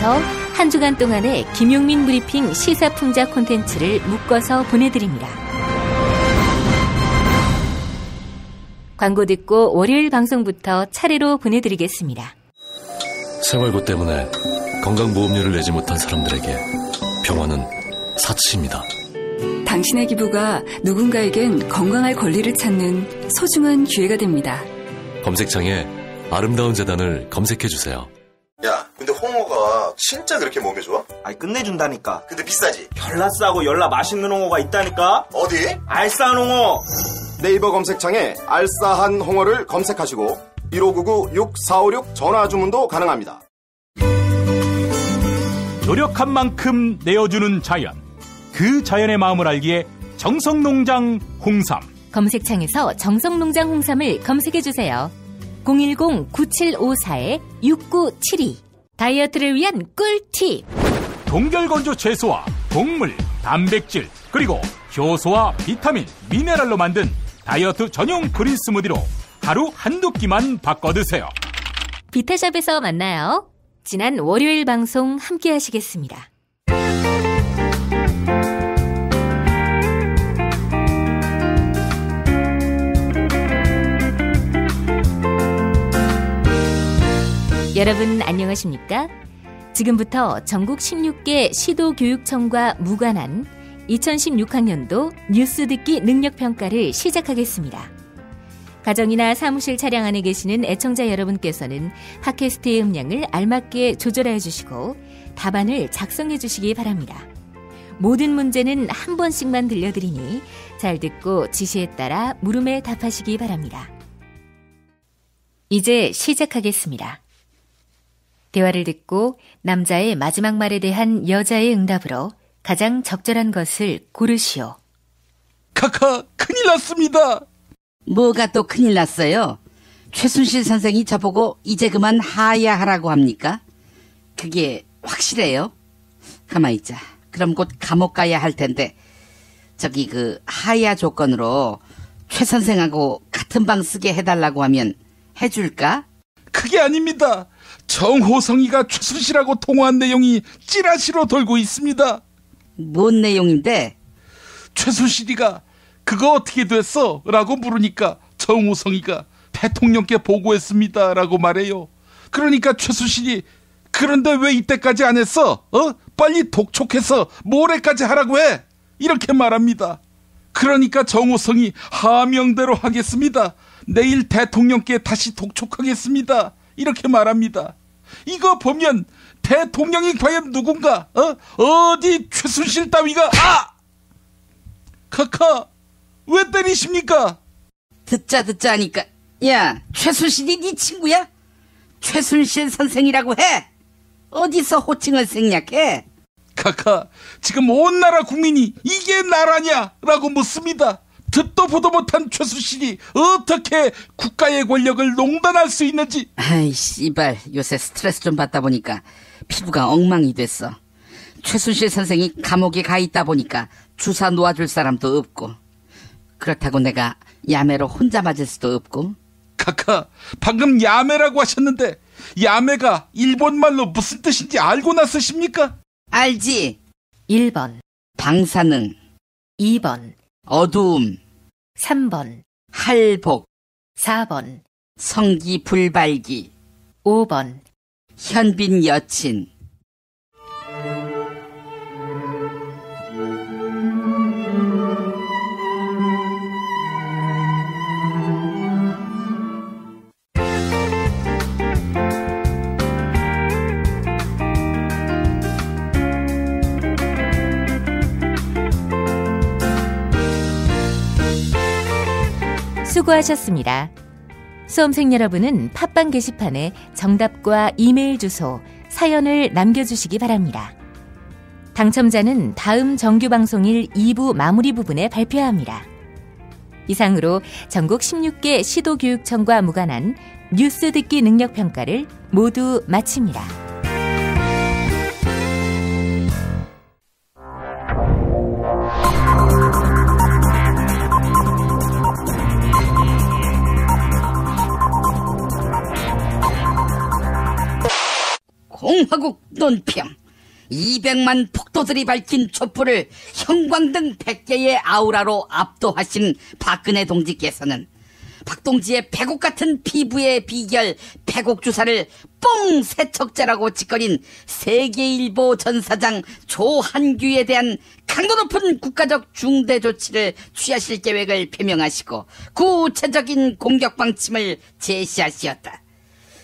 지금부터 한 주간 동안의 김용민 브리핑 시사풍자 콘텐츠를 묶어서 보내드립니다. 광고 듣고 월요일 방송부터 차례로 보내드리겠습니다. 생활고 때문에 건강보험료를 내지 못한 사람들에게 병원은 사치입니다. 당신의 기부가 누군가에겐 건강할 권리를 찾는 소중한 기회가 됩니다. 검색창에 아름다운 재단을 검색해주세요. 야, 근데 홍어가 진짜 그렇게 몸에 좋아? 아니 끝내준다니까. 근데 비싸지? 열나 싸고 열나 맛있는 홍어가 있다니까. 어디? 알싸한 홍어. 네이버 검색창에 알싸한 홍어를 검색하시고 1599-6456 전화주문도 가능합니다. 노력한 만큼 내어주는 자연, 그 자연의 마음을 알기에 정성농장 홍삼. 검색창에서 정성농장 홍삼을 검색해주세요. 010-9754-6972. 다이어트를 위한 꿀팁. 동결건조 채소와 곡물, 단백질, 그리고 효소와 비타민, 미네랄로 만든 다이어트 전용 그린 스무디로 하루 한두 끼만 바꿔 드세요. 비타샵에서 만나요. 지난 월요일 방송 함께 하시겠습니다. 여러분 안녕하십니까? 지금부터 전국 16개 시도교육청과 무관한 2016학년도 뉴스 듣기 능력평가를 시작하겠습니다. 가정이나 사무실 차량 안에 계시는 애청자 여러분께서는 팟캐스트의 음량을 알맞게 조절하여 주시고 답안을 작성해 주시기 바랍니다. 모든 문제는 한 번씩만 들려드리니 잘 듣고 지시에 따라 물음에 답하시기 바랍니다. 이제 시작하겠습니다. 대화를 듣고 남자의 마지막 말에 대한 여자의 응답으로 가장 적절한 것을 고르시오. 카카, 큰일 났습니다. 뭐가 또 큰일 났어요? 최순실 선생이 저보고 이제 그만 하야하라고 합니까? 그게 확실해요? 가만히 있자. 그럼 곧 감옥 가야 할 텐데 저기 그 하야 조건으로 최 선생하고 같은 방 쓰게 해달라고 하면 해줄까? 그게 아닙니다. 정호성이가 최순실하고 통화한 내용이 찌라시로 돌고 있습니다. 뭔 내용인데? 최순실이가 그거 어떻게 됐어? 라고 물으니까 정호성이가 대통령께 보고했습니다 라고 말해요. 그러니까 최순실이 그런데 왜 이때까지 안 했어? 빨리 독촉해서 모레까지 하라고 해. 이렇게 말합니다. 그러니까 정호성이 하명대로 하겠습니다. 내일 대통령께 다시 독촉하겠습니다. 이렇게 말합니다. 이거 보면 대통령이 과연 누군가? 어디 최순실 따위가 카카 왜 때리십니까? 듣자 하니까 야 최순실이 네 친구야? 최순실 선생이라고 해. 어디서 호칭을 생략해? 카카 지금 온 나라 국민이 이게 나라냐? 라고 묻습니다. 듣도 보도 못한 최순실이 어떻게 국가의 권력을 농단할 수 있는지. 아이 씨발 요새 스트레스 좀 받다 보니까 피부가 엉망이 됐어. 최순실 선생이 감옥에 가 있다 보니까 주사 놓아줄 사람도 없고 그렇다고 내가 야매로 혼자 맞을 수도 없고. 카카 방금 야매라고 하셨는데 야매가 일본말로 무슨 뜻인지 알고 나서십니까? 알지. 1번 방사능, 2번 어두움, 3번 할복, 4번 성기 불발기, 5번 현빈 여친. 수고하셨습니다. 수험생 여러분은 팟빵 게시판에 정답과 이메일 주소, 사연을 남겨주시기 바랍니다. 당첨자는 다음 정규방송일 2부 마무리 부분에 발표합니다. 이상으로 전국 16개 시도교육청과 무관한 뉴스 듣기 능력평가를 모두 마칩니다. 공화국 너 논평. 200만 폭도들이 밝힌 촛불을 형광등 100개의 아우라로 압도하신 박근혜 동지께서는 박동지의 백옥 같은 피부의 비결 백옥 주사를 뽕 세척제라고 짓거린 세계일보 전사장 조한규에 대한 강도 높은 국가적 중대 조치를 취하실 계획을 표명하시고 구체적인 공격 방침을 제시하시었다.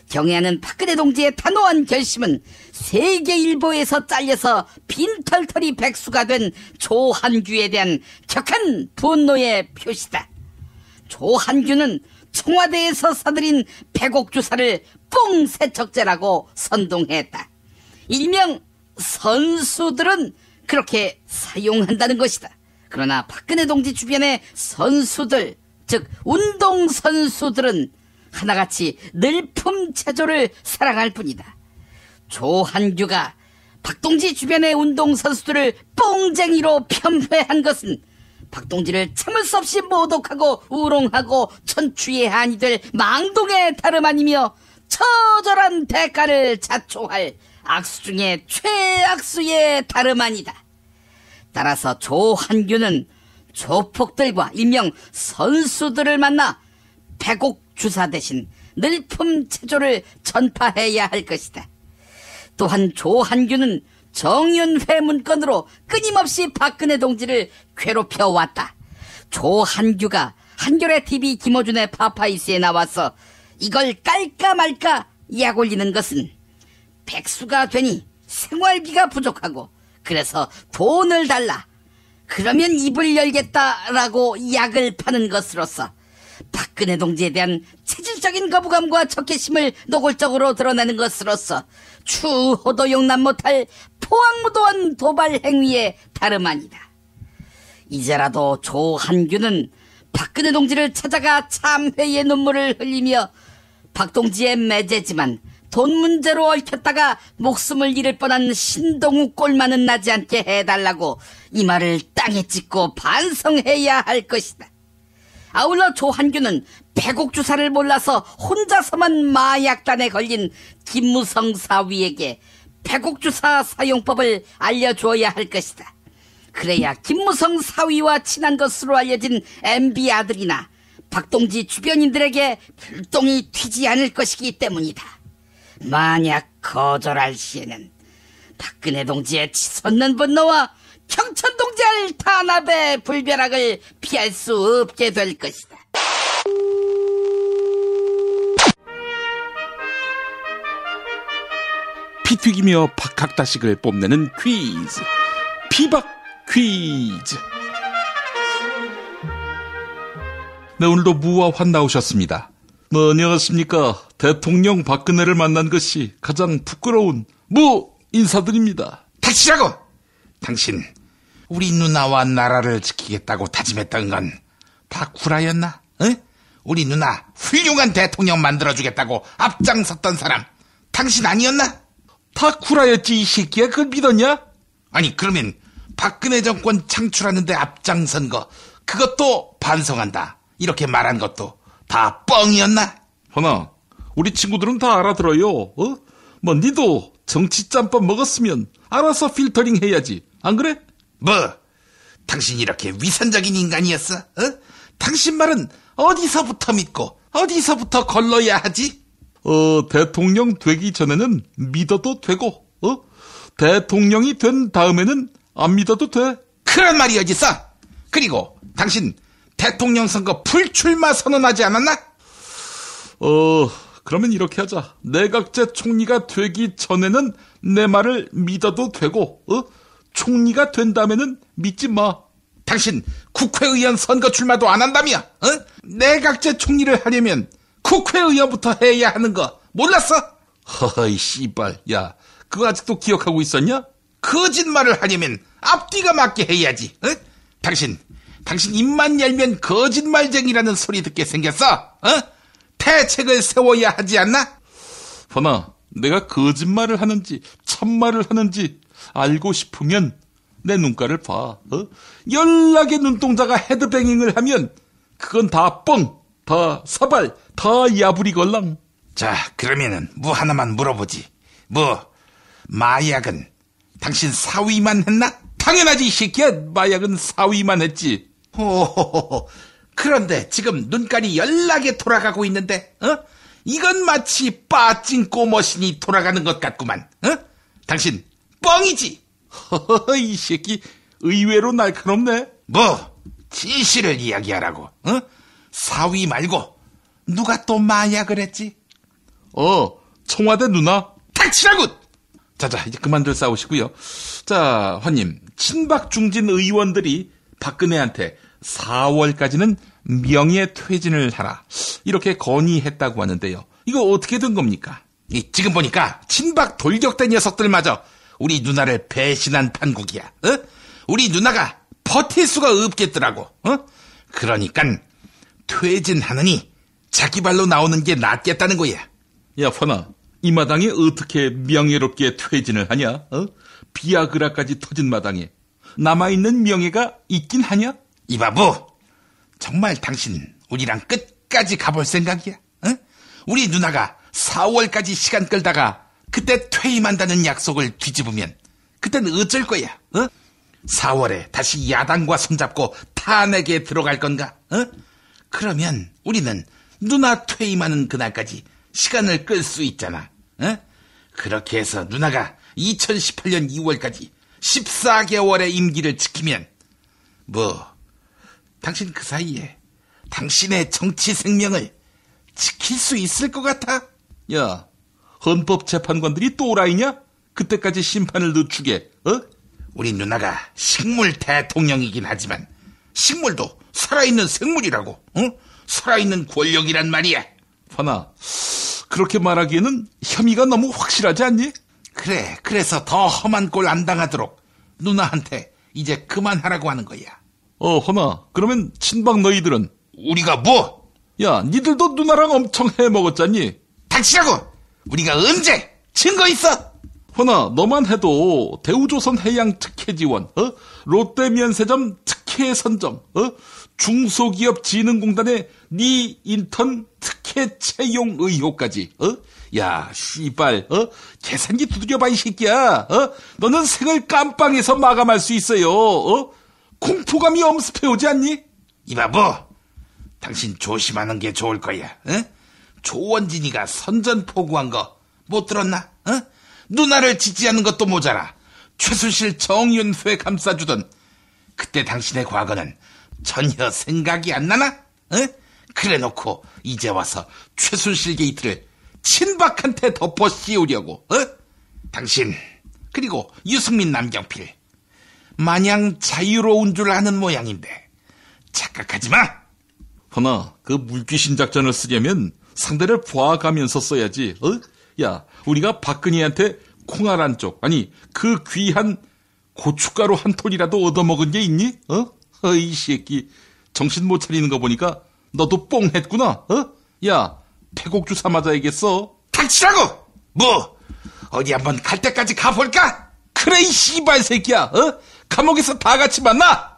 경애하는 박근혜 동지의 단호한 결심은 세계일보에서 잘려서 빈털털이 백수가 된 조한규에 대한 격한 분노의 표시다. 조한규는 청와대에서 사들인 백옥 주사를 뽕 세척제라고 선동했다. 일명 선수들은 그렇게 사용한다는 것이다. 그러나 박근혜 동지 주변의 선수들, 즉 운동선수들은 하나같이 늘품 체조를 사랑할 뿐이다. 조한규가 박동지 주변의 운동선수들을 뽕쟁이로 편애한 것은 박동지를 참을 수 없이 모독하고 우롱하고 천추의 한이 될 망동의 다름 아니며 처절한 대가를 자초할 악수 중에 최악수의 다름 아니다. 따라서 조한규는 조폭들과 일명 선수들을 만나 백옥 주사 대신 늘품 체조를 전파해야 할 것이다. 또한 조한규는 정윤회 문건으로 끊임없이 박근혜 동지를 괴롭혀왔다. 조한규가 한겨레 TV 김어준의 파파이스에 나와서 이걸 깔까 말까 약 올리는 것은 백수가 되니 생활비가 부족하고 그래서 돈을 달라, 그러면 입을 열겠다라고 약을 파는 것으로서 박근혜 동지에 대한 체질적인 거부감과 적개심을 노골적으로 드러내는 것으로서 추호도 용납 못할 포악무도한 도발 행위에 다름 아니다. 이제라도 조한규는 박근혜 동지를 찾아가 참회의 눈물을 흘리며 박동지의 매제지만 돈 문제로 얽혔다가 목숨을 잃을 뻔한 신동욱 꼴만은 나지 않게 해달라고 이 말을 땅에 찍고 반성해야 할 것이다. 아울러 조한규는 백옥 주사를 몰라서 혼자서만 마약단에 걸린 김무성 사위에게 백옥 주사 사용법을 알려줘야 할 것이다. 그래야 김무성 사위와 친한 것으로 알려진 MB 아들이나 박동지 주변인들에게 불똥이 튀지 않을 것이기 때문이다. 만약 거절할 시에는 박근혜 동지의 치솟는 분노와 경천 동지할 탄압의 불벼락을 피할 수 없게 될 것이다. 피 튀기며 박학다식을 뽐내는 퀴즈, 피박 퀴즈. 네, 오늘도 무와 환 나오셨습니다. 안녕하십니까. 대통령 박근혜를 만난 것이 가장 부끄러운 무 인사드립니다. 닥치라고! 당신 우리 누나와 나라를 지키겠다고 다짐했던 건 다 구라였나? 에? 우리 누나 훌륭한 대통령 만들어주겠다고 앞장섰던 사람 당신 아니었나? 다 구라였지, 이 새끼야. 그걸 믿었냐? 아니, 그러면 박근혜 정권 창출하는데 앞장선 거 그것도 반성한다 이렇게 말한 것도 다 뻥이었나? 허나 우리 친구들은 다 알아들어요. 뭐 니도 정치 짬밥 먹었으면 알아서 필터링 해야지, 안 그래? 뭐 당신 이렇게 위선적인 인간이었어? 당신 말은 어디서부터 믿고 어디서부터 걸러야 하지? 대통령 되기 전에는 믿어도 되고, 대통령이 된 다음에는 안 믿어도 돼. 그런 말이 어딨어? 그리고 당신 대통령 선거 불출마 선언하지 않았나? 그러면 이렇게 하자. 내각제 총리가 되기 전에는 내 말을 믿어도 되고, 총리가 된 다음에는 믿지 마. 당신 국회의원 선거 출마도 안 한다며? 내각제 총리를 하려면 국회의원부터 해야 하는 거 몰랐어? 허허이 씨발, 야, 그거 아직도 기억하고 있었냐? 거짓말을 하려면 앞뒤가 맞게 해야지. 당신 입만 열면 거짓말쟁이라는 소리 듣게 생겼어. 대책을 세워야 하지 않나? 허나 내가 거짓말을 하는지 참말을 하는지 알고 싶으면 내 눈가를 봐. 연락의 눈동자가 헤드뱅잉을 하면 그건 다 뻥, 다 사발, 다 야부리 걸랑. 자, 그러면은 뭐 하나만 물어보지. 마약은 당신 사위만 했나? 당연하지, 이 새끼야. 마약은 사위만 했지. 호호호호. 그런데 지금 눈깔이 연락에 돌아가고 있는데, 이건 마치 빠진 꼬머신이 돌아가는 것 같구만. 당신 뻥이지? 허허, 이 새끼 의외로 날카롭네. 뭐 진실을 이야기하라고. 사위 말고 누가 또 마약을 했지? 청와대 누나. 닥치라고! 자자, 이제 그만들 싸우시고요. 자, 환님, 친박 중진 의원들이 박근혜한테 4월까지는 명예퇴진을 하라, 이렇게 건의했다고 하는데요. 이거 어떻게 된 겁니까? 지금 보니까 친박 돌격된 녀석들마저 우리 누나를 배신한 판국이야. 우리 누나가 버틸 수가 없겠더라고. 그러니깐 퇴진하느니 자기 발로 나오는 게 낫겠다는 거야. 야, 환아, 이 마당에 어떻게 명예롭게 퇴진을 하냐? 비아그라까지 터진 마당에 남아있는 명예가 있긴 하냐? 이 바보, 정말 당신 우리랑 끝까지 가볼 생각이야? 우리 누나가 4월까지 시간 끌다가 그때 퇴임한다는 약속을 뒤집으면 그땐 어쩔 거야? 4월에 다시 야당과 손잡고 탄핵에 들어갈 건가? 그러면 우리는 누나 퇴임하는 그날까지 시간을 끌 수 있잖아. 그렇게 해서 누나가 2018년 2월까지 14개월의 임기를 지키면 당신 그 사이에 당신의 정치 생명을 지킬 수 있을 것 같아? 야, 헌법재판관들이 또라이냐? 그때까지 심판을 늦추게. 우리 누나가 식물 대통령이긴 하지만 식물도 살아있는 생물이라고. 살아있는 권력이란 말이야. 환아, 그렇게 말하기에는 혐의가 너무 확실하지 않니? 그래, 그래서 더 험한 꼴 안 당하도록 누나한테 이제 그만하라고 하는 거야. 환아, 그러면 친박 너희들은? 우리가 뭐? 야, 니들도 누나랑 엄청 해먹었잖니? 닥치라고! 우리가 언제? 증거 있어? 환아, 너만 해도 대우조선 해양 특혜 지원, 롯데면세점 특혜 선정, 중소기업진흥공단의 네 인턴 특혜 채용 의혹까지. 야, 씨발, 계산기 두드려봐, 이 새끼야. 너는 생을 깜빵에서 마감할 수 있어요. 공포감이 엄습해오지 않니? 이 바보, 당신 조심하는 게 좋을 거야. 조원진이가 선전포고한 거 못 들었나? 누나를 지지하는 것도 모자라 최순실 정윤회 감싸주던 그때 당신의 과거는 전혀 생각이 안 나나? 그래놓고 이제 와서 최순실 게이트를 친박한테 덮어 씌우려고. 당신 그리고 유승민 남경필 마냥 자유로운 줄 아는 모양인데 착각하지 마. 허나 그 물귀신 작전을 쓰려면 상대를 봐가면서 써야지. 야, 우리가 박근혜한테 콩알 한 쪽, 아니 그 귀한 고춧가루 한 톨이라도 얻어먹은 게 있니? 이 새끼 정신 못 차리는 거 보니까 너도 뽕했구나. 야, 패곡주사 맞아야겠어. 닥치라고! 어디 한번 갈 때까지 가볼까? 그래, 이 씨발 새끼야. 감옥에서 다 같이 만나.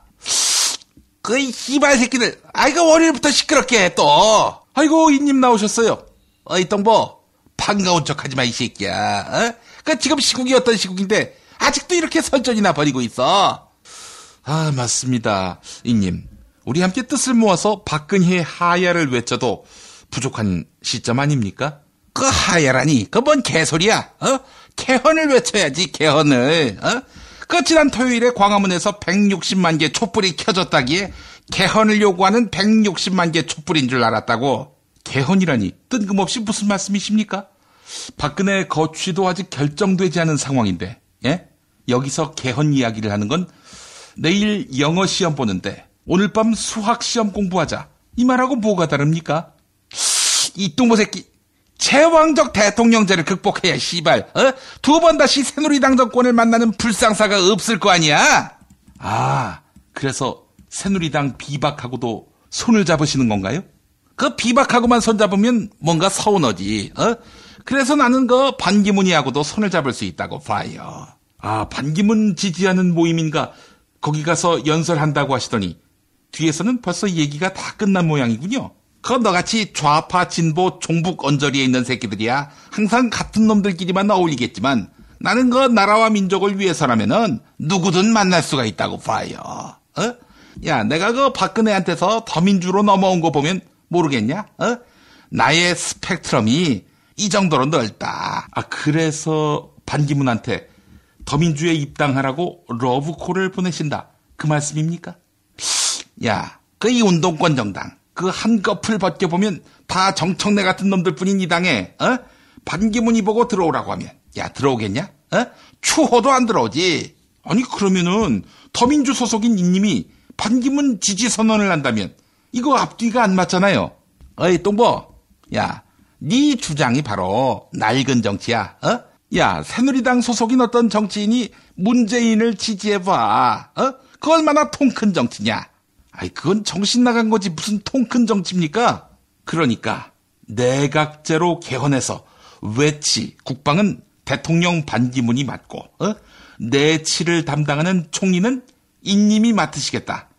그 씨발 새끼들, 아이고 월요일부터 시끄럽게 해 또. 아이고, 이님 나오셨어요. 어이 똥보, 반가운 척하지 마 이 새끼야. 그 지금 시국이 어떤 시국인데 아직도 이렇게 설전이나 벌이고 있어. 아, 맞습니다, 이님. 우리 함께 뜻을 모아서 박근혜 하야를 외쳐도 부족한 시점 아닙니까? 그 하야라니, 그 뭔 개소리야. 개헌을 외쳐야지, 개헌을. 그 지난 토요일에 광화문에서 160만 개 촛불이 켜졌다기에 개헌을 요구하는 160만 개 촛불인 줄 알았다고. 개헌이라니 뜬금없이 무슨 말씀이십니까? 박근혜 거취도 아직 결정되지 않은 상황인데, 예? 여기서 개헌 이야기를 하는 건 내일 영어 시험 보는데 오늘 밤 수학 시험 공부하자, 이 말하고 뭐가 다릅니까? 이 뚱보 새끼, 제왕적 대통령제를 극복해야 씨발, 두 번 다시 새누리당 정권을 만나는 불상사가 없을 거 아니야? 아, 그래서 새누리당 비박하고도 손을 잡으시는 건가요? 그 비박하고만 손잡으면 뭔가 서운하지. 그래서 나는 그 반기문이하고도 손을 잡을 수 있다고 봐요. 아, 반기문 지지하는 모임인가 거기 가서 연설한다고 하시더니 뒤에서는 벌써 얘기가 다 끝난 모양이군요. 그건 너같이 좌파 진보 종북 언저리에 있는 새끼들이야 항상 같은 놈들끼리만 어울리겠지만 나는 그 나라와 민족을 위해서라면은 누구든 만날 수가 있다고 봐요. 야, 내가 그 박근혜한테서 더민주로 넘어온 거 보면 모르겠냐? 나의 스펙트럼이 이 정도로 넓다. 그래서 반기문한테 더민주에 입당하라고 러브콜을 보내신다. 그 말씀입니까? 야, 그 이 운동권 정당, 그 한꺼풀 벗겨보면 다 정청래 같은 놈들뿐인 이 당에, 반기문이 보고 들어오라고 하면, 야, 들어오겠냐? 추호도 안 들어오지. 아니, 그러면은 더민주 소속인 이님이 반기문 지지 선언을 한다면 이거 앞뒤가 안 맞잖아요. 어이, 똥보. 야, 네 주장이 바로 낡은 정치야. 야, 새누리당 소속인 어떤 정치인이 문재인을 지지해봐. 그 얼마나 통 큰 정치냐. 그건 정신 나간 거지 무슨 통 큰 정치입니까? 그러니까 내각제로 개헌해서 외치 국방은 대통령 반기문이 맡고 내치를 담당하는 총리는 인님이 맡으시겠다.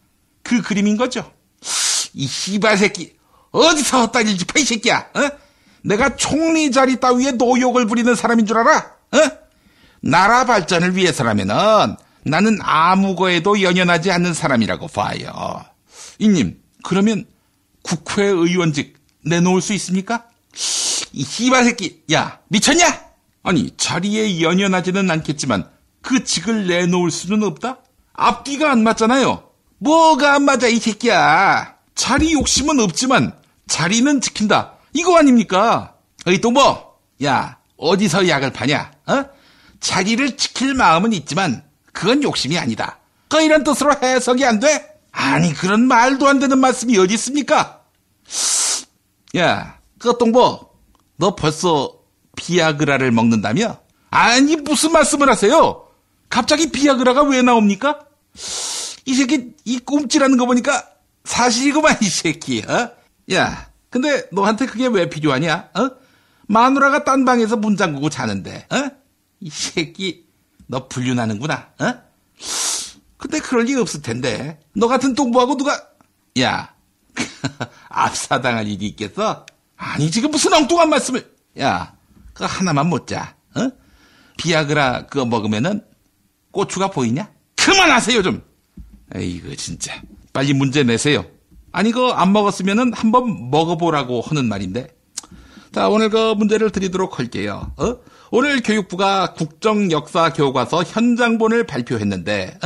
그 그림인 거죠. 이 씨발 새끼 어디서 헛다리 집해 이 새끼야. 내가 총리 자리 따위에 노욕을 부리는 사람인 줄 알아? 나라 발전을 위해서라면은 나는 아무 거에도 연연하지 않는 사람이라고 봐요. 이님, 그러면 국회의원직 내놓을 수 있습니까? 이 씨발 새끼, 야, 미쳤냐? 아니, 자리에 연연하지는 않겠지만 그 직을 내놓을 수는 없다? 앞뒤가 안 맞잖아요. 뭐가 안 맞아, 이 새끼야. 자리 욕심은 없지만 자리는 지킨다. 이거 아닙니까? 어이, 똥보. 야, 어디서 약을 파냐? 자리를 지킬 마음은 있지만 그건 욕심이 아니다. 그 이런 뜻으로 해석이 안 돼? 아니, 그런 말도 안 되는 말씀이 어디 있습니까? 야, 그 똥보, 너 벌써 비아그라를 먹는다며? 아니, 무슨 말씀을 하세요? 갑자기 비아그라가 왜 나옵니까? 이 새끼, 이 꼼찌라는 거 보니까 사실이구만, 이 새끼. 야, 근데 너한테 그게 왜 필요하냐? 마누라가 딴 방에서 문 잠그고 자는데, 이 새끼, 너 불륜하는구나. 근데 그럴 리 없을 텐데. 너 같은 똥보하고 누가, 야, 압사당할 일이 있겠어? 아니, 지금 무슨 엉뚱한 말씀을. 야, 그거 하나만 먹자. 비아그라 그거 먹으면은 고추가 보이냐? 그만하세요, 좀. 에이구, 진짜. 빨리 문제 내세요. 아니, 그거 안 먹었으면은 한번 먹어보라고 하는 말인데. 자, 오늘 그 문제를 드리도록 할게요. 오늘 교육부가 국정역사교과서 현장본을 발표했는데,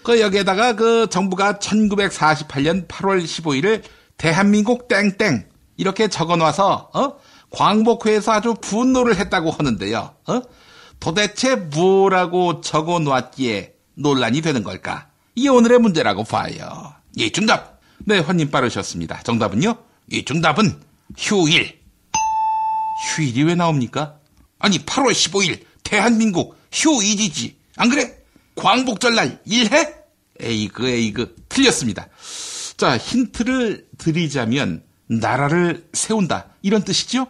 그 여기에다가 그 정부가 1948년 8월 15일을 대한민국 땡땡 이렇게 적어놔서 광복회에서 아주 분노를 했다고 하는데요. 도대체 뭐라고 적어놓았기에 논란이 되는 걸까? 이게 오늘의 문제라고 봐요. 이 정답. 네, 환님 빠르셨습니다. 정답은요? 이 정답은 휴일. 휴일이 왜 나옵니까? 아니, 8월 15일 대한민국 휴일이지. 안 그래? 광복절날 일해? 에이그 틀렸습니다. 자, 힌트를 드리자면 나라를 세운다 이런 뜻이죠?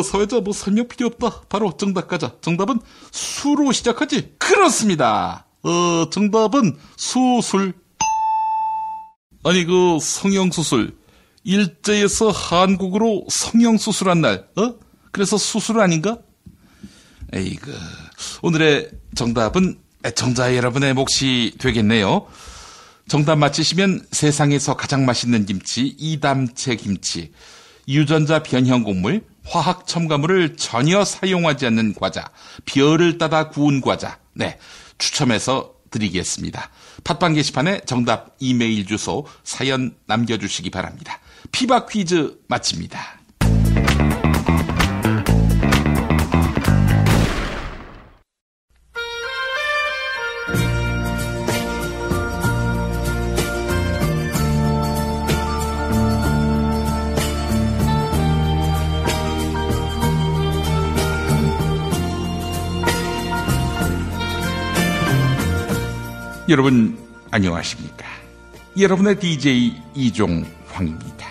사회자 뭐 설명 필요 없다. 바로 정답 가자. 정답은 수로 시작하지? 그렇습니다. 정답은 수술. 아니, 그 성형수술 일제에서 한국으로 성형수술한 날, 그래서 수술 아닌가? 에이그, 오늘의 정답은 애청자 여러분의 몫이 되겠네요. 정답 맞히시면 세상에서 가장 맛있는 김치, 이담채 김치, 유전자 변형 곡물, 화학 첨가물을 전혀 사용하지 않는 과자, 별을 따다 구운 과자, 네, 추첨해서 드리겠습니다. 팟빵 게시판에 정답, 이메일 주소, 사연 남겨주시기 바랍니다. 피바 퀴즈 마칩니다. 여러분 안녕하십니까? 여러분의 DJ 이종황입니다.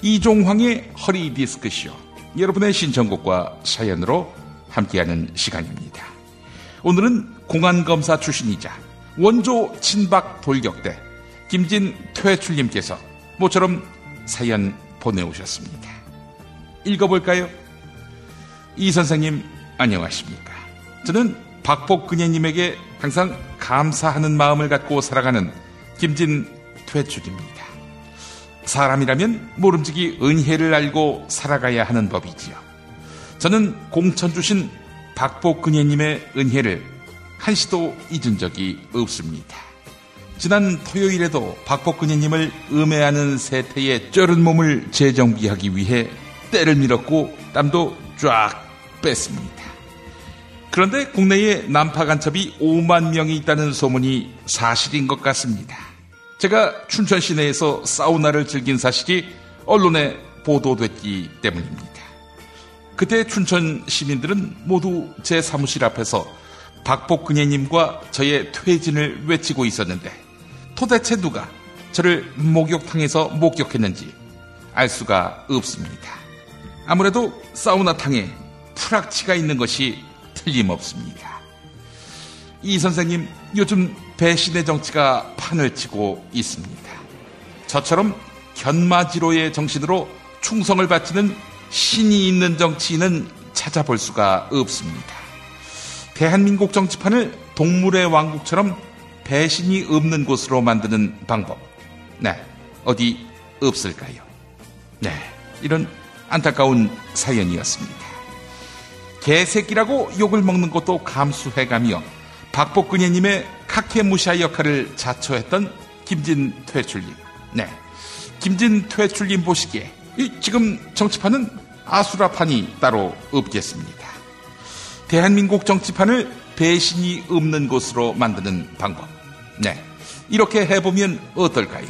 이종황의 허리디스크쇼, 여러분의 신청곡과 사연으로 함께하는 시간입니다. 오늘은 공안검사 출신이자 원조 친박 돌격대 김진 퇴출님께서 모처럼 사연 보내오셨습니다. 읽어볼까요? 이 선생님 안녕하십니까? 저는 박복근혜님에게 항상 감사하는 마음을 갖고 살아가는 김진퇴출입니다. 사람이라면 모름지기 은혜를 알고 살아가야 하는 법이지요. 저는 공천 주신 박복근혜님의 은혜를 한시도 잊은 적이 없습니다. 지난 토요일에도 박복근혜님을 음해하는 세태의 쩔은 몸을 재정비하기 위해 때를 밀었고 땀도 쫙 뺐습니다. 그런데 국내에 난파 간첩이 5만 명이 있다는 소문이 사실인 것 같습니다. 제가 춘천 시내에서 사우나를 즐긴 사실이 언론에 보도됐기 때문입니다. 그때 춘천 시민들은 모두 제 사무실 앞에서 박복근혜님과 저의 퇴진을 외치고 있었는데 도대체 누가 저를 목욕탕에서 목격했는지 알 수가 없습니다. 아무래도 사우나탕에 프락치가 있는 것이 틀림없습니다. 이 선생님, 요즘 배신의 정치가 판을 치고 있습니다. 저처럼 견마지로의 정신으로 충성을 바치는 신이 있는 정치인은 찾아볼 수가 없습니다. 대한민국 정치판을 동물의 왕국처럼 배신이 없는 곳으로 만드는 방법, 어디 없을까요? 이런 안타까운 사연이었습니다. 개새끼라고 욕을 먹는 것도 감수해가며 박복근혜님의 카케무샤 역할을 자처했던 김진퇴출님. 김진퇴출님 보시기에 지금 정치판은 아수라판이 따로 없겠습니다. 대한민국 정치판을 배신이 없는 곳으로 만드는 방법. 이렇게 해보면 어떨까요?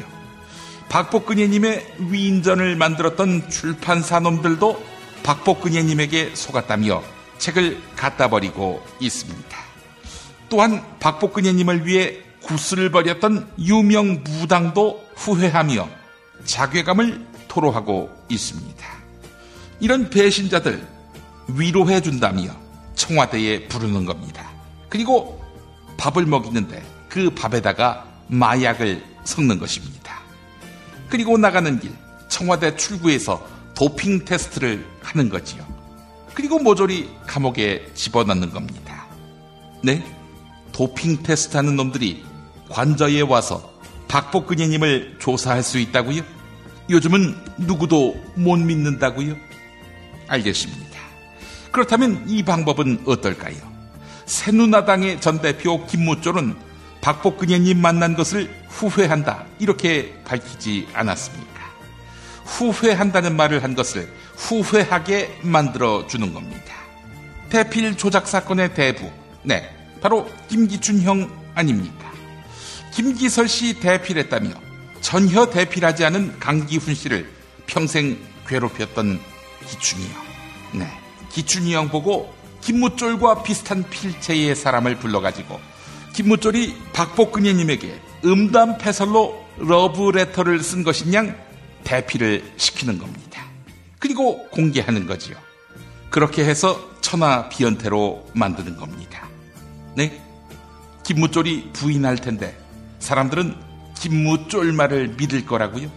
박복근혜님의 위인전을 만들었던 출판사 놈들도 박복근혜님에게 속았다며 책을 갖다 버리고 있습니다. 또한 박복근혜님을 위해 구슬을 벌였던 유명 무당도 후회하며 자괴감을 토로하고 있습니다. 이런 배신자들 위로해준다며 청와대에 부르는 겁니다. 그리고 밥을 먹이는데 그 밥에다가 마약을 섞는 것입니다. 그리고 나가는 길 청와대 출구에서 도핑 테스트를 하는 거지요. 그리고 모조리 감옥에 집어넣는 겁니다. 도핑 테스트하는 놈들이 관저에 와서 박복근혜님을 조사할 수 있다고요? 요즘은 누구도 못 믿는다고요? 알겠습니다. 그렇다면 이 방법은 어떨까요? 새누나당의 전 대표 김무쫄은 박복근혜님 만난 것을 후회한다 이렇게 밝히지 않았습니까? 후회한다는 말을 한 것을 후회하게 만들어주는 겁니다. 대필 조작 사건의 대부, 바로 김기춘 형 아닙니까? 김기설 씨 대필했다며 전혀 대필하지 않은 강기훈 씨를 평생 괴롭혔던 기춘이 형. 기춘이 형 보고 김무쫄과 비슷한 필체의 사람을 불러가지고 김무쫄이 박복근혜님에게 음담패설로 러브레터를 쓴 것이냐 대필을 시키는 겁니다. 그리고 공개하는 거지요. 그렇게 해서 천하비연태로 만드는 겁니다. 김무쫄이 부인할 텐데 사람들은 김무쫄 말을 믿을 거라고요?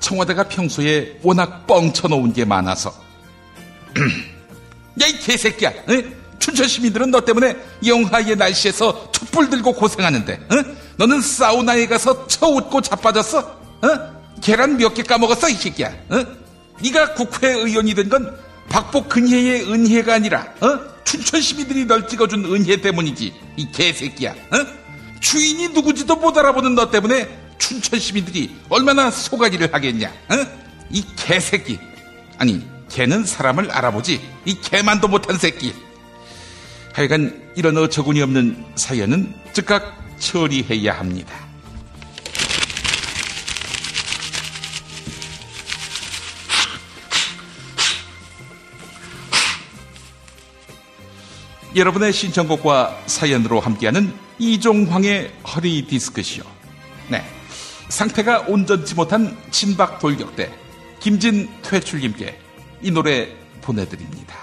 청와대가 평소에 워낙 뻥쳐놓은 게 많아서. 야, 이 개새끼야! 춘천 시민들은 너 때문에 영하의 날씨에서 촛불 들고 고생하는데 너는 사우나에 가서 쳐웃고 자빠졌어? 계란 몇 개 까먹었어 이 새끼야. 네가 국회의원이 된 건 박복근혜의 은혜가 아니라 춘천 시민들이 널 찍어준 은혜 때문이지 이 개새끼야. 주인이 누구지도 못 알아보는 너 때문에 춘천 시민들이 얼마나 소가지를 하겠냐. 이 개새끼. 아니 개는 사람을 알아보지 이 개만도 못한 새끼. 하여간 이런 어처구니 없는 사연은 즉각 처리해야 합니다. 여러분의 신청곡과 사연으로 함께하는 이종황의 허리 디스크쇼. 상태가 온전치 못한 친박 돌격대 김진퇴출님께 이 노래 보내드립니다.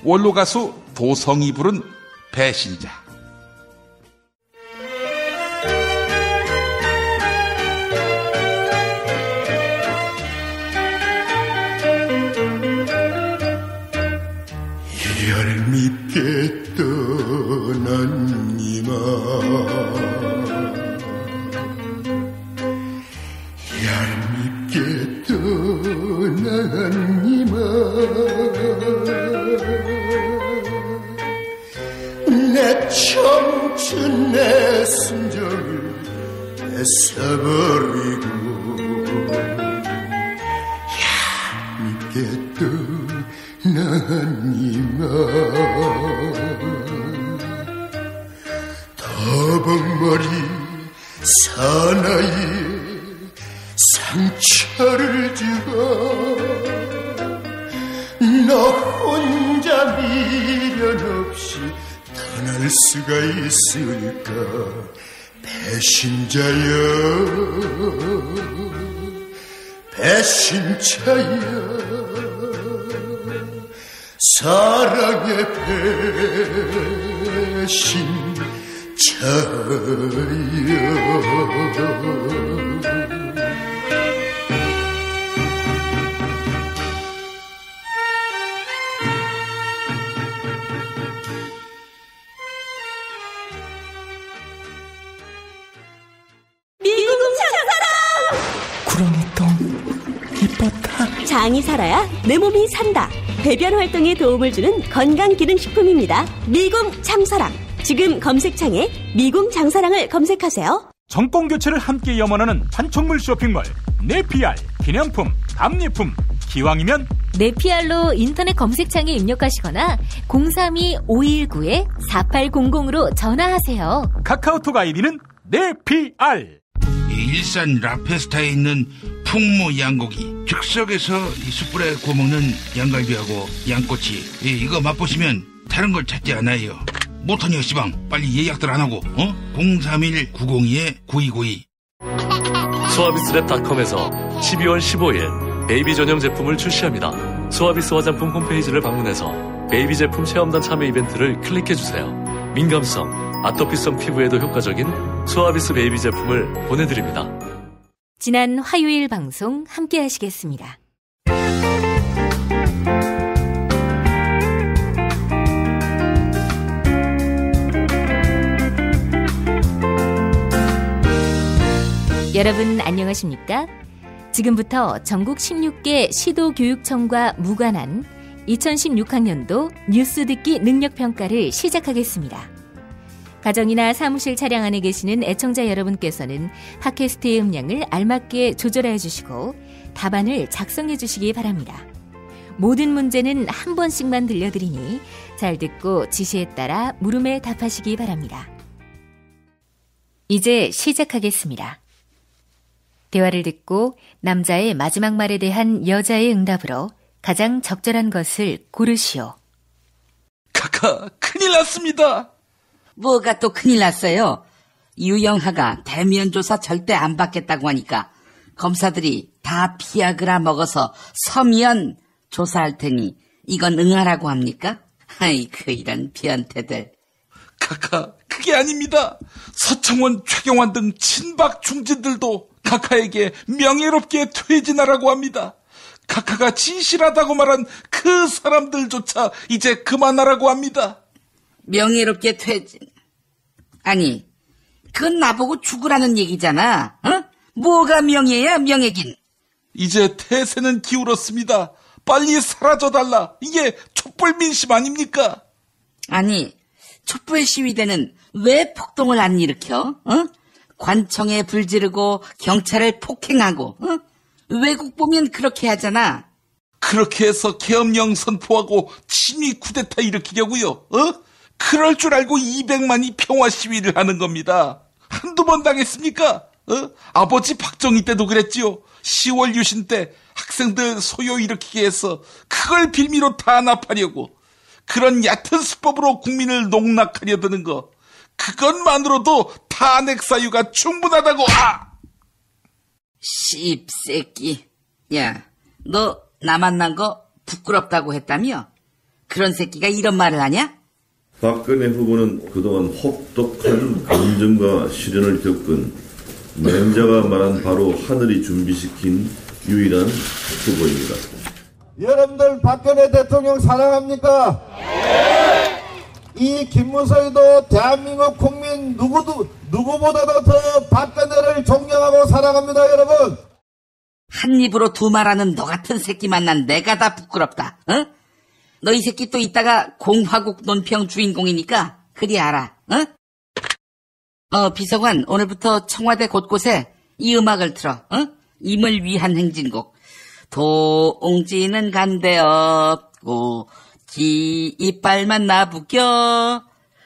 원로 가수 도성이 부른 배신자. 얄밉게 떠 떠난 이마 얄밉게 떠난 이마 내 청춘 내 순정을 뺏어버리고 얄밉게 떠난 이마 더벅머리 사나이에 상처를 주고 너 혼자 미련 없이 떠날 수가 있을까 배신자여 배신자여 사랑의 배신자여 장이 살아야 내 몸이 산다. 배변 활동에 도움을 주는 건강기능식품입니다. 미궁 장사랑. 지금 검색창에 미궁 장사랑을 검색하세요. 정권교체를 함께 염원하는 판촉물 쇼핑몰 네피알. 기념품, 답례품, 기왕이면 네피알로 인터넷 검색창에 입력하시거나 032-519-4800으로 전화하세요. 카카오톡 아이디는 네피알. 일산 라페스타에 있는 풍무 양고기 즉석에서 숯불에 구워먹는 양갈비하고 양꼬치 이거 맛보시면 다른 걸 찾지 않아요. 못하니요 시방 빨리 예약들 안 하고 031-902-9292 수아비스랩닷컴에서 12월 15일 베이비 전용 제품을 출시합니다. 수아비스 화장품 홈페이지를 방문해서 베이비 제품 체험단 참여 이벤트를 클릭해주세요. 민감성, 아토피성 피부에도 효과적인 수아비스 베이비 제품을 보내드립니다. 지난 화요일 방송 함께 하시겠습니다. 여러분 안녕하십니까? 지금부터 전국 16개 시도교육청과 무관한 2016학년도 뉴스 듣기 능력평가를 시작하겠습니다. 가정이나 사무실 차량 안에 계시는 애청자 여러분께서는 팟캐스트의 음량을 알맞게 조절해 주시고 답안을 작성해 주시기 바랍니다. 모든 문제는 한 번씩만 들려드리니 잘 듣고 지시에 따라 물음에 답하시기 바랍니다. 이제 시작하겠습니다. 대화를 듣고 남자의 마지막 말에 대한 여자의 응답으로 가장 적절한 것을 고르시오. 카카, 큰일 났습니다. 뭐가 또 큰일 났어요? 유영하가 대면 조사 절대 안 받겠다고 하니까 검사들이 다 비아그라 먹어서 서면 조사할 테니 이건 응하라고 합니까? 아이고 이런 변태들. 카카, 그게 아닙니다. 서청원, 최경환 등 친박 중진들도 카카에게 명예롭게 퇴진하라고 합니다. 카카가 진실하다고 말한 그 사람들조차 이제 그만하라고 합니다. 명예롭게 퇴진. 아니, 그건 나보고 죽으라는 얘기잖아. 어? 뭐가 명예야, 명예긴. 이제 태세는 기울었습니다. 빨리 사라져달라. 이게 촛불 민심 아닙니까? 아니, 촛불 시위대는 왜 폭동을 안 일으켜? 어? 관청에 불 지르고 경찰을 폭행하고 외국 보면 그렇게 하잖아. 그렇게 해서 계엄령 선포하고 친위 쿠데타 일으키려고요. 그럴 줄 알고 200만이 평화 시위를 하는 겁니다. 한두 번 당했습니까? 아버지 박정희 때도 그랬지요. 10월 유신 때 학생들 소요 일으키게 해서 그걸 빌미로 탄압하려고. 그런 얕은 수법으로 국민을 농락하려 드는 거. 그것만으로도 탄핵 사유가 충분하다고. 씹새끼. 야, 너 나 만난 거 부끄럽다고 했다며? 그런 새끼가 이런 말을 하냐? 박근혜 후보는 그동안 혹독한 감정과 시련을 겪은 맹자가 말한 바로 하늘이 준비시킨 유일한 후보입니다. 여러분들 박근혜 대통령 사랑합니까? 네. 이 김무성이도 대한민국 국민 누구보다도 더 박근혜를 존경하고 사랑합니다, 여러분. 한 입으로 두 말하는 너 같은 새끼 만난 내가 다 부끄럽다. 어? 너 이 새끼 또 이따가 공화국 논평 주인공이니까 그리 알아. 비서관, 오늘부터 청와대 곳곳에 이 음악을 틀어. 임을 위한 행진곡. 동지는 간데 없고 이빨만 나부겨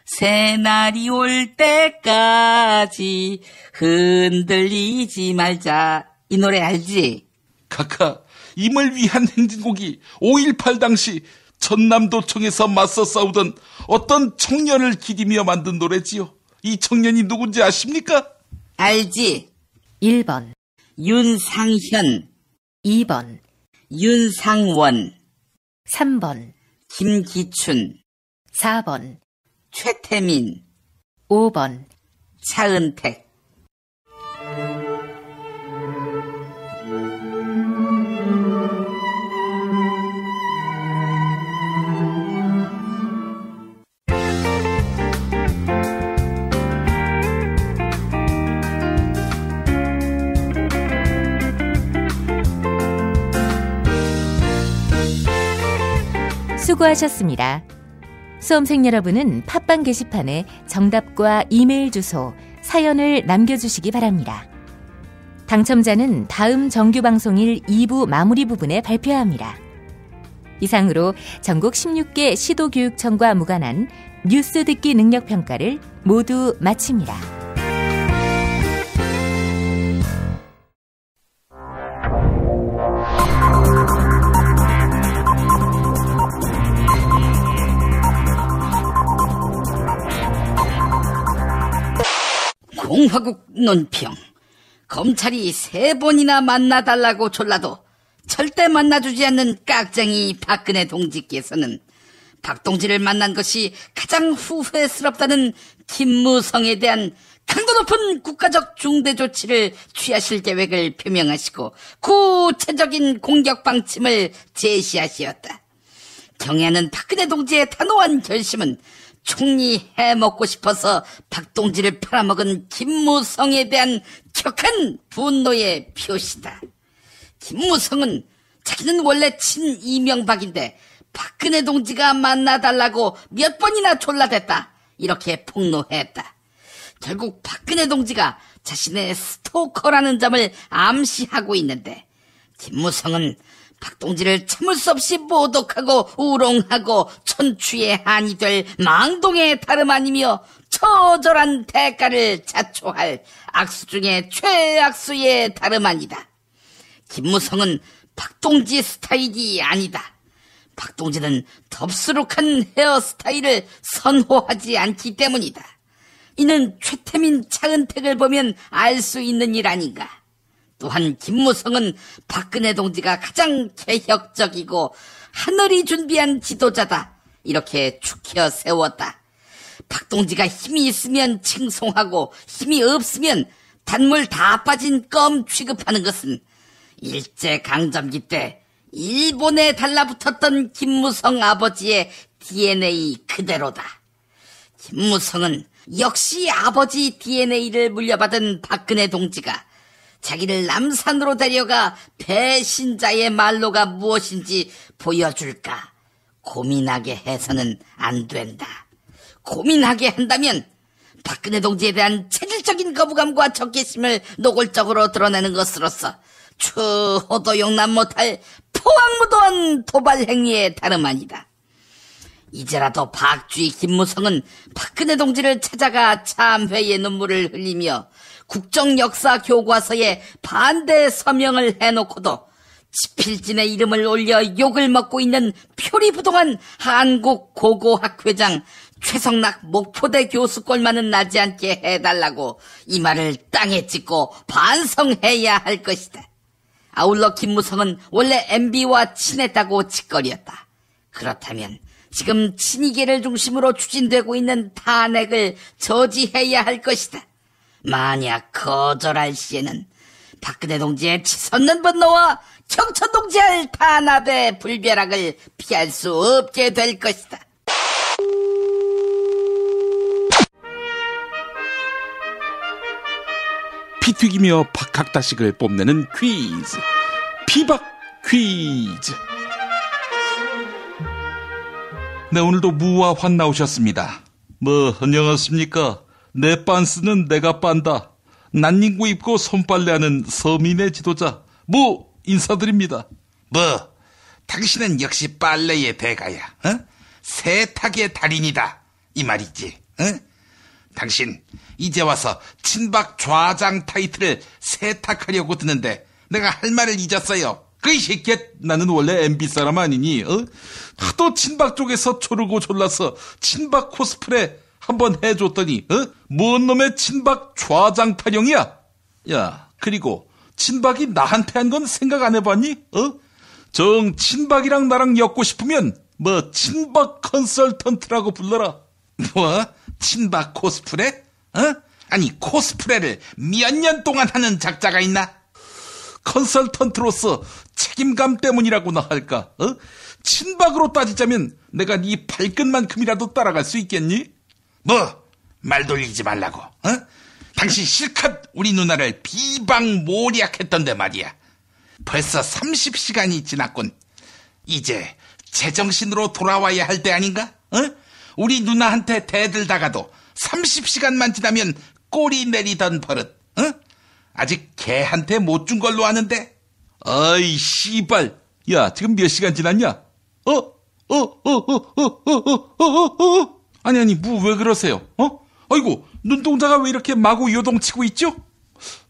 새날이 올 때까지 흔들리지 말자. 이 노래 알지? 카카, 임을 위한 행진곡이 5.18 당시 전남도청에서 맞서 싸우던 어떤 청년을 기리며 만든 노래지요. 이 청년이 누군지 아십니까? 알지? 1번 윤상현, 2번 윤상원, 3번 김기춘, 4번 최태민, 5번 차은택. 수고하셨습니다. 수험생 여러분은 팟빵 게시판에 정답과 이메일 주소, 사연을 남겨주시기 바랍니다. 당첨자는 다음 정규방송일 2부 마무리 부분에 발표합니다. 이상으로 전국 16개 시도교육청과 무관한 뉴스 듣기 능력평가를 모두 마칩니다. 공화국 논평. 검찰이 3번이나 만나달라고 졸라도 절대 만나주지 않는 깍쟁이 박근혜 동지께서는 박동지를 만난 것이 가장 후회스럽다는 김무성에 대한 강도 높은 국가적 중대 조치를 취하실 계획을 표명하시고 구체적인 공격 방침을 제시하시었다. 경애하는 박근혜 동지의 단호한 결심은 총리 해먹고 싶어서 박동지를 팔아먹은 김무성에 대한 격한 분노의 표시다. 김무성은 자기는 원래 친 이명박인데 박근혜 동지가 만나달라고 몇 번이나 졸라댔다. 이렇게 폭로했다. 결국 박근혜 동지가 자신의 스토커라는 점을 암시하고 있는데 김무성은 박동지를 참을 수 없이 모독하고 우롱하고 천추의 한이 될 망동의 다름 아니며 처절한 대가를 자초할 악수 중에 최악수의 다름 아니다. 김무성은 박동지 스타일이 아니다. 박동지는 덥수룩한 헤어스타일을 선호하지 않기 때문이다. 이는 최태민, 차은택을 보면 알 수 있는 일 아닌가. 또한 김무성은 박근혜 동지가 가장 개혁적이고 하늘이 준비한 지도자다. 이렇게 축혀 세웠다. 박동지가 힘이 있으면 칭송하고 힘이 없으면 단물 다 빠진 껌 취급하는 것은 일제강점기 때 일본에 달라붙었던 김무성 아버지의 DNA 그대로다. 김무성은 역시 아버지 DNA를 물려받은 박근혜 동지가 자기를 남산으로 데려가 배신자의 말로가 무엇인지 보여줄까 고민하게 해서는 안 된다. 고민하게 한다면 박근혜 동지에 대한 체질적인 거부감과 적개심을 노골적으로 드러내는 것으로서 추호도 용납 못할 포악무도한 도발 행위에 다름 아니다. 이제라도 박쥐 김무성은 박근혜 동지를 찾아가 참회의 눈물을 흘리며 국정역사 교과서에 반대 서명을 해놓고도 지필진의 이름을 올려 욕을 먹고 있는 표리부동한 한국고고학회장 최성락 목포대 교수 꼴만은 나지 않게 해달라고 이 말을 땅에 찍고 반성해야 할 것이다. 아울러 김무성은 원래 MB와 친했다고 짓거렸다. 그렇다면 지금 친이계를 중심으로 추진되고 있는 탄핵을 저지해야 할 것이다. 만약 거절할 시에는 박근혜 동지의 치솟는 분노와 경천 동지의 탄압의 불벼락을 피할 수 없게 될 것이다. 피 튀기며 박학다식을 뽐내는 퀴즈. 피박 퀴즈. 네, 오늘도 무와 환 나오셨습니다. 안녕하십니까. 내 빤스는 내가 빤다. 난닝구 입고 손빨래하는 서민의 지도자 무 인사드립니다. 당신은 역시 빨래의 대가야. 세탁의 달인이다 이 말이지. 당신 이제 와서 친박 좌장 타이틀을 세탁하려고 드는데 내가 할 말을 잊었어요. 그 이 새끼야, 나는 원래 MB 사람 아니니? 하도 친박 쪽에서 조르고 졸라서 친박 코스프레 한번 해줬더니 뭔 놈의 친박 좌장 타령이야? 야, 그리고 친박이 나한테 한 건 생각 안 해봤니? 정 친박이랑 나랑 엮고 싶으면 친박 컨설턴트라고 불러라. 친박 코스프레? 아니 코스프레를 몇 년 동안 하는 작자가 있나? 컨설턴트로서 책임감 때문이라고나 할까? 친박으로 따지자면 내가 네 발끝만큼이라도 따라갈 수 있겠니? 말 돌리지 말라고. 당신 실컷 우리 누나를 비방모략했던데 말이야. 벌써 30시간이 지났군. 이제 제정신으로 돌아와야 할 때 아닌가? 우리 누나한테 대들다가도 30시간만 지나면 꼬리 내리던 버릇. 아직 걔한테 못 준 걸로 아는데. 아이 씨발. 야, 지금 몇 시간 지났냐? 아니 왜 그러세요? 아이고, 눈동자가 왜 이렇게 마구 요동치고 있죠?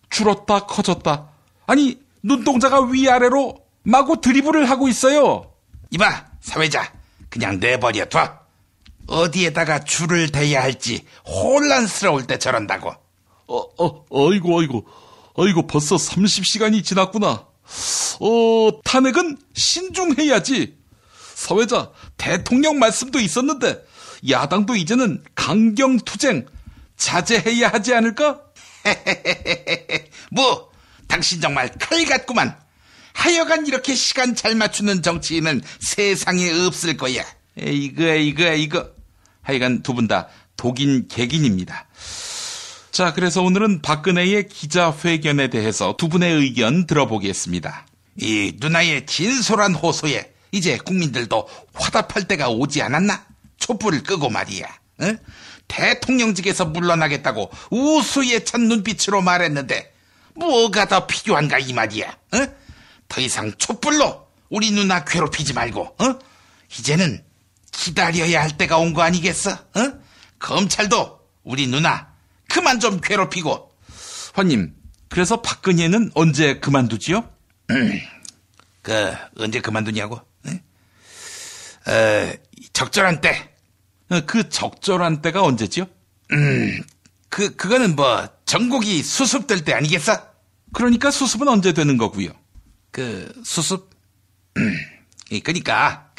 줄었다 커졌다. 아니, 눈동자가 위아래로 마구 드리블을 하고 있어요. 이봐, 사회자, 그냥 내버려둬. 어디에다가 줄을 대야 할지 혼란스러울 때 저런다고. 아이고, 벌써 30시간이 지났구나. 탄핵은 신중해야지. 사회자, 대통령 말씀도 있었는데 야당도 이제는 강경투쟁 자제해야 하지 않을까? 당신 정말 칼 같구만. 하여간 이렇게 시간 잘 맞추는 정치인은 세상에 없을 거야. 이거. 하여간 두 분 다 독인 객인입니다. 자, 그래서 오늘은 박근혜의 기자회견에 대해서 두 분의 의견 들어보겠습니다. 이 누나의 진솔한 호소에 이제 국민들도 화답할 때가 오지 않았나? 촛불을 끄고 말이야. 대통령직에서 물러나겠다고 우수예찬 눈빛으로 말했는데 뭐가 더 필요한가 이 말이야. 더 이상 촛불로 우리 누나 괴롭히지 말고 이제는 기다려야 할 때가 온 거 아니겠어? 검찰도 우리 누나 그만 좀 괴롭히고. 환님, 그래서 박근혜는 언제 그만두지요? 언제 그만두냐고? 적절한 때. 그 적절한 때가 언제지요? 그거는 전국이 수습될 때 아니겠어? 그러니까 수습은 언제 되는 거고요? 수습? 그러니까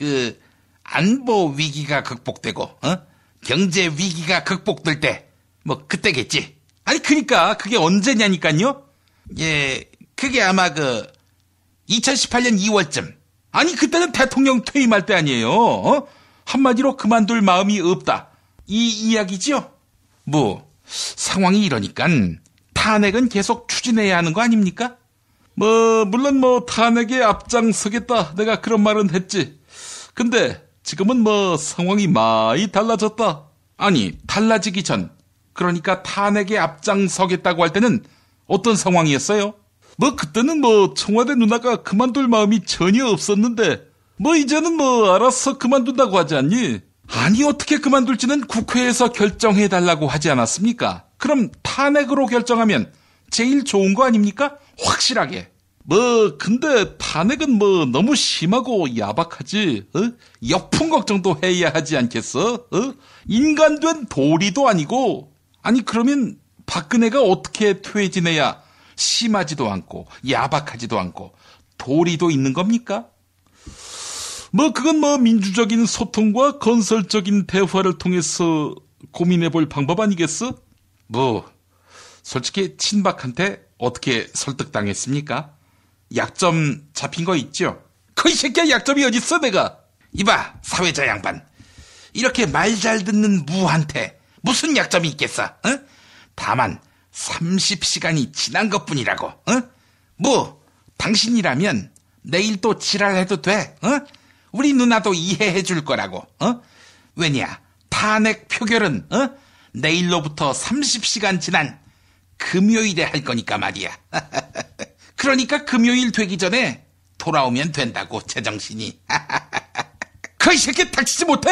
안보 위기가 극복되고 경제 위기가 극복될 때 그때겠지. 아니 그러니까 그게 언제냐니까요? 예, 그게 아마 2018년 2월쯤. 아니 그때는 대통령 퇴임할 때 아니에요. 한마디로 그만둘 마음이 없다, 이 이야기죠? 상황이 이러니깐 탄핵은 계속 추진해야 하는 거 아닙니까? 물론 탄핵에 앞장서겠다, 내가 그런 말은 했지. 근데 지금은 상황이 많이 달라졌다. 아니, 달라지기 전, 그러니까 탄핵에 앞장서겠다고 할 때는 어떤 상황이었어요? 그때는 청와대 누나가 그만둘 마음이 전혀 없었는데 이제는 알아서 그만둔다고 하지 않니? 아니, 어떻게 그만둘지는 국회에서 결정해달라고 하지 않았습니까? 그럼 탄핵으로 결정하면 제일 좋은 거 아닙니까? 확실하게. 근데 탄핵은 너무 심하고 야박하지. 역풍 걱정도 해야 하지 않겠어? 인간된 도리도 아니고. 아니, 그러면 박근혜가 어떻게 퇴진해야 심하지도 않고 야박하지도 않고 도리도 있는 겁니까? 그건 민주적인 소통과 건설적인 대화를 통해서 고민해볼 방법 아니겠어? 솔직히 친박한테 어떻게 설득당했습니까? 약점 잡힌 거 있죠? 이 새끼야, 약점이 어딨어 내가? 이봐, 사회자 양반. 이렇게 말 잘 듣는 무한테 무슨 약점이 있겠어? 다만 30시간이 지난 것뿐이라고. 어? 뭐 당신이라면 내일 또 지랄해도 돼. 어? 우리 누나도 이해해 줄 거라고. 어? 왜냐? 탄핵 표결은 내일로부터 30시간 지난 금요일에 할 거니까 말이야. 그러니까 금요일 되기 전에 돌아오면 된다고, 제정신이. 그 새끼 닥치지 못해!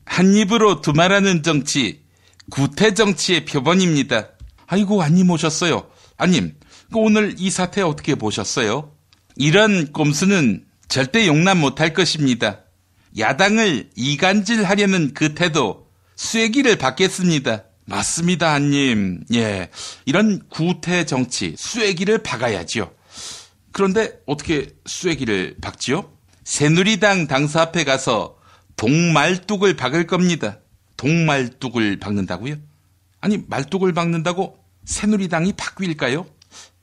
한 입으로 두말하는 정치, 구태 정치의 표본입니다. 아이고, 안님 오셨어요. 안님, 오늘 이 사태 어떻게 보셨어요? 이런 꼼수는 절대 용납 못할 것입니다. 야당을 이간질하려는 그 태도, 쐐기를 받겠습니다. 맞습니다, 안님. 예, 이런 구태 정치, 쐐기를 박아야지요. 그런데 어떻게 쐐기를 박지요? 새누리당 당사 앞에 가서 동말뚝을 박을 겁니다. 동말뚝을 박는다고요? 아니, 말뚝을 박는다고 새누리당이 바뀔까요?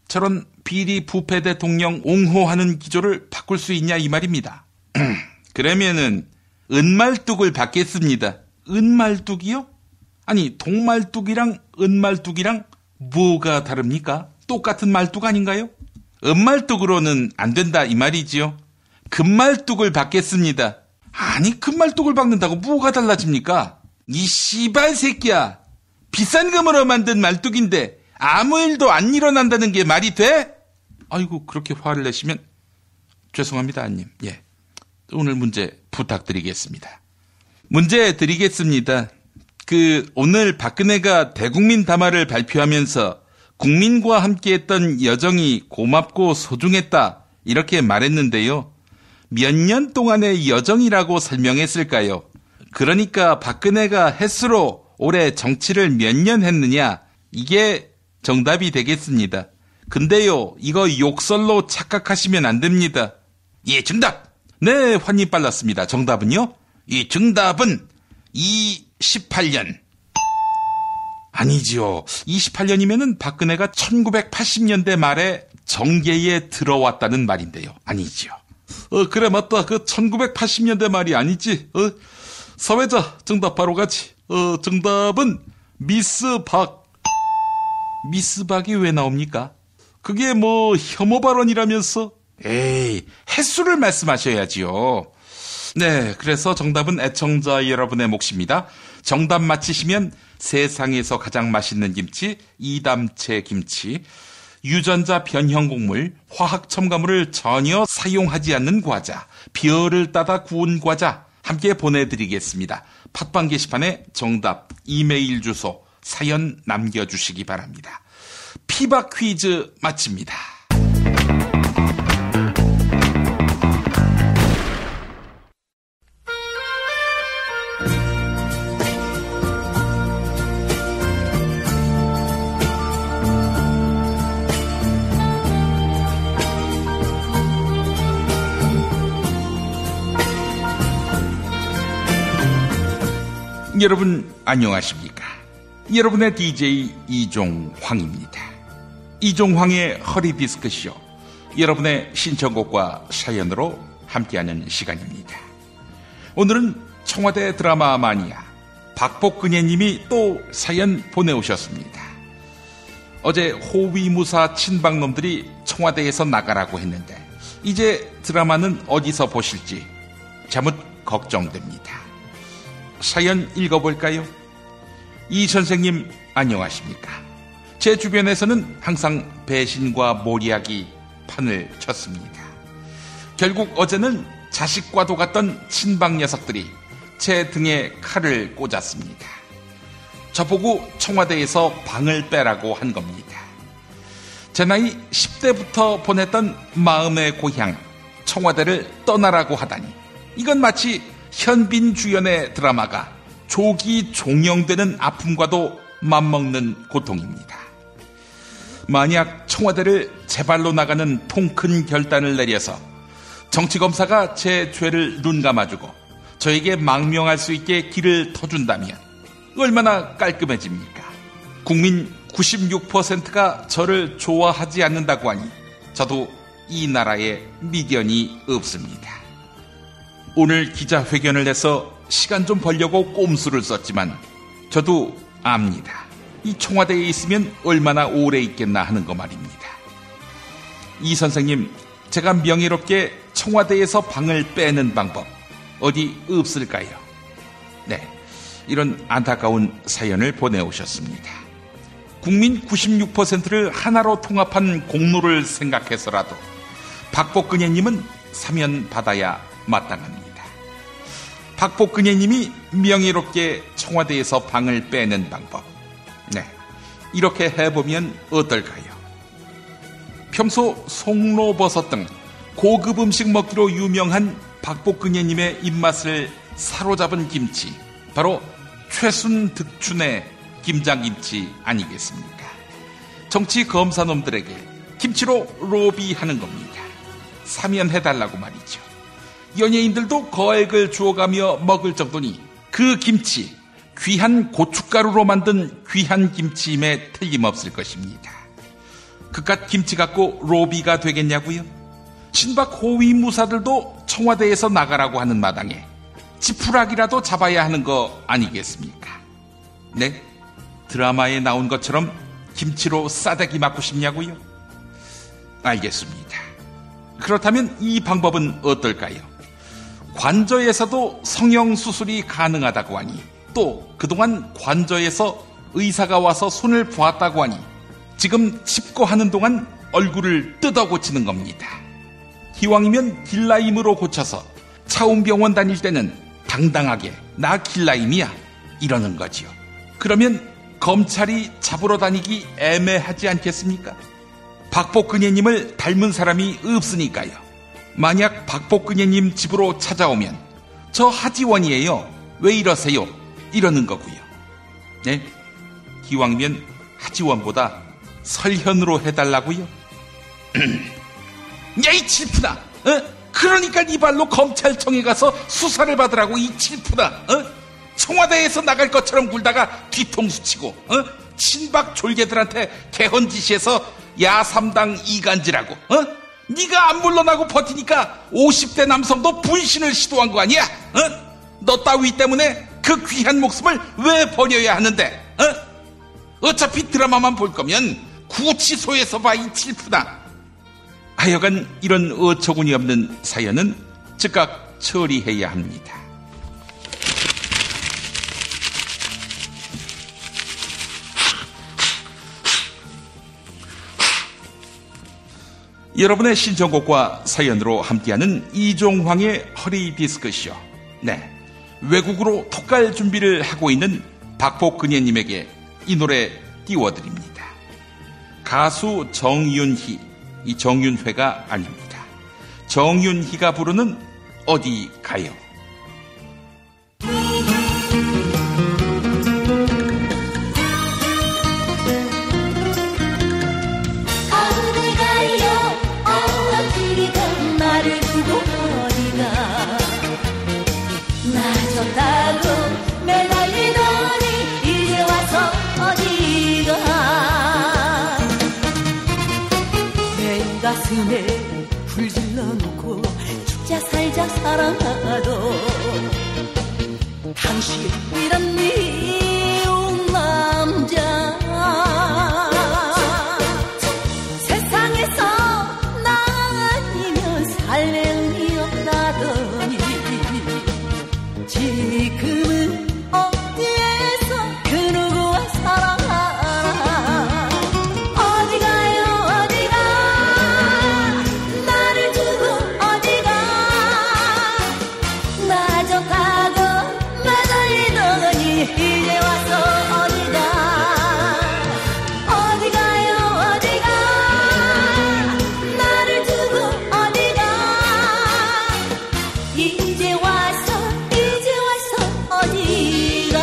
저런 비리 부패 대통령 옹호하는 기조를 바꿀 수 있냐 이 말입니다. 그러면은 은말뚝을 받겠습니다. 은말뚝이요? 아니, 동말뚝이랑 은말뚝이랑 뭐가 다릅니까? 똑같은 말뚝 아닌가요? 은말뚝으로는 안 된다 이 말이지요. 금말뚝을 받겠습니다. 아니, 금말뚝을 박는다고 뭐가 달라집니까? 이 씨발 새끼야. 비싼 금으로 만든 말뚝인데 아무 일도 안 일어난다는 게 말이 돼? 아이고, 그렇게 화를 내시면 죄송합니다, 안님. 예, 오늘 문제 부탁드리겠습니다. 문제 드리겠습니다. 오늘 박근혜가 대국민 담화를 발표하면서 국민과 함께했던 여정이 고맙고 소중했다 이렇게 말했는데요. 몇 년 동안의 여정이라고 설명했을까요? 그러니까 박근혜가 횟수로 올해 정치를 몇 년 했느냐, 이게 정답이 되겠습니다. 근데요, 이거 욕설로 착각하시면 안 됩니다. 예, 정답! 네, 환히 빨랐습니다. 정답은요? 이 정답은 28년. 아니지요. 28년이면은 박근혜가 1980년대 말에 정계에 들어왔다는 말인데요. 아니지요. 그래, 맞다. 1980년대 말이 아니지. 사회자, 정답 바로 가지. 정답은 미스 박. 미스 박이 왜 나옵니까? 그게 뭐 혐오 발언이라면서? 에이, 횟수를 말씀하셔야지요. 네, 그래서 정답은 애청자 여러분의 몫입니다. 정답 맞히시면 세상에서 가장 맛있는 김치, 이담채 김치, 유전자 변형 곡물, 화학 첨가물을 전혀 사용하지 않는 과자, 비어를 따다 구운 과자 함께 보내드리겠습니다. 팟빵 게시판에 정답, 이메일 주소, 사연 남겨주시기 바랍니다. 피박 퀴즈 마칩니다. 여러분 안녕하십니까? 여러분의 DJ 이종황입니다. 이종황의 허리디스크쇼, 여러분의 신청곡과 사연으로 함께하는 시간입니다. 오늘은 청와대 드라마 마니아 박복근혜님이 또 사연 보내오셨습니다. 어제 호위무사 친박놈들이 청와대에서 나가라고 했는데 이제 드라마는 어디서 보실지 자칫 걱정됩니다. 사연 읽어볼까요? 이 선생님 안녕하십니까? 제 주변에서는 항상 배신과 모략이 판을 쳤습니다. 결국 어제는 자식과도 같던 친박 녀석들이 제 등에 칼을 꽂았습니다. 저보고 청와대에서 방을 빼라고 한 겁니다. 제 나이 10대부터 보냈던 마음의 고향 청와대를 떠나라고 하다니, 이건 마치 현빈 주연의 드라마가 조기 종영되는 아픔과도 맞먹는 고통입니다. 만약 청와대를 제 발로 나가는 통큰 결단을 내려서 정치검사가 제 죄를 눈감아주고 저에게 망명할 수 있게 길을 터준다면 얼마나 깔끔해집니까? 국민 96%가 저를 좋아하지 않는다고 하니 저도 이 나라에 미련이 없습니다. 오늘 기자회견을 해서 시간 좀 벌려고 꼼수를 썼지만 저도 압니다. 이 청와대에 있으면 얼마나 오래 있겠나 하는 거 말입니다. 이 선생님, 제가 명예롭게 청와대에서 방을 빼는 방법 어디 없을까요? 네, 이런 안타까운 사연을 보내오셨습니다. 국민 96%를 하나로 통합한 공로를 생각해서라도 박복근혜님은 사면 받아야 마땅합니다. 박복근혜님이 명예롭게 청와대에서 방을 빼는 방법, 네, 이렇게 해보면 어떨까요? 평소 송로버섯 등 고급 음식 먹기로 유명한 박복근혜님의 입맛을 사로잡은 김치, 바로 최순득춘의 김장김치 아니겠습니까? 정치 검사놈들에게 김치로 로비하는 겁니다. 사면해달라고 말이죠. 연예인들도 거액을 주어가며 먹을 정도니 그 김치, 귀한 고춧가루로 만든 귀한 김치임에 틀림없을 것입니다. 그깟 김치 갖고 로비가 되겠냐고요? 친박 호위무사들도 청와대에서 나가라고 하는 마당에 지푸라기라도 잡아야 하는 거 아니겠습니까? 네? 드라마에 나온 것처럼 김치로 싸대기 맞고 싶냐고요? 알겠습니다. 그렇다면 이 방법은 어떨까요? 관저에서도 성형수술이 가능하다고 하니, 또 그동안 관저에서 의사가 와서 손을 보았다고 하니 지금 칩고하는 동안 얼굴을 뜯어 고치는 겁니다. 기왕이면 길라임으로 고쳐서 차움병원 다닐 때는 당당하게 나 길라임이야 이러는 거지요. 그러면 검찰이 잡으러 다니기 애매하지 않겠습니까? 박복근혜님을 닮은 사람이 없으니까요. 만약 박복근혜님 집으로 찾아오면 저 하지원이에요, 왜 이러세요, 이러는 거고요. 네? 기왕이면 하지원보다 설현으로 해달라고요? 야, 이 칠푸나! 어? 그러니까 네 발로 검찰청에 가서 수사를 받으라고, 이 칠푸나! 어? 청와대에서 나갈 것처럼 굴다가 뒤통수 치고, 어? 친박 졸개들한테 개헌지시해서 야삼당 이간질하고, 어? 네가 안 물러나고 버티니까 50대 남성도 분신을 시도한 거 아니야? 어? 너 따위 때문에 그 귀한 목숨을 왜 버려야 하는데? 어? 어차피 드라마만 볼 거면 구치소에서 봐, 이 칠푸나. 하여간 이런 어처구니 없는 사연은 즉각 처리해야 합니다. 여러분의 신청곡과 사연으로 함께하는 이종황의 허리디스크쇼. 네, 외국으로 톡갈 준비를 하고 있는 박복근혜님에게 이 노래 띄워드립니다. 가수 정윤희, 이 정윤회가 아닙니다. 정윤희가 부르는 어디 가요. 가슴에 불 질러놓고 죽자 살자 사랑하도 당신이란 미운 남자 세상에서 나 아니면 살 내음이 없다더니 지금은 어디에서 그 누구와 사랑하나. 어디 가요 어디가 나를 두고 어디가 마저 가고 매달리더니 이제 와서 어디가. 어디 가요 어디가 나를 두고 어디가 이제 와서 어디가.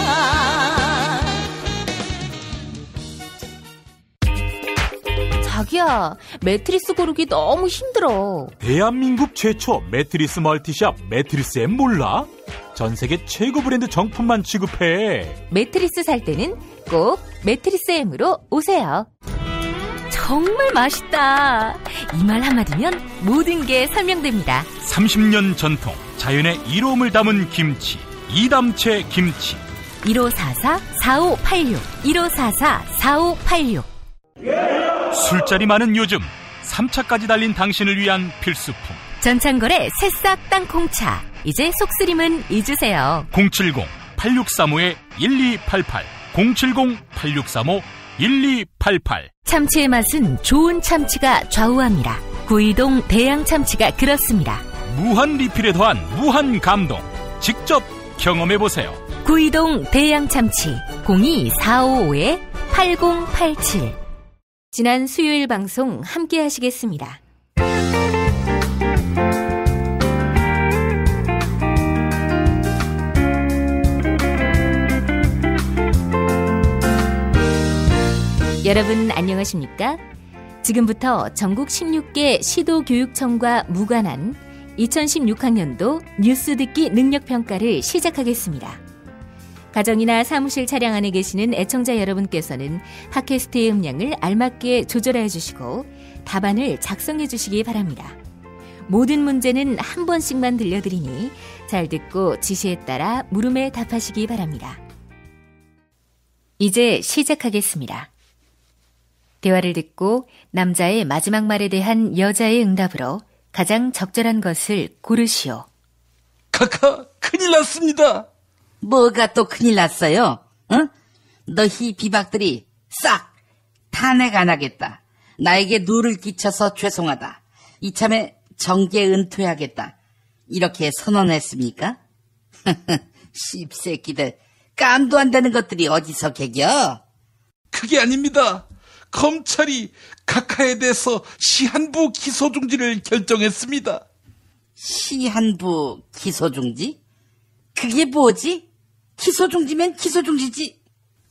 자기야, 매트리스 고르기 너무 힘들어. 대한민국 최초 매트리스 멀티샵 매트리스엠 몰라? 전세계 최고 브랜드 정품만 취급해. 매트리스 살 때는 꼭 매트리스엠으로 오세요. 정말 맛있다. 이 말 한마디면 모든 게 설명됩니다. 30년 전통, 자연의 이로움을 담은 김치, 이담채 김치. 1544-4586 1544-4586 술자리 많은 요즘 3차까지 달린 당신을 위한 필수품 전창걸의 새싹 땅콩차. 이제 속쓰림은 잊으세요. 070-8635-1288 070-8635-1288 참치의 맛은 좋은 참치가 좌우합니다. 구이동 대양 참치가 그렇습니다. 무한 리필에 더한 무한 감동. 직접 경험해보세요. 구이동 대양 참치 02-455-8087. 지난 수요일 방송 함께 하시겠습니다. 여러분 안녕하십니까? 지금부터 전국 16개 시도교육청과 무관한 2016학년도 뉴스 듣기 능력평가를 시작하겠습니다. 가정이나 사무실 차량 안에 계시는 애청자 여러분께서는 팟캐스트의 음량을 알맞게 조절해 주시고 답안을 작성해 주시기 바랍니다. 모든 문제는 한 번씩만 들려드리니 잘 듣고 지시에 따라 물음에 답하시기 바랍니다. 이제 시작하겠습니다. 대화를 듣고 남자의 마지막 말에 대한 여자의 응답으로 가장 적절한 것을 고르시오. 카카, 큰일 났습니다. 뭐가 또 큰일 났어요? 응? 너희 비박들이 싹 탄핵 안 하겠다. 나에게 누를 끼쳐서 죄송하다. 이참에 정계 은퇴하겠다. 이렇게 선언했습니까? 씹새끼들, 깜도 안 되는 것들이 어디서 개겨? 그게 아닙니다. 검찰이 카카에 대해서 시한부 기소 중지를 결정했습니다. 시한부 기소 중지? 그게 뭐지? 기소 중지면 기소 중지지.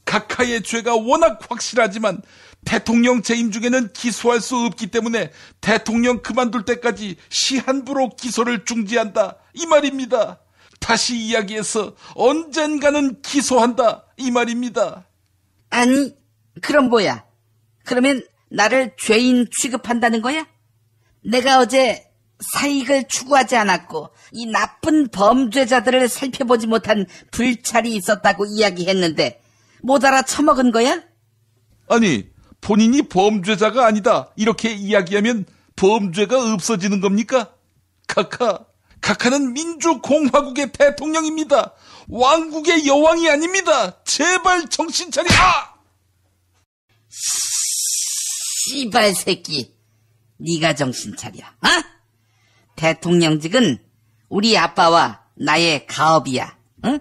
카카의 죄가 워낙 확실하지만 대통령 재임 중에는 기소할 수 없기 때문에 대통령 그만둘 때까지 시한부로 기소를 중지한다. 이 말입니다. 다시 이야기해서 언젠가는 기소한다. 이 말입니다. 아니, 그럼 뭐야? 그러면 나를 죄인 취급한다는 거야? 내가 어제 사익을 추구하지 않았고 이 나쁜 범죄자들을 살펴보지 못한 불찰이 있었다고 이야기했는데 못 알아 처먹은 거야? 아니, 본인이 범죄자가 아니다 이렇게 이야기하면 범죄가 없어지는 겁니까? 카카는 민주공화국의 대통령입니다. 왕국의 여왕이 아닙니다. 제발 정신 차려. 씨발 새끼, 네가 정신 차려. 대통령직은 우리 아빠와 나의 가업이야. 응?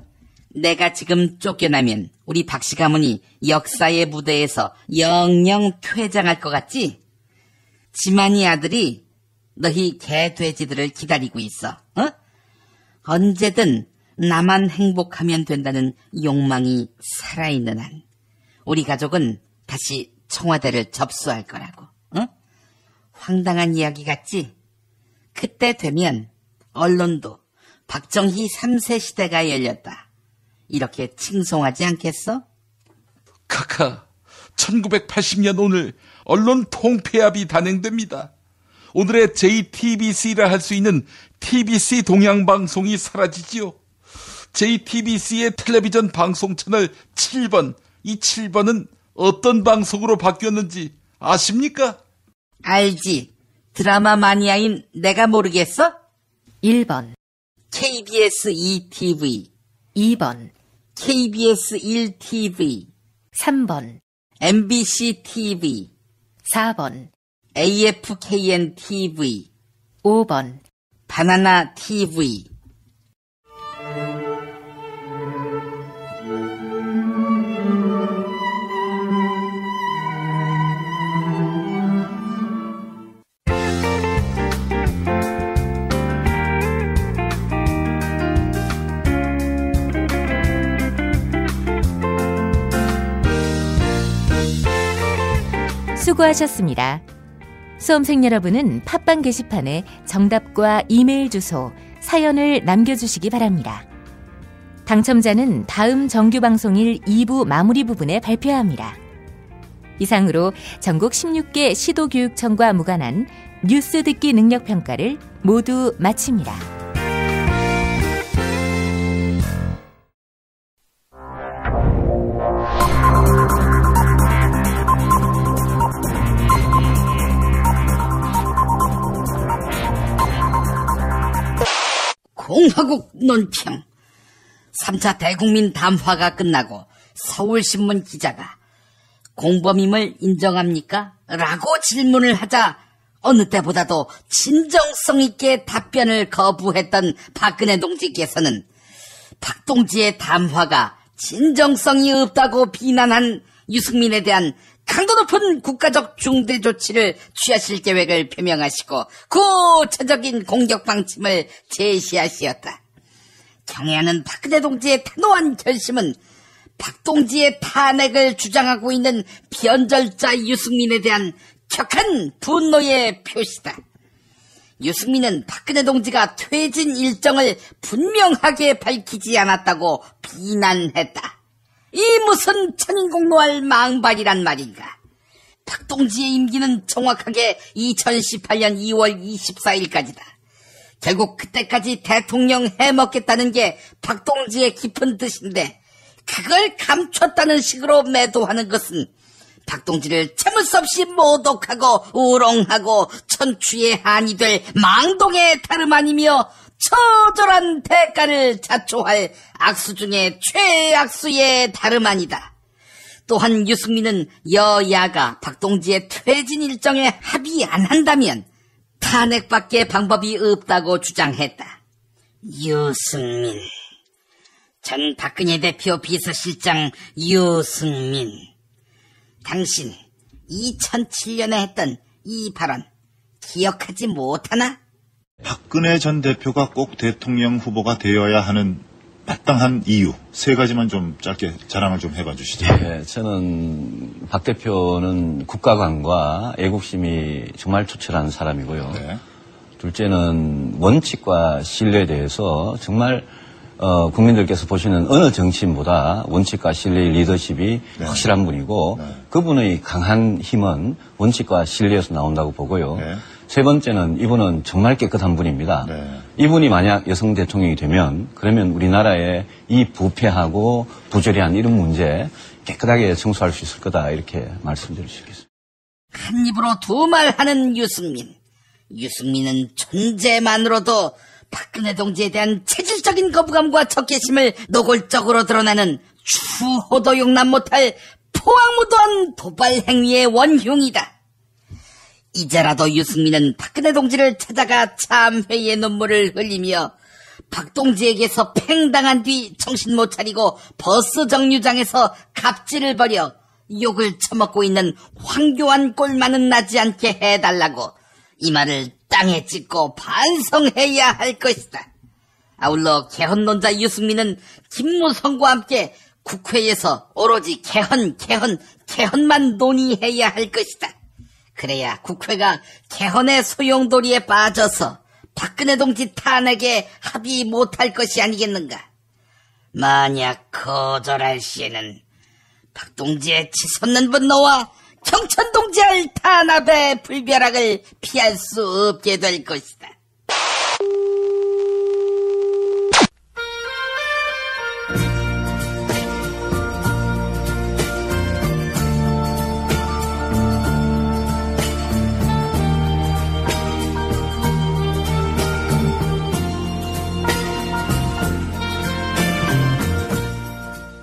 내가 지금 쫓겨나면 우리 박씨 가문이 역사의 무대에서 영영 퇴장할 것 같지? 지만이 아들이 너희 개돼지들을 기다리고 있어. 언제든 나만 행복하면 된다는 욕망이 살아있는 한 우리 가족은 다시 청와대를 접수할 거라고. 황당한 이야기 같지? 그때 되면 언론도 박정희 3세 시대가 열렸다. 이렇게 칭송하지 않겠어? 카카, 1980년 오늘 언론 통폐합이 단행됩니다. 오늘의 JTBC라 할 수 있는 TBC 동양방송이 사라지지요. JTBC의 텔레비전 방송 채널 7번, 이 7번은 어떤 방송으로 바뀌었는지 아십니까? 알지. 드라마 마니아인 내가 모르겠어? 1번 KBS 2TV 2번 KBS 1TV 3번 MBC TV 4번 AFKN TV 5번 바나나 TV. 수고하셨습니다. 수험생 여러분은 팟빵 게시판에 정답과 이메일 주소, 사연을 남겨주시기 바랍니다. 당첨자는 다음 정규방송일 2부 마무리 부분에 발표합니다. 이상으로 전국 16개 시도교육청과 무관한 뉴스 듣기 능력평가를 모두 마칩니다. 공화국 논평. 3차 대국민 담화가 끝나고 서울신문 기자가 공범임을 인정합니까? 라고 질문을 하자 어느 때보다도 진정성 있게 답변을 거부했던 박근혜 동지께서는 박동지의 담화가 진정성이 없다고 비난한 유승민에 대한 강도 높은 국가적 중대 조치를 취하실 계획을 표명하시고 구체적인 공격 방침을 제시하시었다. 경애하는 박근혜 동지의 단호한 결심은 박동지의 탄핵을 주장하고 있는 변절자 유승민에 대한 격한 분노의 표시다. 유승민은 박근혜 동지가 퇴진 일정을 분명하게 밝히지 않았다고 비난했다. 이 무슨 천인공노할 망발이란 말인가. 박동지의 임기는 정확하게 2018년 2월 24일까지다. 결국 그때까지 대통령 해먹겠다는 게 박동지의 깊은 뜻인데 그걸 감췄다는 식으로 매도하는 것은 박동지를 참을 수 없이 모독하고 우롱하고 천추의 한이 될 망동의 다름 아니며 처절한 대가를 자초할 악수 중에 최악수의 다름 아니다. 또한 유승민은 여야가 박동지의 퇴진 일정에 합의 안 한다면 탄핵밖에 방법이 없다고 주장했다. 유승민, 전 박근혜 대표 비서실장 유승민, 당신 2007년에 했던 이 발언 기억하지 못하나? 박근혜 전 대표가 꼭 대통령 후보가 되어야 하는 마땅한 이유 3가지만 좀 짧게 자랑을 좀 해봐 주시죠. 네, 저는 박 대표는 국가관과 애국심이 정말 투철한 사람이고요. 네. 둘째는 원칙과 신뢰에 대해서 정말 국민들께서 보시는 어느 정치인보다 원칙과 신뢰의 리더십이 네. 확실한 분이고 네. 그분의 강한 힘은 원칙과 신뢰에서 나온다고 보고요. 네. 세 번째는 이분은 정말 깨끗한 분입니다. 네. 이분이 만약 여성 대통령이 되면 그러면 우리나라의 이 부패하고 부조리한 이런 문제 깨끗하게 청소할 수 있을 거다 이렇게 말씀드릴 수 있겠습니다. 한 입으로 두 말 하는 유승민. 유승민은 존재만으로도 박근혜 동지에 대한 체질적인 거부감과 적개심을 노골적으로 드러내는 추호도 용납 못할 포악무도한 도발 행위의 원흉이다. 이제라도 유승민은 박근혜 동지를 찾아가 참회의 눈물을 흘리며 박동지에게서 팽당한 뒤 정신 못 차리고 버스 정류장에서 갑질을 벌여 욕을 처먹고 있는 황교안 꼴만은 나지 않게 해달라고 이 말을 땅에 찍고 반성해야 할 것이다. 아울러 개헌론자 유승민은 김무성과 함께 국회에서 오로지 개헌만 논의해야 할 것이다. 그래야 국회가 개헌의 소용돌이에 빠져서 박근혜 동지 탄핵에 합의 못할 것이 아니겠는가. 만약 거절할 시에는 박동지의 치솟는 분노와 경천 동지할 탄압의 불벼락을 피할 수 없게 될 것이다.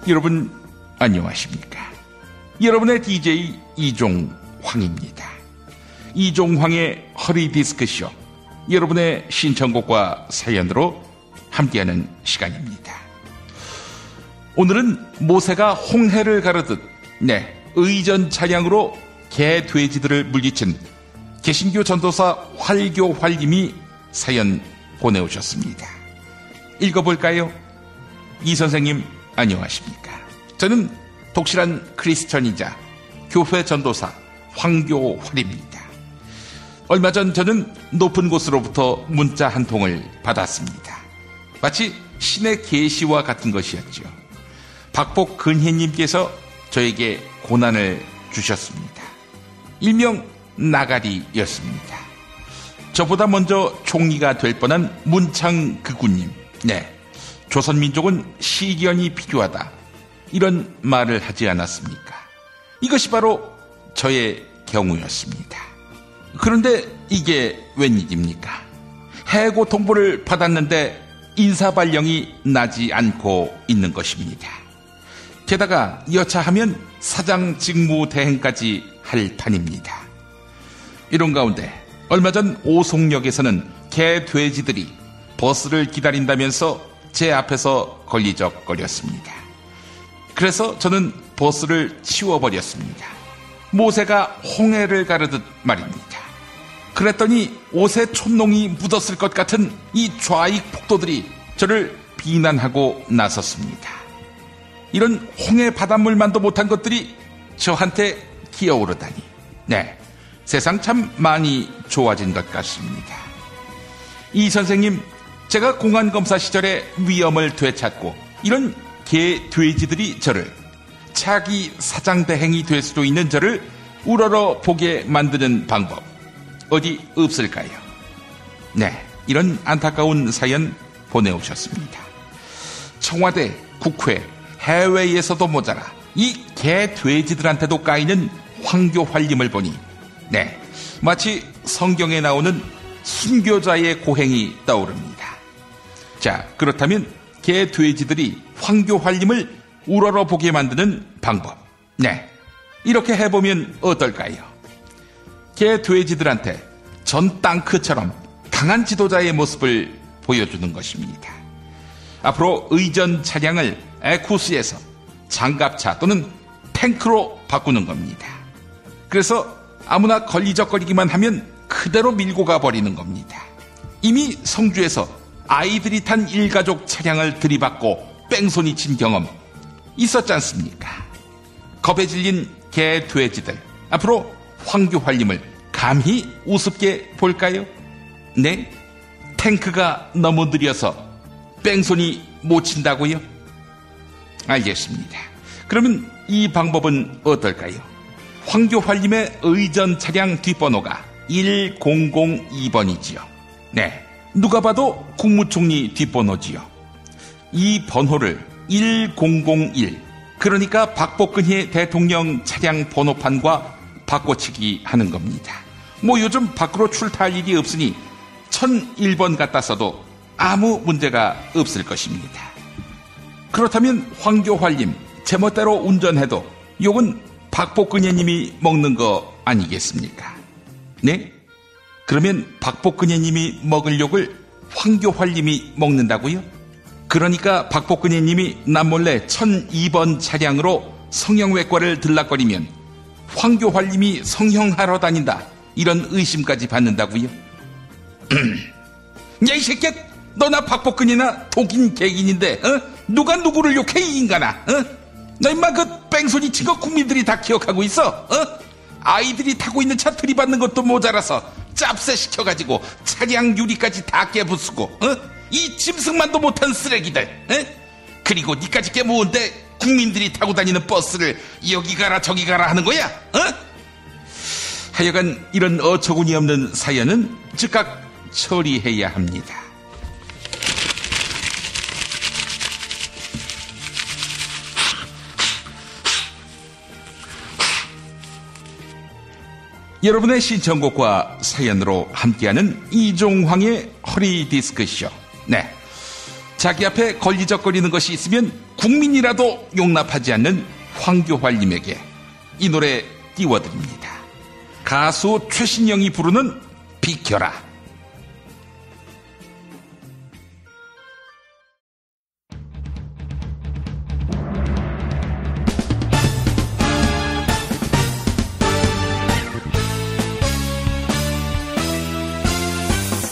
여러분 안녕하십니까? 여러분의 DJ 이종황입니다. 이종황의 허리디스크쇼, 여러분의 신청곡과 사연으로 함께하는 시간입니다. 오늘은 모세가 홍해를 가르듯 의전 차량으로 개, 돼지들을 물리친 개신교 전도사 활교활님이 사연 보내오셨습니다. 읽어볼까요? 이 선생님 안녕하십니까? 저는 독실한 크리스천이자 교회 전도사 황교활입니다. 얼마 전 저는 높은 곳으로부터 문자 한 통을 받았습니다. 마치 신의 계시와 같은 것이었죠. 박복 근혜님께서 저에게 고난을 주셨습니다. 일명 나가리였습니다. 저보다 먼저 총리가 될 뻔한 문창극우님, 조선민족은 시견이 필요하다, 이런 말을 하지 않았습니까? 이것이 바로 저의 경우였습니다. 그런데 이게 웬일입니까? 해고 통보를 받았는데 인사발령이 나지 않고 있는 것입니다. 게다가 여차하면 사장 직무 대행까지 할 판입니다. 이런 가운데 얼마 전 오송역에서는 개 돼지들이 버스를 기다린다면서 제 앞에서 걸리적거렸습니다. 그래서 저는 버스를 치워버렸습니다. 모세가 홍해를 가르듯 말입니다. 그랬더니 옷에 촛농이 묻었을 것 같은 이 좌익 폭도들이 저를 비난하고 나섰습니다. 이런 홍해 바닷물만도 못한 것들이 저한테 기어오르다니. 네, 세상 참 많이 좋아진 것 같습니다. 이 선생님, 제가 공안검사 시절에 위엄을 되찾고 이런 개 돼지들이 저를 차기 사장대행이 될 수도 있는 저를 우러러 보게 만드는 방법 어디 없을까요? 네, 이런 안타까운 사연 보내오셨습니다. 청와대, 국회, 해외에서도 모자라 이 개 돼지들한테도 까이는 황교활림을 보니 네, 마치 성경에 나오는 순교자의 고행이 떠오릅니다. 자, 그렇다면 개 돼지들이 황교활림을 우러러 보게 만드는 방법. 네, 이렇게 해보면 어떨까요? 개 돼지들한테 전 땅크처럼 강한 지도자의 모습을 보여주는 것입니다. 앞으로 의전 차량을 에쿠스에서 장갑차 또는 탱크로 바꾸는 겁니다. 그래서 아무나 걸리적거리기만 하면 그대로 밀고 가버리는 겁니다. 이미 성주에서 아이들이 탄 일가족 차량을 들이받고 뺑소니 친 경험 있었지 않습니까? 겁에 질린 개 돼지들, 앞으로 황교활림을 감히 우습게 볼까요? 네? 탱크가 너무 느려서 뺑소니 못 친다고요? 알겠습니다. 그러면 이 방법은 어떨까요? 황교활림의 의전 차량 뒷번호가 1002번이지요. 네, 누가 봐도 국무총리 뒷번호지요. 이 번호를 1001, 그러니까 박복근혜 대통령 차량 번호판과 바꿔치기 하는 겁니다. 뭐 요즘 밖으로 출타할 일이 없으니 1001번 갖다 써도 아무 문제가 없을 것입니다. 그렇다면 황교활림 제멋대로 운전해도 욕은 박복근혜님이 먹는 거 아니겠습니까? 네? 그러면 박복근혜님이 먹을 욕을 황교활림이 먹는다고요? 그러니까 박복근혜님이 남몰래 1002번 차량으로 성형외과를 들락거리면 황교활림이 성형하러 다닌다, 이런 의심까지 받는다고요? 야, 이 새끼야, 너나 박복근이나 독인 개인인데 누가 누구를 욕해, 이 인간아? 너 임마 그 뺑소니 친 거 국민들이 다 기억하고 있어? 아이들이 타고 있는 차 들이받는 것도 모자라서 짭새 시켜가지고 차량 유리까지 다 깨부수고 이 짐승만도 못한 쓰레기들. 그리고 니까지 깨모은데 국민들이 타고 다니는 버스를 여기 가라 저기 가라 하는 거야? 하여간 이런 어처구니 없는 사연은 즉각 처리해야 합니다. 여러분의 신청곡과 사연으로 함께하는 이종황의 허리 디스크쇼. 네, 자기 앞에 걸리적거리는 것이 있으면 국민이라도 용납하지 않는 황교활님에게 이 노래 띄워드립니다. 가수 최신영이 부르는 비켜라.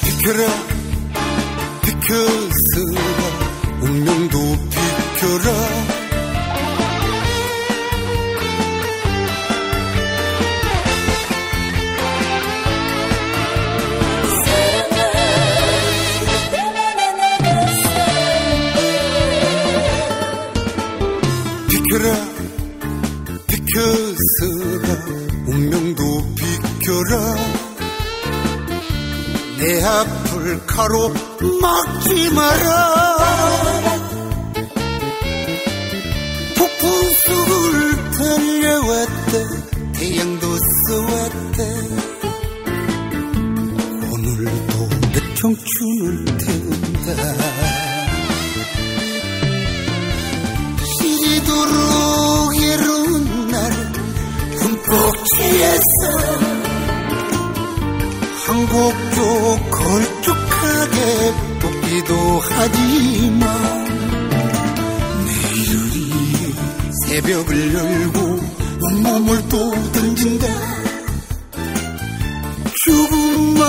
비켜라 비켜서라 운명도 비켜라 비켜라 비켜서라 운명도 비켜라 내 앞을 가로 막지 마라 폭풍 속을 달려왔다 태양도 쏘았다 오늘도 내 청춘을 태운다 한국도 걸쭉하게 뽑기도 하지만 내일 위해 새벽을 열고 온몸을 또 던진다. 조금만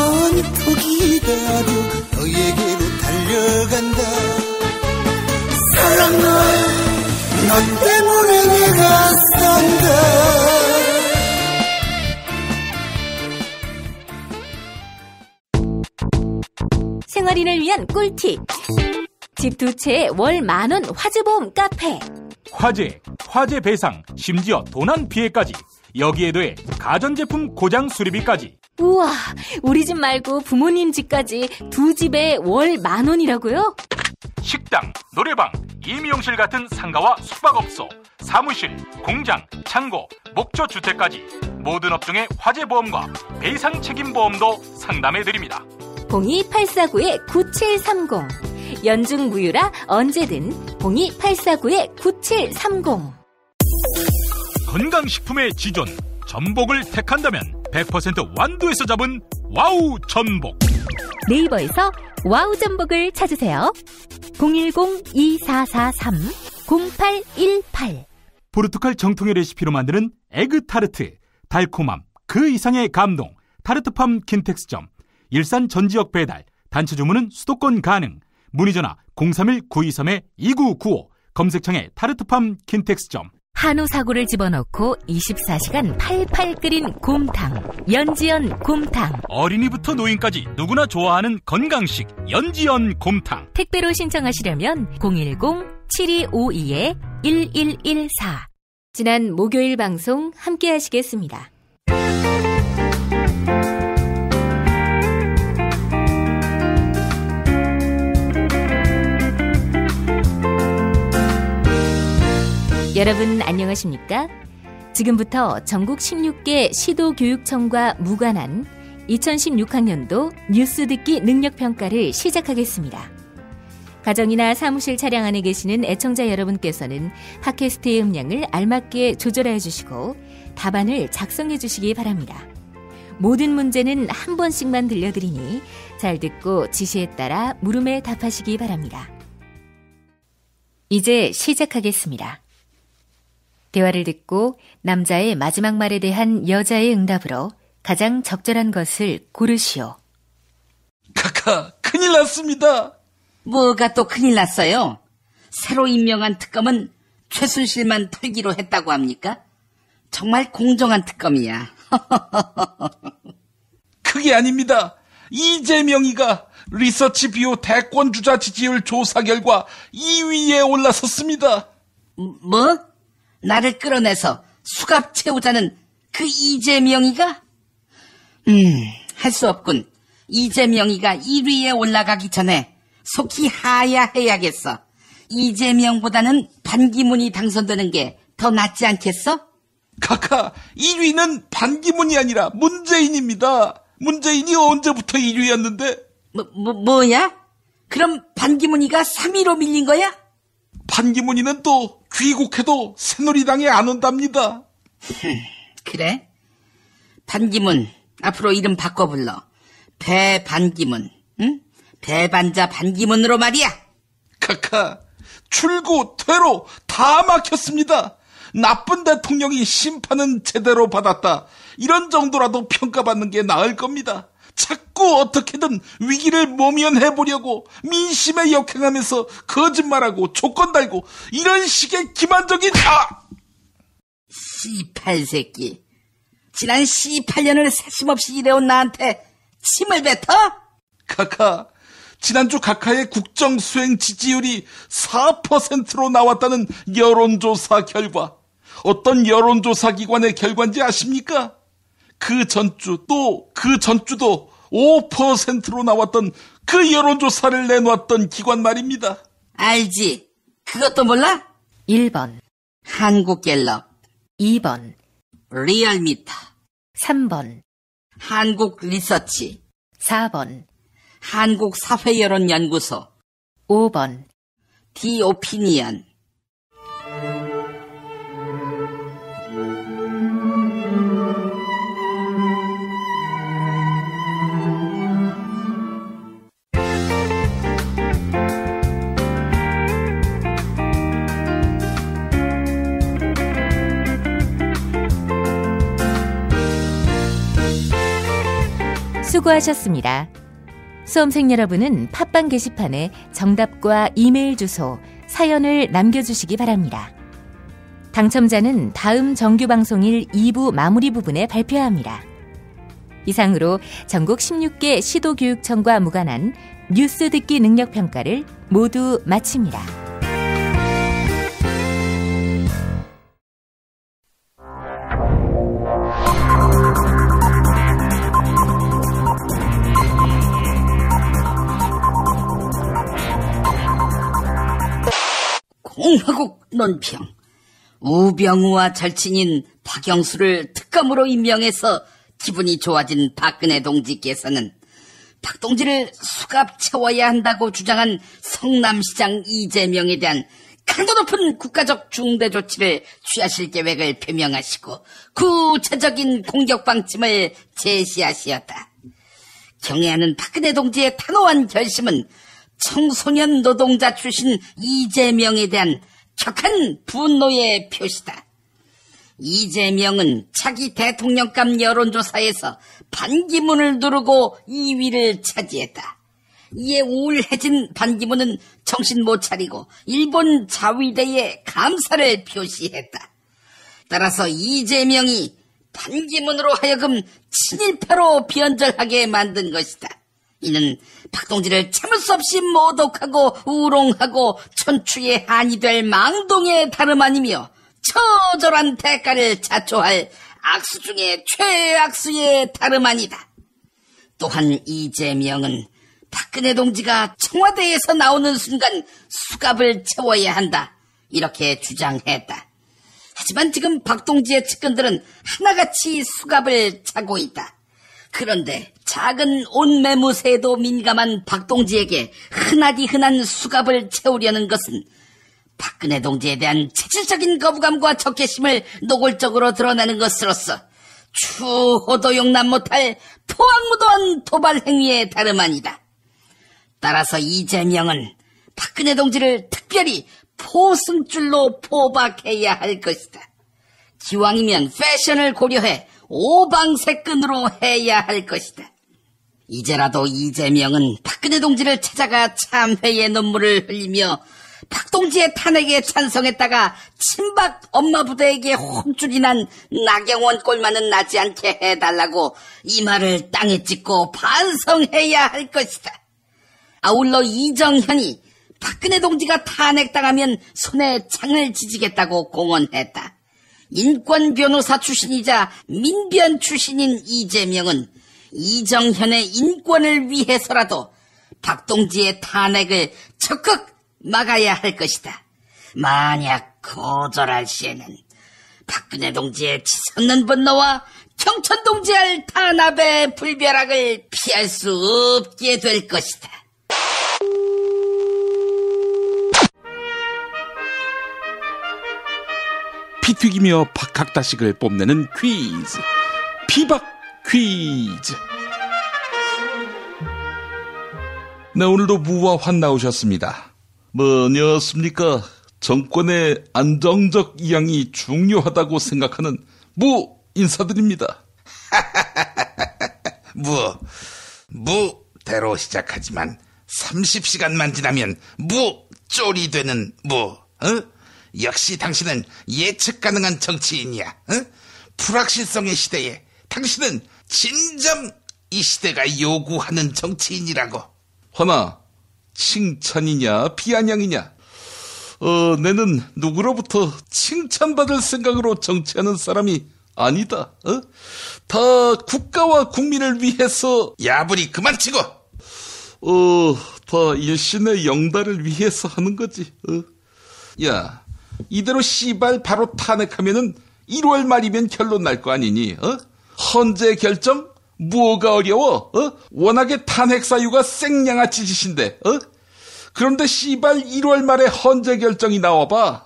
더 기다려 너에게로 달려간다. 사랑아, 너 때문에 내가 산다. 생활인을 위한 꿀팁. 집 두 채에 월 10,000원 화재보험 카페. 화재 배상, 심지어 도난 피해까지. 여기에 더해 가전제품 고장 수리비까지. 우와, 우리 집 말고 부모님 집까지 두 집에 월 10,000원이라고요? 식당, 노래방, 임용실 같은 상가와 숙박업소, 사무실, 공장, 창고, 목조주택까지 모든 업종의 화재보험과 배상 책임보험도 상담해드립니다. 02849-9730. 연중 무휴라 언제든 02849-9730. 건강식품의 지존 전복을 택한다면 100% 완도에서 잡은 와우 전복. 네이버에서 와우 전복을 찾으세요. 010-2443-0818. 포르투갈 정통의 레시피로 만드는 에그타르트. 달콤함 그 이상의 감동. 타르트팜 킨텍스점. 일산 전 지역 배달. 단체 주문은 수도권 가능. 문의전화 031-923-2995. 검색창에 타르트팜 킨텍스점. 한우 사고를 집어넣고 24시간 팔팔 끓인 곰탕. 연지연 곰탕. 어린이부터 노인까지 누구나 좋아하는 건강식 연지연 곰탕. 택배로 신청하시려면 010-7252-1114. 지난 목요일 방송 함께 하시겠습니다. 여러분 안녕하십니까? 지금부터 전국 16개 시도교육청과 무관한 2016학년도 뉴스 듣기 능력평가를 시작하겠습니다. 가정이나 사무실 차량 안에 계시는 애청자 여러분께서는 팟캐스트의 음량을 알맞게 조절해 주시고 답안을 작성해 주시기 바랍니다. 모든 문제는 한 번씩만 들려드리니 잘 듣고 지시에 따라 물음에 답하시기 바랍니다. 이제 시작하겠습니다. 대화를 듣고 남자의 마지막 말에 대한 여자의 응답으로 가장 적절한 것을 고르시오. 카카, 큰일 났습니다. 뭐가 또 큰일 났어요? 새로 임명한 특검은 최순실만 털기로 했다고 합니까? 정말 공정한 특검이야. 그게 아닙니다. 이재명이가 리서치 비오 대권 주자 지지율 조사 결과 2위에 올라섰습니다. 뭐? 나를 끌어내서 수갑 채우자는 그 이재명이가? 할 수 없군. 이재명이가 1위에 올라가기 전에 속히 하야해야겠어. 이재명보다는 반기문이 당선되는 게 더 낫지 않겠어? 카카, 1위는 반기문이 아니라 문재인입니다. 문재인이 언제부터 1위였는데? 뭐야? 그럼 반기문이가 3위로 밀린 거야? 반기문이는 또 귀국해도 새누리당에 안 온답니다. 그래? 반기문 앞으로 이름 바꿔 불러. 배반기문. 응? 배반자 반기문으로 말이야. 카카, 출구, 퇴로 다 막혔습니다. 나쁜 대통령이 심판은 제대로 받았다. 이런 정도라도 평가받는 게 나을 겁니다. 자꾸 어떻게든 위기를 모면해보려고 민심에 역행하면서 거짓말하고 조건 달고 이런 식의 기만적인 씨팔새끼. 지난 18년을 세심없이 일해온 나한테 침을 뱉어? 카카, 지난주 카카의 국정수행 지지율이 4%로 나왔다는 여론조사 결과. 어떤 여론조사 기관의 결과인지 아십니까? 그 전주 또 그 전주도 5%로 나왔던 그 여론조사를 내놓았던 기관 말입니다. 알지? 그것도 몰라? 1번 한국갤럽, 2번 리얼미터, 3번 한국리서치, 4번 한국사회여론연구소, 5번 디오피니언. 수고하셨습니다. 수험생 여러분은 팟빵 게시판에 정답과 이메일 주소, 사연을 남겨주시기 바랍니다. 당첨자는 다음 정규방송일 2부 마무리 부분에 발표합니다. 이상으로 전국 16개 시도교육청과 무관한 뉴스 듣기 능력평가를 모두 마칩니다. 공화국 논평. 우병우와 절친인 박영수를 특검으로 임명해서 기분이 좋아진 박근혜 동지께서는 박 동지를 수갑 채워야 한다고 주장한 성남시장 이재명에 대한 강도 높은 국가적 중대 조치를 취하실 계획을 표명하시고 구체적인 공격 방침을 제시하시었다. 경애하는 박근혜 동지의 단호한 결심은 청소년 노동자 출신 이재명에 대한 격한 분노의 표시다. 이재명은 차기 대통령감 여론조사에서 반기문을 누르고 2위를 차지했다. 이에 우울해진 반기문은 정신 못 차리고 일본 자위대에 감사를 표시했다. 따라서 이재명이 반기문으로 하여금 친일파로 변절하게 만든 것이다. 이는 박동지를 참을 수 없이 모독하고 우롱하고 천추의 한이 될 망동의 다름 아니며 처절한 대가를 자초할 악수 중에 최악수의 다름 아니다. 또한 이재명은 박근혜 동지가 청와대에서 나오는 순간 수갑을 채워야 한다, 이렇게 주장했다. 하지만 지금 박동지의 측근들은 하나같이 수갑을 차고 있다. 그런데 작은 옷매무새에도 민감한 박동지에게 흔하디 흔한 수갑을 채우려는 것은 박근혜 동지에 대한 체질적인 거부감과 적개심을 노골적으로 드러내는 것으로서 추호도 용납 못할 포악무도한 도발 행위에 다름 아니다. 따라서 이재명은 박근혜 동지를 특별히 포승줄로 포박해야 할 것이다. 기왕이면 패션을 고려해 오방색끈으로 해야 할 것이다. 이제라도 이재명은 박근혜 동지를 찾아가 참회의 눈물을 흘리며 박동지의 탄핵에 찬성했다가 친박 엄마 부대에게 혼쭐이 난 나경원 꼴만은 나지 않게 해달라고 이 말을 땅에 찍고 반성해야 할 것이다. 아울러 이정현이 박근혜 동지가 탄핵당하면 손에 창을 지지겠다고 공언했다. 인권 변호사 출신이자 민변 출신인 이재명은 이정현의 인권을 위해서라도 박동지의 탄핵을 적극 막아야 할 것이다. 만약 거절할 시에는 박근혜 동지의 치솟는 분노와 경천 동지의 탄압의 불벼락을 피할 수 없게 될 것이다. 피 튀기며 박학다식을 뽐내는 퀴즈, 피박 퀴즈. 네, 오늘도 무와 환 나오셨습니다. 뭐냐습니까? 정권의 안정적 이양이 중요하다고 생각하는 무 인사드립니다. 무대로 시작하지만 30시간만 지나면 무쫄이 되는 무. 역시 당신은 예측 가능한 정치인이야. 불확실성의 시대에 당신은 진정 이 시대가 요구하는 정치인이라고. 환아, 칭찬이냐 비아냥이냐? 내는 누구로부터 칭찬받을 생각으로 정치하는 사람이 아니다. 다 국가와 국민을 위해서. 야부리 그만 치고. 다 일신의 영달을 위해서 하는 거지. 야, 이대로 씨발 바로 탄핵하면은 1월 말이면 결론 날 거 아니니? 헌재 결정? 뭐가 어려워? 워낙에 탄핵 사유가 생양아치 짓인데. 그런데 씨발 1월 말에 헌재 결정이 나와봐.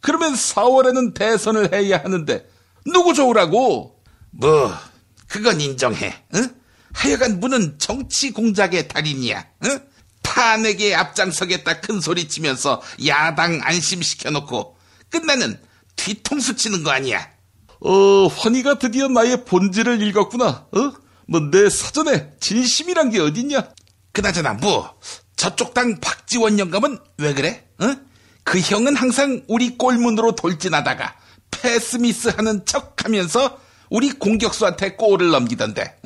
그러면 4월에는 대선을 해야 하는데 누구 좋으라고? 그건 인정해. 하여간 무는 정치 공작의 달인이야. 탄핵에 앞장서겠다 큰 소리 치면서 야당 안심시켜놓고 끝나는 뒤통수 치는 거 아니야. 환희가 드디어 나의 본질을 읽었구나. 뭐 내 사전에 진심이란 게 어딨냐? 그나저나 저쪽 당 박지원 영감은 왜 그래? 그 형은 항상 우리 골문으로 돌진하다가 패스미스하는 척하면서 우리 공격수한테 골을 넘기던데.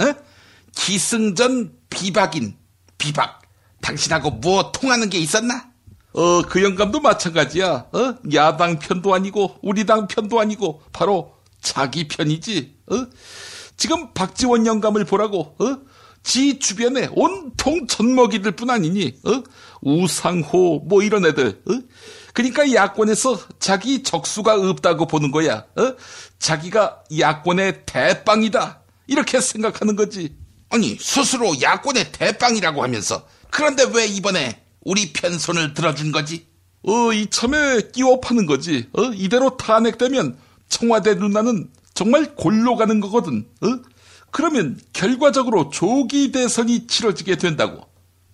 기승전 비박. 당신하고 뭐 통하는 게 있었나? 그 영감도 마찬가지야. 야당 편도 아니고 우리 당 편도 아니고 바로 자기 편이지. 지금 박지원 영감을 보라고. 지 주변에 온통 젖먹이들 뿐 아니니. 우상호 뭐 이런 애들. 그러니까 야권에서 자기 적수가 없다고 보는 거야. 자기가 야권의 대빵이다 이렇게 생각하는 거지. 아니 스스로 야권의 대빵이라고 하면서 그런데 왜 이번에 우리 편 손을 들어준 거지? 이참에 끼워 파는 거지. 이대로 탄핵되면 청와대 누나는 정말 골로 가는 거거든. 그러면 결과적으로 조기 대선이 치러지게 된다고.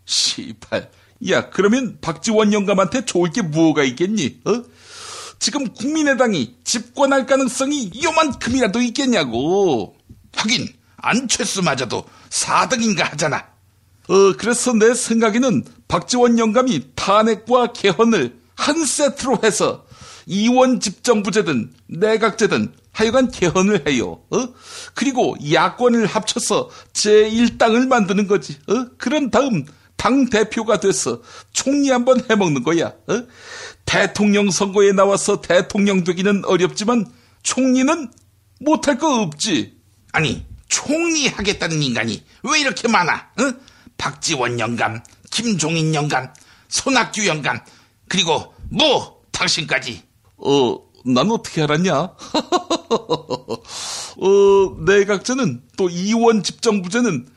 시발. 야, 그러면 박지원 영감한테 좋을 게 뭐가 있겠니? 지금 국민의당이 집권할 가능성이 요만큼이라도 있겠냐고. 하긴 안철수마저도 4등인가 하잖아. 그래서 내 생각에는 박지원 영감이 탄핵과 개헌을 한 세트로 해서 이원 집정부제든 내각제든 하여간 개헌을 해요. 그리고 야권을 합쳐서 제1당을 만드는 거지. 그런 다음 당대표가 돼서 총리 한번 해먹는 거야. 대통령 선거에 나와서 대통령 되기는 어렵지만 총리는 못할 거 없지. 아니 총리 하겠다는 인간이 왜 이렇게 많아? 박지원 영감, 김종인 영감, 손학규 영감, 그리고 당신까지. 난 어떻게 알았냐? 내각제는 또 이원 집정부제는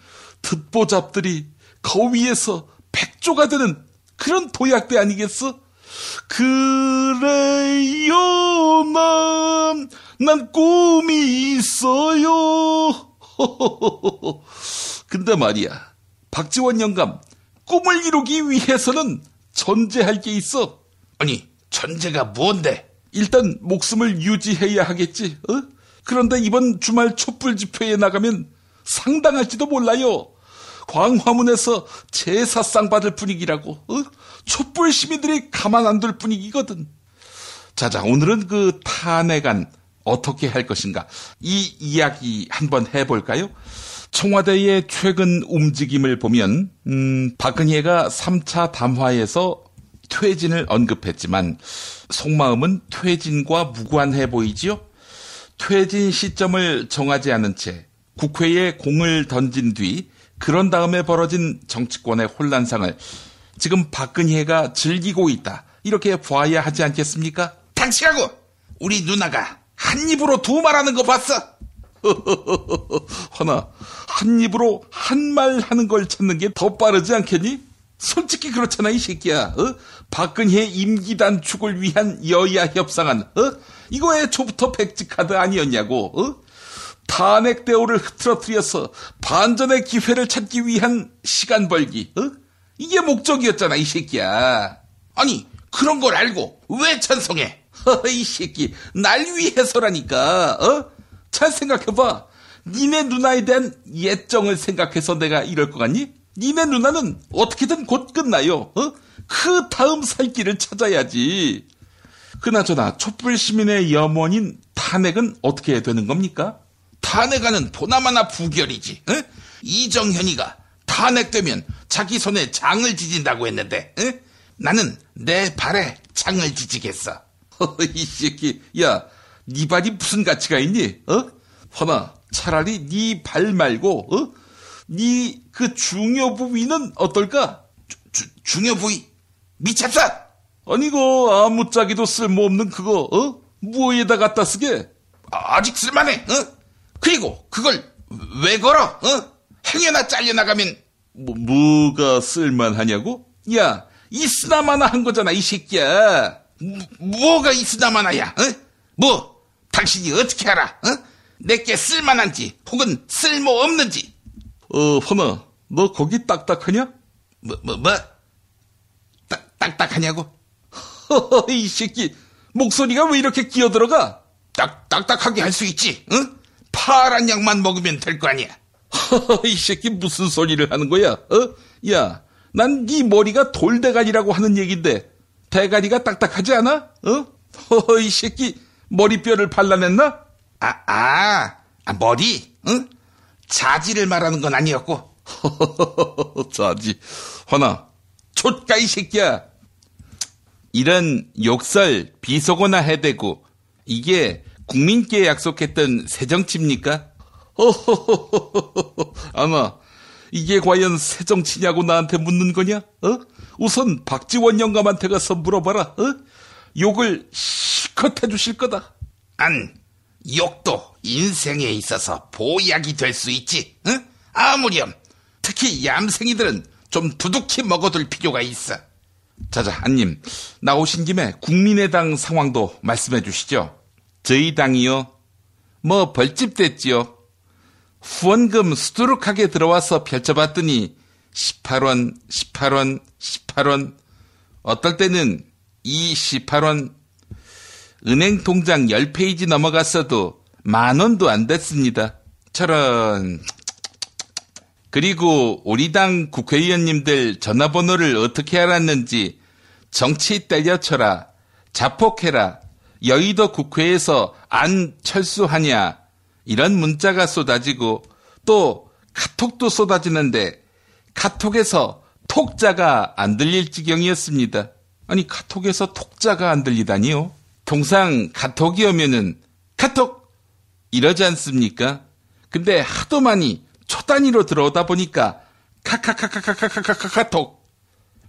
듣보잡들이 거위에서 백조가 되는 그런 도약대 아니겠어? 그래요, 난 꿈이 있어요. 근데 말이야, 박지원 영감, 꿈을 이루기 위해서는 전제할 게 있어. 아니, 전제가 뭔데? 일단 목숨을 유지해야 하겠지. 그런데 이번 주말 촛불 집회에 나가면 상당할지도 몰라요. 광화문에서 제사상 받을 분위기라고. 촛불 시민들이 가만 안 둘 분위기거든. 자자, 오늘은 그 탄핵안 어떻게 할 것인가, 이 이야기 한번 해볼까요? 청와대의 최근 움직임을 보면 박근혜가 3차 담화에서 퇴진을 언급했지만 속마음은 퇴진과 무관해 보이지요? 퇴진 시점을 정하지 않은 채 국회에 공을 던진 뒤 그런 다음에 벌어진 정치권의 혼란상을 지금 박근혜가 즐기고 있다, 이렇게 봐야 하지 않겠습니까? 당신하고 우리 누나가 한 입으로 두 말하는 거 봤어? 화나, 한 입으로 한 말 하는 걸 찾는 게 더 빠르지 않겠니? 솔직히 그렇잖아, 이 새끼야. 박근혜 임기 단축을 위한 여야 협상안, 이거 애초부터 백지카드 아니었냐고. 탄핵 대오를 흐트러뜨려서 반전의 기회를 찾기 위한 시간 벌기, 이게 목적이었잖아, 이 새끼야. 아니, 그런 걸 알고 왜 찬성해? 이 새끼, 날 위해서라니까. 잘 생각해봐. 니네 누나에 대한 예정을 생각해서 내가 이럴 것 같니? 니네 누나는 어떻게든 곧 끝나요. 그 다음 살 길을 찾아야지. 그나저나 촛불 시민의 염원인 탄핵은 어떻게 되는 겁니까? 탄핵안은 보나마나 부결이지. 이정현이가 탄핵되면 자기 손에 장을 지진다고 했는데, 나는 내 발에 장을 지지겠어. 이 새끼, 야, 네 발이 무슨 가치가 있니? 화나, 차라리 네 발 말고 네 그 중요 부위는 어떨까? 중요 부위? 미쳤어? 아니, 그 아무짝에도 쓸모없는 그거 뭐에다 갖다 쓰게? 아직 쓸만해. 그리고 그걸 왜 걸어? 행여나 잘려나가면 뭐가 쓸만하냐고? 야, 있으나마나 한 거잖아, 이 새끼야. 뭐가 있으나마나야? 당신이 어떻게 알아? 내게 쓸만한지 혹은 쓸모없는지. 허나, 너 거기 딱딱하냐? 딱딱하냐고? 이 새끼, 목소리가 왜 이렇게 기어들어가? 딱딱하게 할 수 있지. 파란 약만 먹으면 될 거 아니야. 이 새끼 무슨 소리를 하는 거야? 야, 난 네 머리가 돌대가리라고 하는 얘긴데 대가리가 딱딱하지 않아? 이 새끼 머리뼈를 발라냈나? 머리? 응? 자지를 말하는 건 아니었고. 자지. 허나, 촛가 이 새끼야. 이런 욕설, 비속어나 해대고 이게 국민께 약속했던 새정치입니까? 아마 이게 과연 새정치냐고 나한테 묻는 거냐? 우선 박지원 영감한테 가서 물어봐라. 욕을 실컷 해주실 거다. 욕도 인생에 있어서 보약이 될 수 있지. 응? 아무렴. 특히 얌생이들은 좀 두둑히 먹어둘 필요가 있어. 자자, 안님, 나오신 김에 국민의당 상황도 말씀해 주시죠. 저희 당이요, 뭐 벌집 됐지요. 후원금 수두룩하게 들어와서 펼쳐봤더니 18원, 18원, 18원, 어떨 때는 18원, 은행 통장 10페이지 넘어갔어도 10,000원도 안 됐습니다. 저런. 그리고 우리 당 국회의원님들 전화번호를 어떻게 알았는지 정치 때려쳐라, 자폭해라, 여의도 국회에서 안 철수하냐, 이런 문자가 쏟아지고 또 카톡도 쏟아지는데 카톡에서 톡자가 안 들릴 지경이었습니다. 아니, 카톡에서 톡자가 안 들리다니요? 통상 카톡이 오면은 카톡 이러지 않습니까? 근데 하도 많이 초단위로 들어오다 보니까 카톡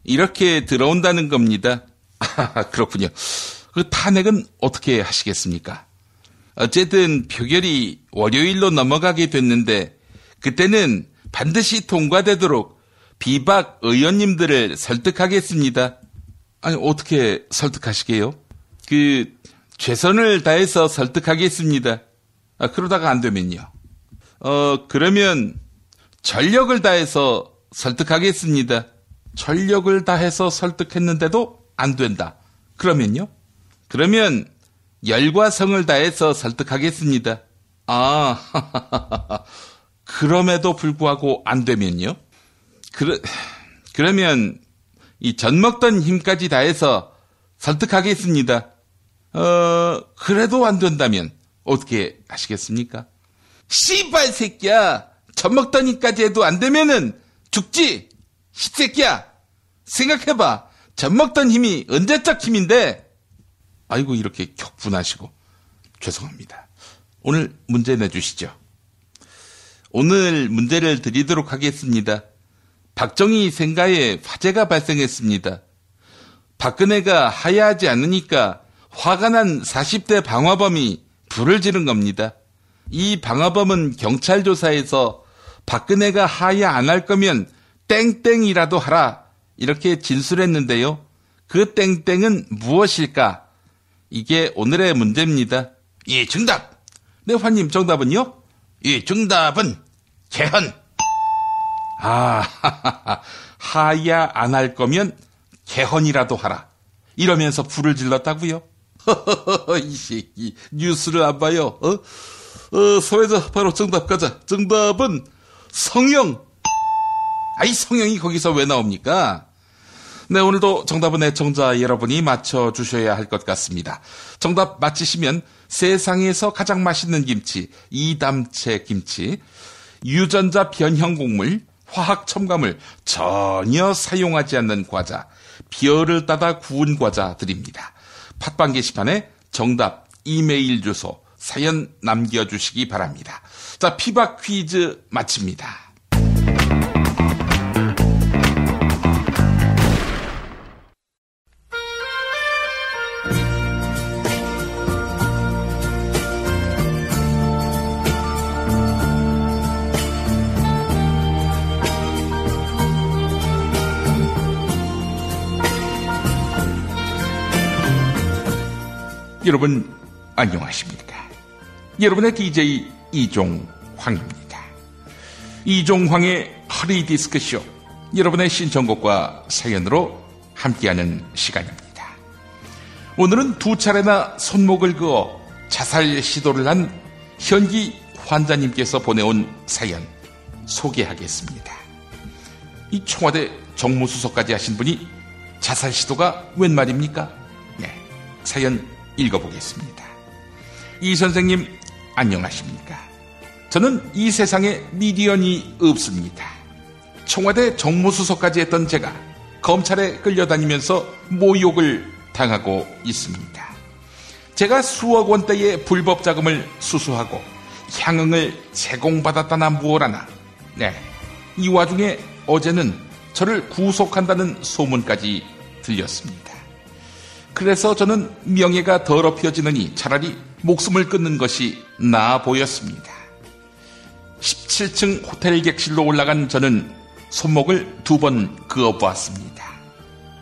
이렇게 들어온다는 겁니다. 그렇군요. 그 탄핵은 어떻게 하시겠습니까? 어쨌든 표결이 월요일로 넘어가게 됐는데 그때는 반드시 통과되도록 비박 의원님들을 설득하겠습니다. 아니, 어떻게 설득하시게요? 최선을 다해서 설득하겠습니다. 그러다가 안 되면요. 그러면 전력을 다해서 설득하겠습니다. 전력을 다해서 설득했는데도 안 된다. 그러면요? 그러면 열과 성을 다해서 설득하겠습니다. 그럼에도 불구하고 안 되면요? 그러면 이 젖먹던 힘까지 다해서 설득하겠습니다. 그래도 안 된다면 어떻게 하시겠습니까? 씨발 새끼야, 젖먹던 힘까지 해도 안 되면은 죽지. 씨새끼야, 생각해봐. 젖먹던 힘이 언제적 힘인데. 아이고, 이렇게 격분하시고 죄송합니다. 오늘 문제 내주시죠. 오늘 문제를 드리도록 하겠습니다. 박정희 생가에 화재가 발생했습니다. 박근혜가 하야하지 않으니까 화가 난 40대 방화범이 불을 지른 겁니다. 이 방화범은 경찰 조사에서 박근혜가 하야 안 할 거면 땡땡이라도 하라, 이렇게 진술했는데요. 그 땡땡은 무엇일까? 이게 오늘의 문제입니다. 예, 정답. 네, 환님, 정답은요? 예, 정답은 개헌. 하야 안 할 거면 개헌이라도 하라, 이러면서 불을 질렀다고요? 이 새끼 뉴스를 안 봐요. 사회자 바로 정답 가자. 정답은 성형. 아이, 성형이 거기서 왜 나옵니까? 네, 오늘도 정답은 애청자 여러분이 맞춰주셔야 할 것 같습니다. 정답 맞히시면 세상에서 가장 맛있는 김치, 이담채 김치, 유전자 변형 곡물, 화학 첨가물 전혀 사용하지 않는 과자, 비어를 따다 구운 과자 드립니다. 팟빵 게시판에 정답, 이메일 주소, 사연 남겨주시기 바랍니다. 자, 피박 퀴즈 마칩니다. 여러분 안녕하십니까? 여러분의 DJ 이종황입니다. 이종황의 허리디스크쇼, 여러분의 신청곡과 사연으로 함께하는 시간입니다. 오늘은 두 차례나 손목을 그어 자살 시도를 한 현기 환자님께서 보내온 사연 소개하겠습니다. 이 청와대 정무수석까지 하신 분이 자살 시도가 웬 말입니까? 네, 사연 읽어보겠습니다. 이 선생님 안녕하십니까? 저는 이 세상에 미디언이 없습니다. 청와대 정무수석까지 했던 제가 검찰에 끌려다니면서 모욕을 당하고 있습니다. 제가 수억 원대의 불법 자금을 수수하고 향응을 제공받았다나 무엇하나. 네, 이 와중에 어제는 저를 구속한다는 소문까지 들렸습니다. 그래서 저는 명예가 더럽혀지느니 차라리 목숨을 끊는 것이 나아 보였습니다. 17층 호텔 객실로 올라간 저는 손목을 2번 그어보았습니다.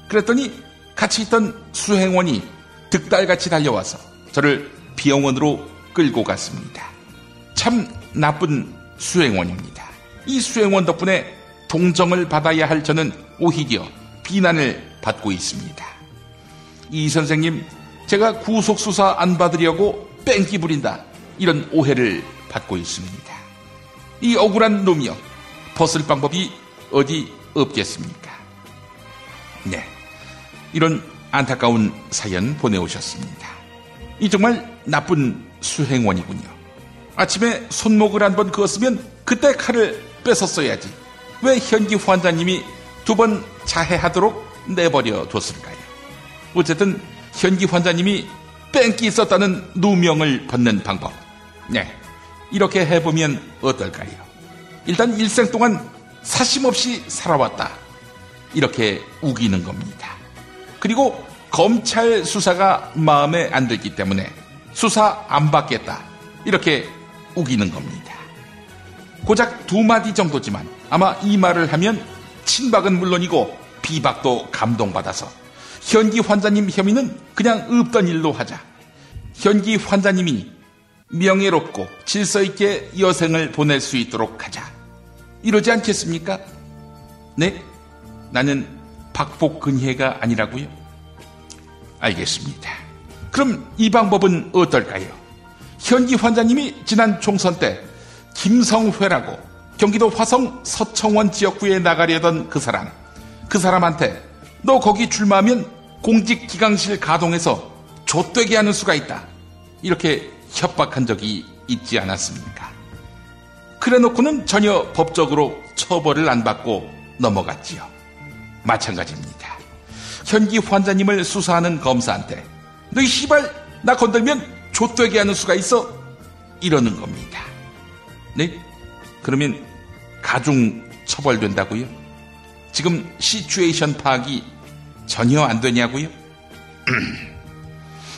그랬더니 같이 있던 수행원이 득달같이 달려와서 저를 병원으로 끌고 갔습니다. 참 나쁜 수행원입니다. 이 수행원 덕분에 동정을 받아야 할 저는 오히려 비난을 받고 있습니다. 이 선생님, 제가 구속수사 안 받으려고 뺑기 부린다, 이런 오해를 받고 있습니다. 이 억울한 놈이여, 벗을 방법이 어디 없겠습니까? 네, 이런 안타까운 사연 보내오셨습니다. 이 정말 나쁜 수행원이군요. 아침에 손목을 한번 그었으면 그때 칼을 뺏었어야지. 왜 현기 환자님이 2번 자해하도록 내버려 뒀을까요? 어쨌든 현기 환자님이 뺑기 있었다는 누명을 벗는 방법, 네, 이렇게 해보면 어떨까요? 일단 일생 동안 사심없이 살아왔다, 이렇게 우기는 겁니다. 그리고 검찰 수사가 마음에 안 들기 때문에 수사 안 받겠다, 이렇게 우기는 겁니다. 고작 2마디 정도지만 아마 이 말을 하면 친박은 물론이고 비박도 감동받아서 현기 환자님 혐의는 그냥 없던 일로 하자, 현기 환자님이 명예롭고 질서있게 여생을 보낼 수 있도록 하자, 이러지 않겠습니까? 네? 나는 박복근혜가 아니라고요? 알겠습니다. 그럼 이 방법은 어떨까요? 현기 환자님이 지난 총선 때 김성회라고 경기도 화성 서청원 지역구에 나가려던 그 사람한테 너 거기 출마하면 공직기강실 가동해서 좆되게 하는 수가 있다, 이렇게 협박한 적이 있지 않았습니까? 그래놓고는 전혀 법적으로 처벌을 안 받고 넘어갔지요. 마찬가지입니다. 현기 환자님을 수사하는 검사한테 너 이 씨발 나 건들면 좆되게 하는 수가 있어, 이러는 겁니다. 네? 그러면 가중 처벌된다고요? 지금 시츄에이션 파악이 전혀 안 되냐고요?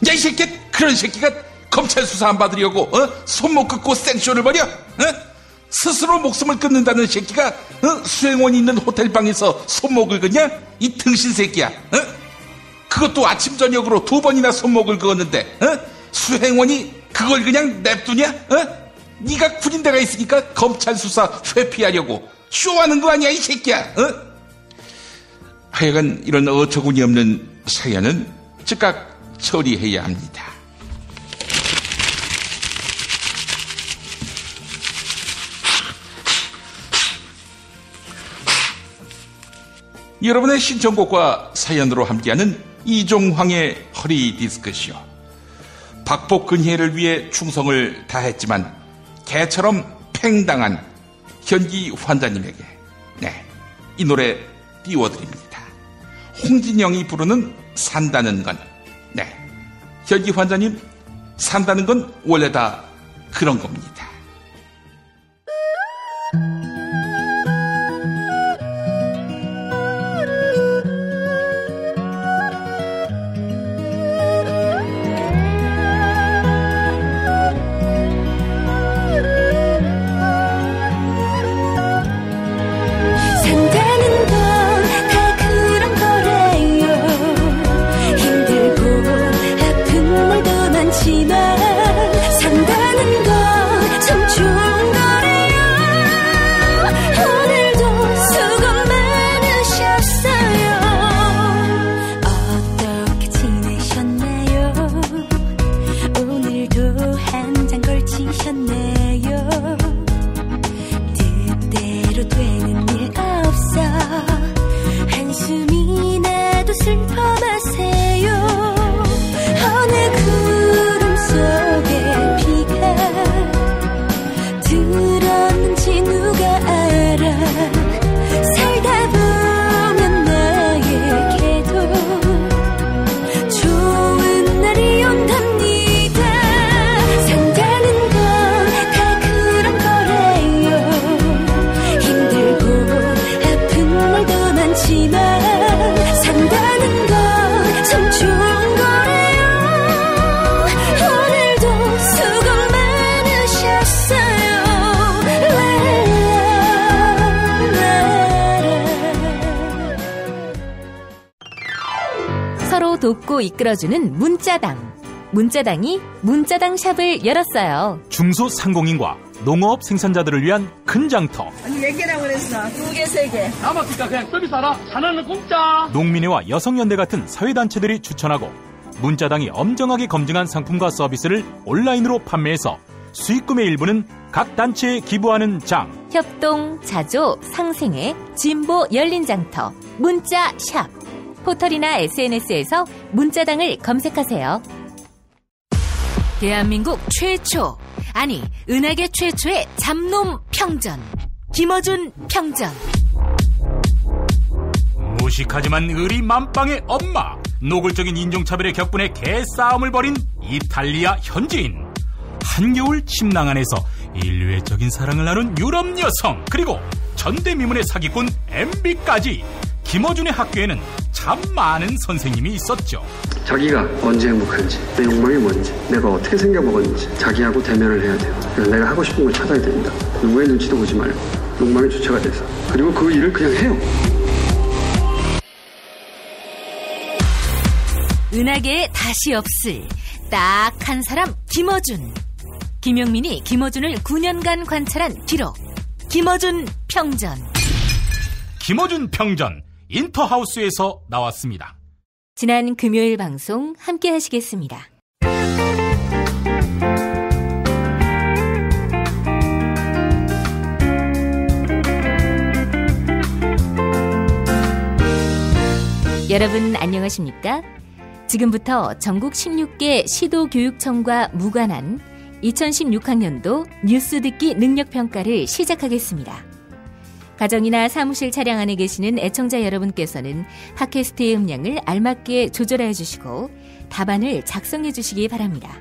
야, 이 새끼, 그런 새끼가 검찰 수사 안 받으려고 손목 긋고 생쇼를 벌여? 스스로 목숨을 끊는다는 새끼가 수행원이 있는 호텔방에서 손목을 그냐? 이 등신 새끼야. 그것도 아침 저녁으로 2번이나 손목을 그었는데 수행원이 그걸 그냥 냅두냐? 네가 구린 데가 있으니까 검찰 수사 회피하려고 쇼하는 거 아니야, 이 새끼야. 하여간 이런 어처구니 없는 사연은 즉각 처리해야 합니다. 여러분의 신청곡과 사연으로 함께하는 이종황의 허리 디스크쇼. 박복근혜를 위해 충성을 다했지만 개처럼 팽당한 현기 환자님에게, 네, 이 노래 띄워드립니다. 홍진영이 부르는 산다는 건. 네, 현기 환자님, 산다는 건 원래 다 그런 겁니다. 산다는 건 다 그런 거래요. 힘들고 아픈 날도 많지만 산다는 건 하지만 산다는 건 참 좋은 거래요. 오늘도 수고 많으셨어요. 서로 돕고 이끌어주는 문자당. 문자당이 문자당 샵을 열었어요. 중소상공인과 농업 생산자들을 위한 큰 장터. 아니 몇 개라고 그랬어? 2개, 3개. 남았으니까 그냥 서비스 하라. 하나는 공짜. 농민회와 여성연대 같은 사회단체들이 추천하고 문자당이 엄정하게 검증한 상품과 서비스를 온라인으로 판매해서 수익금의 일부는 각 단체에 기부하는 장. 협동, 자조, 상생회, 진보 열린 장터, 문자샵. 포털이나 SNS에서 문자당을 검색하세요. 대한민국 최초, 아니 은하계 최초의 잡놈 평전, 김어준 평전. 무식하지만 의리 만빵의 엄마, 노골적인 인종차별의 격분에 개싸움을 벌인 이탈리아 현지인, 한겨울 침낭 안에서 인류애적인 사랑을 나눈 유럽 여성, 그리고 전대미문의 사기꾼 MB까지 김어준의 학교에는 참 많은 선생님이 있었죠. 자기가 언제 행복한지, 내 욕망이 뭔지, 내가 어떻게 생겨먹었는지 자기하고 대면을 해야 돼요. 그래서 내가 하고 싶은 걸 찾아야 됩니다. 누구의 눈치도 보지 말고 욕망의 주체가 돼서. 그리고 그 일을 그냥 해요. 은하계에 다시 없을 딱 한 사람 김어준. 김용민이 김어준을 9년간 관찰한 기록. 김어준 평전. 김어준 평전 인터하우스에서 나왔습니다. 지난 금요일 방송 함께 하시겠습니다. 여러분 안녕하십니까? 지금부터 전국 16개 시도교육청과 무관한 2016학년도 뉴스 듣기 능력평가를 시작하겠습니다. 가정이나 사무실 차량 안에 계시는 애청자 여러분께서는 팟캐스트의 음량을 알맞게 조절해 주시고 답안을 작성해 주시기 바랍니다.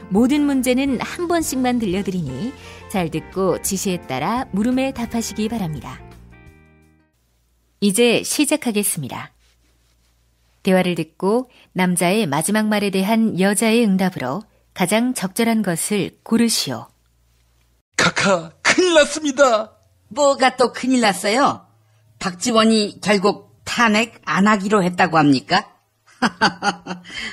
모든 문제는 한 번씩만 들려드리니 잘 듣고 지시에 따라 물음에 답하시기 바랍니다. 이제 시작하겠습니다. 대화를 듣고 남자의 마지막 말에 대한 여자의 응답으로 가장 적절한 것을 고르시오. 카카, 큰일 났습니다. 뭐가 또 큰일 났어요? 박지원이 결국 탄핵 안 하기로 했다고 합니까?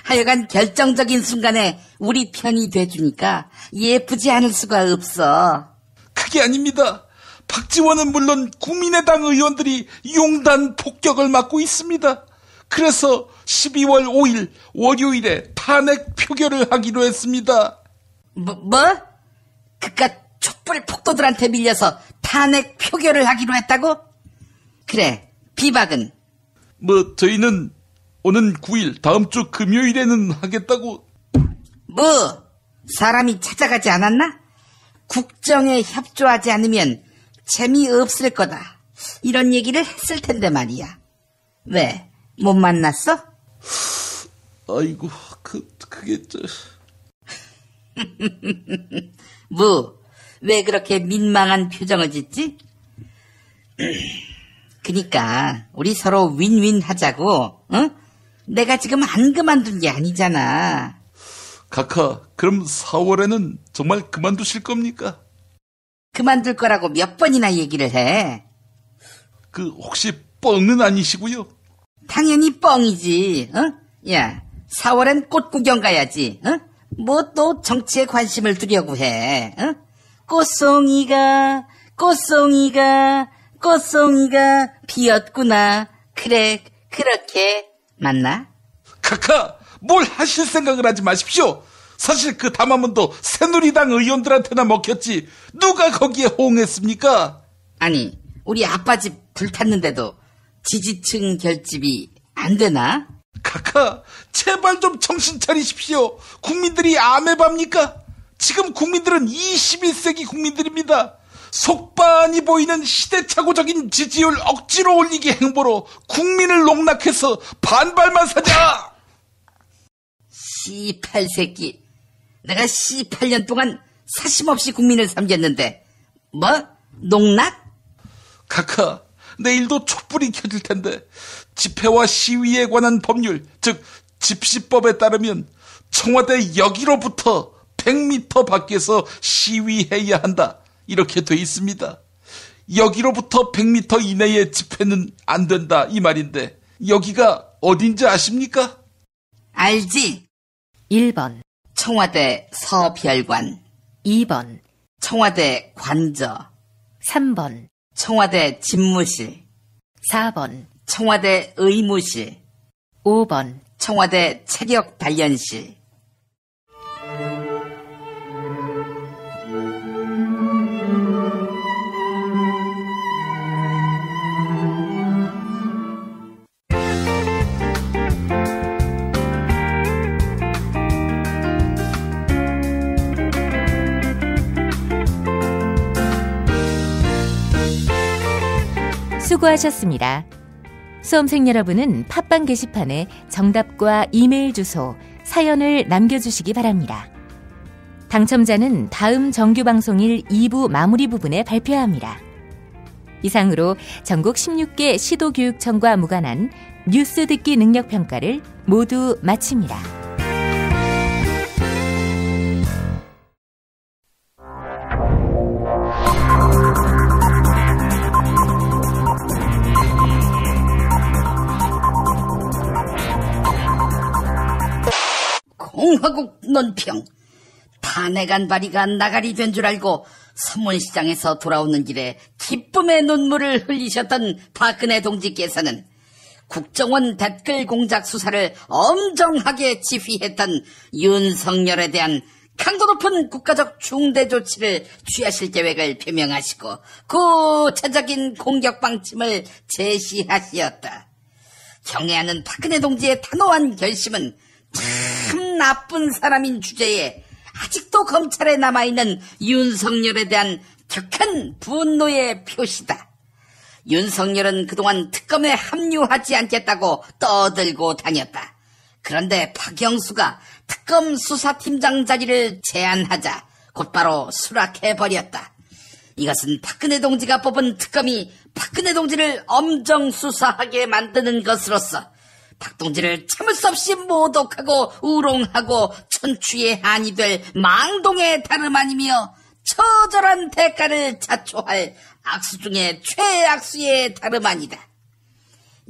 하여간 결정적인 순간에 우리 편이 돼주니까 예쁘지 않을 수가 없어. 그게 아닙니다. 박지원은 물론 국민의당 의원들이 용단 폭격을 맞고 있습니다. 그래서 12월 5일 월요일에 탄핵 표결을 하기로 했습니다. 뭐? 그깟 촛불 폭도들한테 밀려서 탄핵 표결을 하기로 했다고? 그래, 비박은? 저희는 오는 9일 다음 주 금요일에는 하겠다고. 사람이 찾아가지 않았나? 국정에 협조하지 않으면 재미없을 거다. 이런 얘기를 했을 텐데 말이야. 왜? 못 만났어? 아이고, 그게 왜 그렇게 민망한 표정을 짓지? 그니까 우리 서로 윈윈 하자고. 응? 내가 지금 안 그만둔 게 아니잖아. 카카, 그럼 4월에는 정말 그만두실 겁니까? 그만둘 거라고 몇 번이나 얘기를 해. 혹시 뻥은 아니시고요? 당연히 뻥이지. 야, 4월엔 꽃 구경 가야지. 뭐 또 정치에 관심을 두려고 해. 꽃송이가 피었구나. 그래, 그렇게. 맞나? 카카, 뭘 하실 생각을 하지 마십시오. 사실 그 담화문도 새누리당 의원들한테나 먹혔지 누가 거기에 호응했습니까? 아니, 우리 아빠 집 불탔는데도 지지층 결집이 안 되나? 카카, 제발 좀 정신 차리십시오. 국민들이 아메바입니까? 지금 국민들은 21세기 국민들입니다. 속반이 보이는 시대착오적인 지지율 억지로 올리기 행보로 국민을 농락해서 반발만 사자. C8새끼. 내가 C8년 동안 사심없이 국민을 섬겼는데 뭐? 농락? 카카, 내일도 촛불이 켜질 텐데 집회와 시위에 관한 법률, 즉 집시법에 따르면 청와대 여기로부터 100m 밖에서 시위해야 한다. 이렇게 돼 있습니다. 여기로부터 100m 이내의 집회는 안 된다 이 말인데 여기가 어딘지 아십니까? 알지? 1번 청와대 서별관, 2번 청와대 관저, 3번 청와대 집무실, 4번 청와대 의무실, 5번 청와대 체력 단련실. 수고하셨습니다. 수험생 여러분은 팟빵 게시판에 정답과 이메일 주소, 사연을 남겨주시기 바랍니다. 당첨자는 다음 정규방송일 2부 마무리 부분에 발표합니다. 이상으로 전국 16개 시도교육청과 무관한 뉴스 듣기 능력평가를 모두 마칩니다. 공화국 논평. 탄핵안 발의가 나가리 된 줄 알고 선문시장에서 돌아오는 길에 기쁨의 눈물을 흘리셨던 박근혜 동지께서는 국정원 댓글 공작 수사를 엄정하게 지휘했던 윤석열에 대한 강도 높은 국가적 중대 조치를 취하실 계획을 표명하시고 구체적인 공격 방침을 제시하시었다. 경애하는 박근혜 동지의 단호한 결심은 참 나쁜 사람인 주제에 아직도 검찰에 남아있는 윤석열에 대한 격한 분노의 표시다. 윤석열은 그동안 특검에 합류하지 않겠다고 떠들고 다녔다. 그런데 박영수가 특검 수사팀장 자리를 제안하자 곧바로 수락해버렸다. 이것은 박근혜 동지가 뽑은 특검이 박근혜 동지를 엄정수사하게 만드는 것으로서 박 동지를 참을 수 없이 모독하고 우롱하고 천추의 한이 될 망동의 다름 아니며 처절한 대가를 자초할 악수 중에 최악수의 다름 아니다.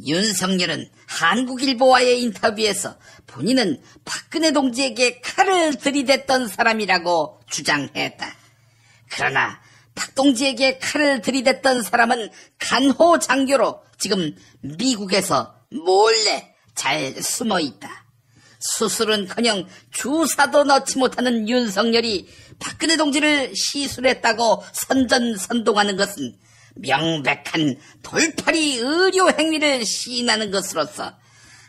윤석열은 한국일보와의 인터뷰에서 본인은 박근혜 동지에게 칼을 들이댔던 사람이라고 주장했다. 그러나 박 동지에게 칼을 들이댔던 사람은 간호 장교로 지금 미국에서 몰래 잘 숨어있다. 수술은커녕 주사도 넣지 못하는 윤석열이 박근혜 동지를 시술했다고 선전선동하는 것은 명백한 돌팔이 의료 행위를 시인하는 것으로서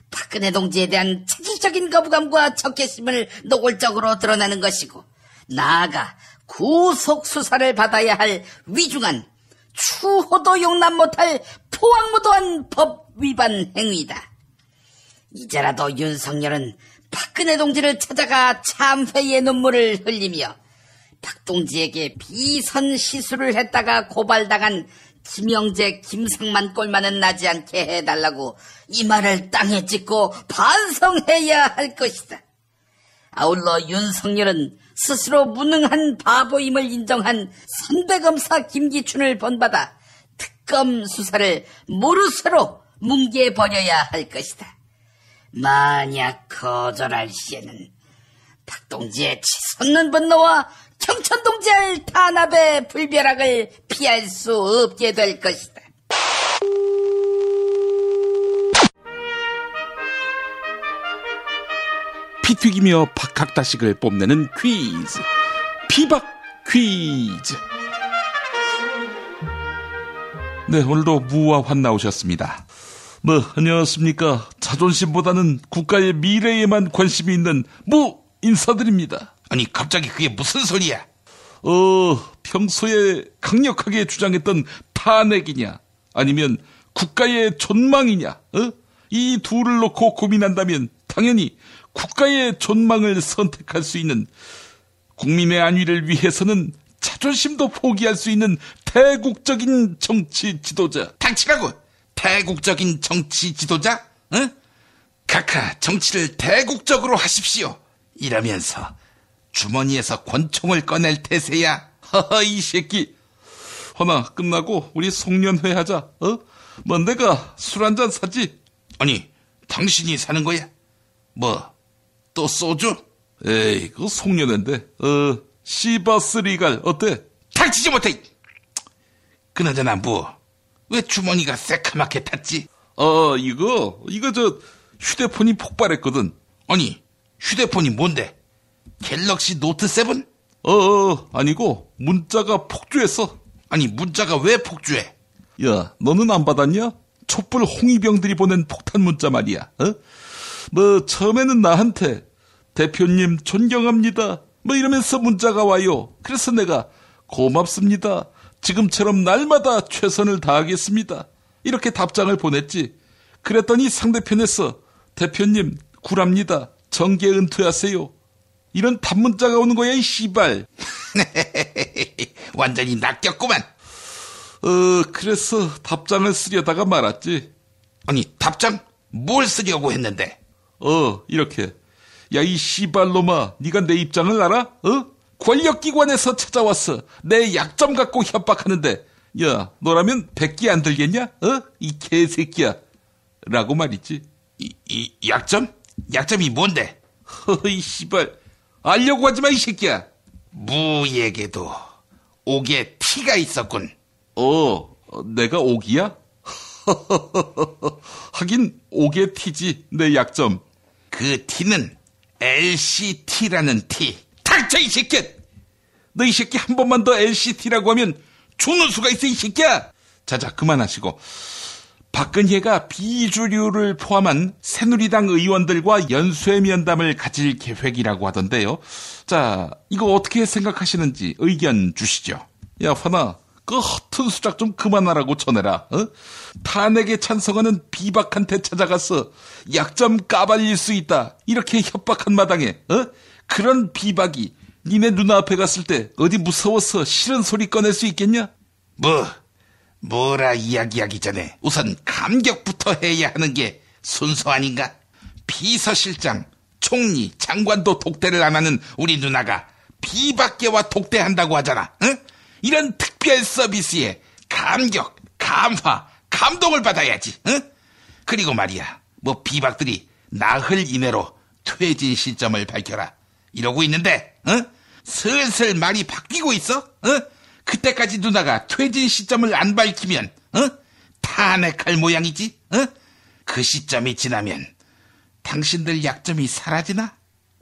박근혜 동지에 대한 체질적인 거부감과 적개심을 노골적으로 드러내는 것이고 나아가 구속수사를 받아야 할 위중한 추호도 용납 못할 포악무도한 법 위반 행위다. 이제라도 윤석열은 박근혜 동지를 찾아가 참회의 눈물을 흘리며 박 동지에게 비선 시술을 했다가 고발당한 김영재, 김상만 꼴만은 나지 않게 해달라고 이 말을 땅에 찍고 반성해야 할 것이다. 아울러 윤석열은 스스로 무능한 바보임을 인정한 선배검사 김기춘을 본받아 특검 수사를 모르쇠로 뭉개버려야 할 것이다. 만약 거절할 시에는 박 동지의 치솟는 분노와 청천 동지의 탄압의 불벼락을 피할 수 없게 될 것이다. 피 튀기며 박학다식을 뽐내는 퀴즈, 피박 퀴즈. 네, 오늘도 무와 환 나오셨습니다. 안녕하십니까. 자존심보다는 국가의 미래에만 관심이 있는 무 인사드립니다. 아니, 갑자기 그게 무슨 소리야? 평소에 강력하게 주장했던 탄핵이냐, 아니면 국가의 존망이냐, 이 둘을 놓고 고민한다면 당연히 국가의 존망을 선택할 수 있는, 국민의 안위를 위해서는 자존심도 포기할 수 있는 태국적인 정치 지도자. 닥치라고! 태국적인 정치 지도자? 응? 각하 정치를 태국적으로 하십시오. 이러면서 주머니에서 권총을 꺼낼 태세야. 하하, 이 새끼. 허나 끝나고 우리 송년회 하자. 뭐 내가 술 한잔 사지. 아니, 당신이 사는 거야? 뭐, 또 소주? 에이, 그거 송년회인데. 시바스 리갈 어때? 닥치지 못해. 그나저나 뭐, 왜 주머니가 새카맣게 탔지? 이거 저 휴대폰이 폭발했거든. 아니, 휴대폰이 뭔데? 갤럭시 노트 7? 아니고 문자가 폭주했어. 아니, 문자가 왜 폭주해? 야, 너는 안 받았냐? 촛불 홍위병들이 보낸 폭탄 문자 말이야. 뭐 처음에는 나한테 대표님 존경합니다 뭐 이러면서 문자가 와요. 그래서 내가 고맙습니다, 지금처럼 날마다 최선을 다하겠습니다 이렇게 답장을 보냈지. 그랬더니 상대편에서 대표님 굴합니다, 정계 은퇴하세요 이런 답문자가 오는 거야, 이 씨발. 완전히 낚였구만. 그래서 답장을 쓰려다가 말았지. 아니, 답장? 뭘 쓰려고 했는데? 이렇게. 야, 이 씨발놈아, 네가 내 입장을 알아? 권력기관에서 찾아왔어. 내 약점 갖고 협박하는데, 야, 너라면 100기 안 들겠냐? 이 개새끼야. 라고 말이지. 이 약점? 약점이 뭔데? 이 씨발. 알려고 하지 마, 이 새끼야. 무에게도 옥에 티가 있었군. 내가 옥이야? 하긴 옥의 티지, 내 약점. 그 티는 LCT라는 티. 닥쳐, 이 새끼야! 너 이 새끼 한 번만 더 LCT라고 하면 죽는 수가 있어, 이 새끼야! 자자, 그만하시고. 박근혜가 비주류를 포함한 새누리당 의원들과 연쇄 면담을 가질 계획이라고 하던데요. 자, 이거 어떻게 생각하시는지 의견 주시죠. 야, 화나, 그 허튼 수작 좀 그만하라고 전해라. 탄핵에 찬성하는 비박한테 찾아가서 약점 까발릴 수 있다 이렇게 협박한 마당에 그런 비박이 니네 눈앞에 갔을 때 어디 무서워서 싫은 소리 꺼낼 수 있겠냐? 뭐라 이야기하기 전에 우선 감격부터 해야 하는 게 순서 아닌가? 비서실장, 총리, 장관도 독대를 안 하는 우리 누나가 비박계와 독대한다고 하잖아. 응? 이런 특별 서비스에 감격, 감화, 감동을 받아야지. 응? 그리고 말이야, 뭐 비박들이 나흘 이내로 퇴진 시점을 밝혀라 이러고 있는데, 슬슬 말이 바뀌고 있어? 그때까지 누나가 퇴진 시점을 안 밝히면 탄핵할 모양이지. 그 시점이 지나면 당신들 약점이 사라지나?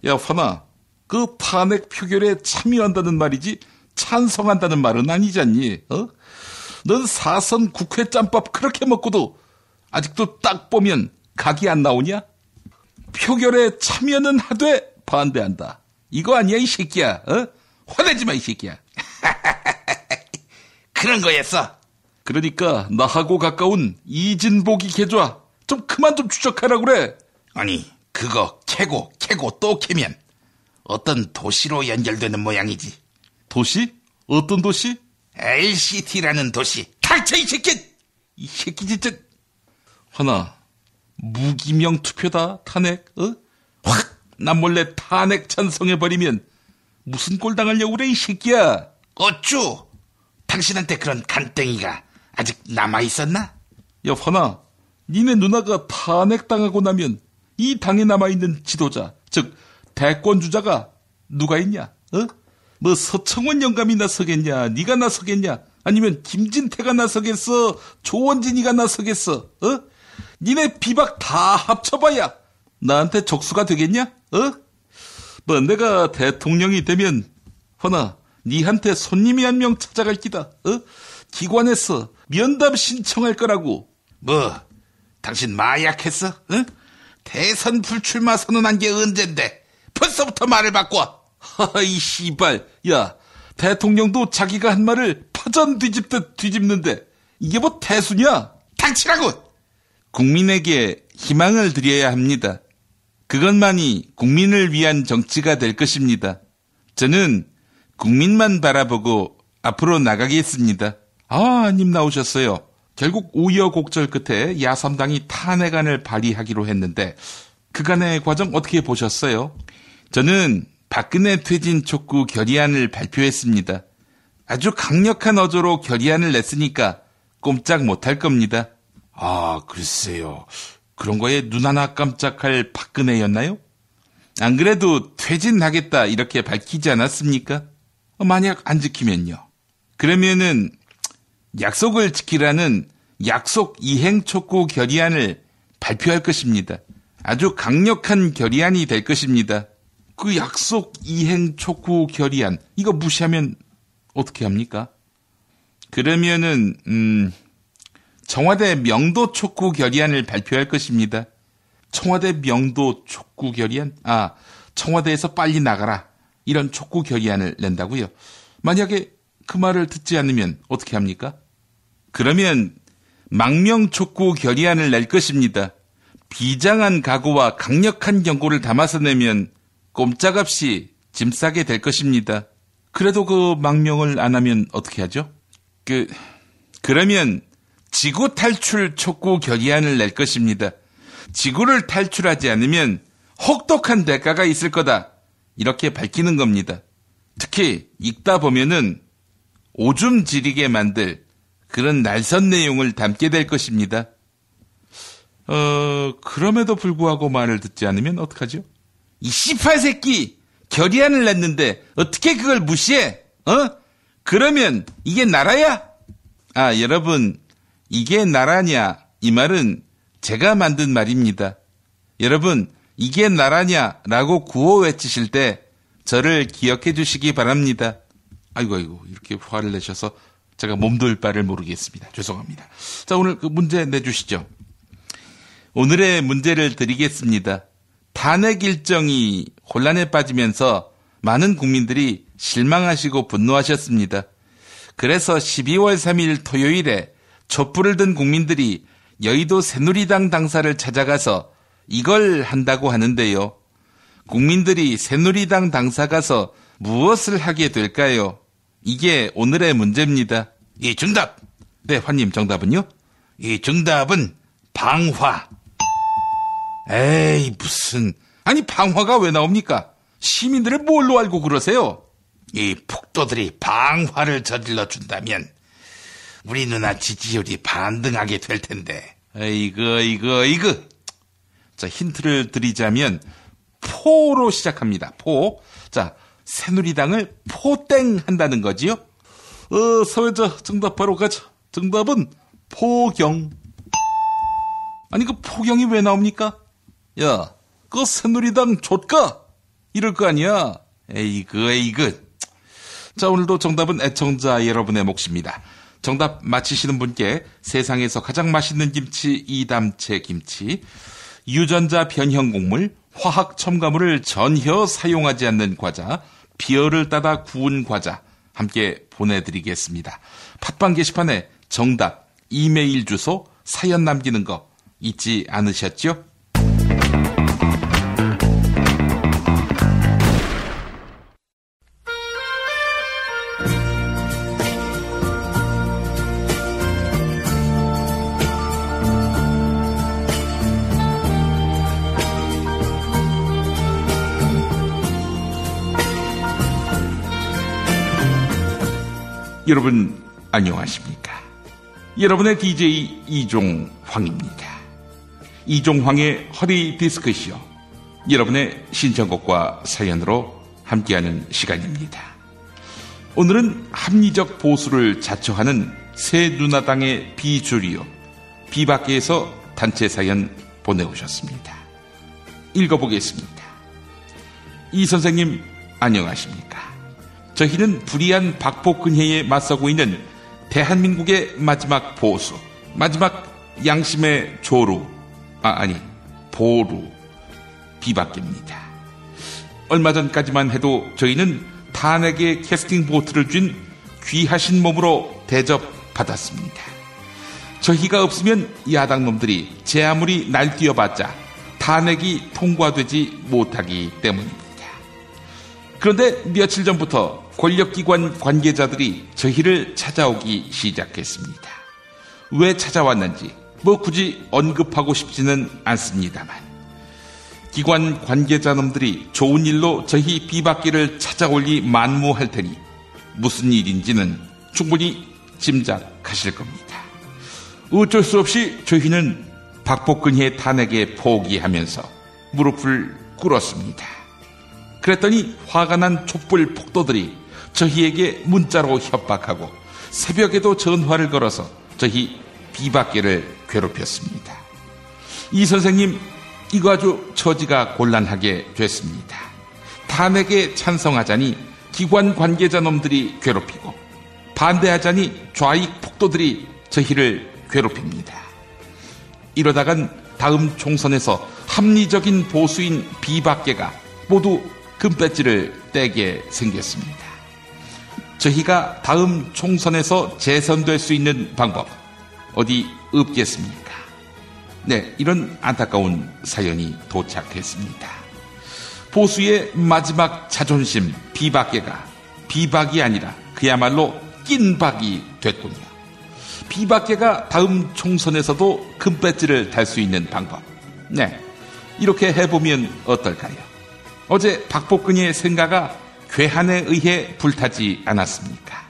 야, 화나, 그 탄핵 표결에 참여한다는 말이지 찬성한다는 말은 아니잖니. 넌 사선 국회 짬밥 그렇게 먹고도 아직도 딱 보면 각이 안 나오냐? 표결에 참여는 하되 반대한다, 이거 아니야, 이 새끼야. 화내지 마, 이 새끼야. 그런 거였어. 그러니까 나하고 가까운 이진복이 계좌 좀 그만 좀 추적하라 그래. 아니, 그거 캐고 또 캐면 어떤 도시로 연결되는 모양이지. 도시? 어떤 도시? LCT라는 도시. 닥쳐, 이 새끼! 이 새끼 진짜. 하나, 무기명 투표다, 탄핵. 확 남몰래 탄핵 찬성해버리면 무슨 꼴 당하려고 그래, 이 새끼야. 어쭈? 당신한테 그런 간땡이가 아직 남아있었나? 야, 화나, 니네 누나가 탄핵당하고 나면 이 당에 남아있는 지도자, 즉 대권주자가 누가 있냐? 뭐 서청원 영감이 나서겠냐? 네가 나서겠냐? 아니면 김진태가 나서겠어? 조원진이가 나서겠어? 니네 비박 다 합쳐봐야 나한테 적수가 되겠냐? 뭐 내가 대통령이 되면 허나 니한테 손님이 한 명 찾아갈 기다. 기관에서 면담 신청할 거라고. 뭐 당신 마약했어? 대선 불출마 선언한 게 언젠데 벌써부터 말을 바꿔. 하하, 이 씨발. 야, 대통령도 자기가 한 말을 파전 뒤집듯 뒤집는데 이게 뭐 대수냐? 닥치라고. 국민에게 희망을 드려야 합니다. 그것만이 국민을 위한 정치가 될 것입니다. 저는 국민만 바라보고 앞으로 나가겠습니다. 님 나오셨어요. 결국 우여곡절 끝에 야3당이 탄핵안을 발의하기로 했는데 그간의 과정 어떻게 보셨어요? 저는 박근혜 퇴진 촉구 결의안을 발표했습니다. 아주 강력한 어조로 결의안을 냈으니까 꼼짝 못할 겁니다. 글쎄요. 그런 거에 눈 하나 깜짝할 박근혜였나요? 안 그래도 퇴진하겠다 이렇게 밝히지 않았습니까? 만약 안 지키면요. 그러면은 약속을 지키라는 약속 이행 촉구 결의안을 발표할 것입니다. 아주 강력한 결의안이 될 것입니다. 그 약속 이행 촉구 결의안 이거 무시하면 어떻게 합니까? 그러면은 청와대 명도 촉구 결의안을 발표할 것입니다. 청와대 명도 촉구 결의안? 청와대에서 빨리 나가라. 이런 촉구 결의안을 낸다고요. 만약에 그 말을 듣지 않으면 어떻게 합니까? 그러면 망명 촉구 결의안을 낼 것입니다. 비장한 각오와 강력한 경고를 담아서 내면 꼼짝없이 짐 싸게 될 것입니다. 그래도 그 망명을 안 하면 어떻게 하죠? 그러면 지구 탈출 촉구 결의안을 낼 것입니다. 지구를 탈출하지 않으면 혹독한 대가가 있을 거다. 이렇게 밝히는 겁니다. 특히 읽다 보면은 오줌 지리게 만들 그런 날선 내용을 담게 될 것입니다. 그럼에도 불구하고 말을 듣지 않으면 어떡하죠? 이 씨팔 새끼! 결의안을 냈는데 어떻게 그걸 무시해? 그러면 이게 나라야? 여러분, 이게 나라냐? 이 말은 제가 만든 말입니다. 여러분, 이게 나라냐라고 구호 외치실 때 저를 기억해 주시기 바랍니다. 아이고 이렇게 화를 내셔서 제가 몸둘 바를 모르겠습니다. 죄송합니다. 자, 오늘 그 문제 내주시죠. 오늘의 문제를 드리겠습니다. 탄핵 일정이 혼란에 빠지면서 많은 국민들이 실망하시고 분노하셨습니다. 그래서 12월 3일 토요일에 촛불을 든 국민들이 여의도 새누리당 당사를 찾아가서 이걸 한다고 하는데요. 국민들이 새누리당 당사 가서 무엇을 하게 될까요? 이게 오늘의 문제입니다. 정답. 네, 환님 정답은요? 정답은 방화. 에이, 아니 방화가 왜 나옵니까? 시민들을 뭘로 알고 그러세요? 이 폭도들이 방화를 저질러 준다면 우리 누나 지지율이 반등하게 될 텐데. 이거. 자, 힌트를 드리자면 포로 시작합니다. 포. 자, 새누리당을 포땡 한다는 거지요? 사회자 정답 바로 가자. 정답은 포경. 아니 그 포경이 왜 나옵니까? 야, 그 새누리당 좆가 이럴 거 아니야. 에이그. 자, 오늘도 정답은 애청자 여러분의 몫입니다. 정답 맞히시는 분께 세상에서 가장 맛있는 김치 이담채 김치, 유전자 변형 곡물, 화학 첨가물을 전혀 사용하지 않는 과자, 비어를 따다 구운 과자 함께 보내드리겠습니다. 팟빵 게시판에 정답, 이메일 주소, 사연 남기는 거 잊지 않으셨죠? 여러분 안녕하십니까? 여러분의 DJ 이종황입니다. 이종황의 허리 디스크쇼, 여러분의 신청곡과 사연으로 함께하는 시간입니다. 오늘은 합리적 보수를 자처하는 새누나당의 비주리오 비박계에서 단체 사연 보내오셨습니다. 읽어보겠습니다. 이 선생님 안녕하십니까? 저희는 불의한 박복근혜에 맞서고 있는 대한민국의 마지막 보수, 마지막 양심의 조루, 보루, 비박계입니다. 얼마 전까지만 해도 저희는 탄핵의 캐스팅 보트를 쥔 귀하신 몸으로 대접받았습니다. 저희가 없으면 야당 놈들이 제 아무리 날뛰어봤자 탄핵이 통과되지 못하기 때문입니다. 그런데 며칠 전부터 권력기관 관계자들이 저희를 찾아오기 시작했습니다. 왜 찾아왔는지 굳이 언급하고 싶지는 않습니다만 기관 관계자놈들이 좋은 일로 저희 비박계를 찾아올리 만무할 테니 무슨 일인지는 충분히 짐작하실 겁니다. 어쩔 수 없이 저희는 박복근희의 탄핵에 포기하면서 무릎을 꿇었습니다. 그랬더니 화가 난 촛불 폭도들이 저희에게 문자로 협박하고 새벽에도 전화를 걸어서 저희 비박계를 괴롭혔습니다. 이 선생님, 이거 아주 처지가 곤란하게 됐습니다. 탄핵에 찬성하자니 기관 관계자 놈들이 괴롭히고 반대하자니 좌익 폭도들이 저희를 괴롭힙니다. 이러다간 다음 총선에서 합리적인 보수인 비박계가 모두 금배지를 떼게 생겼습니다. 저희가 다음 총선에서 재선될 수 있는 방법 어디 없겠습니까? 네, 이런 안타까운 사연이 도착했습니다. 보수의 마지막 자존심 비박계가 비박이 아니라 그야말로 낀박이 됐군요. 비박계가 다음 총선에서도 금배지를 달 수 있는 방법. 네, 이렇게 해보면 어떨까요? 어제 박복근희의 생가가 괴한에 의해 불타지 않았습니까?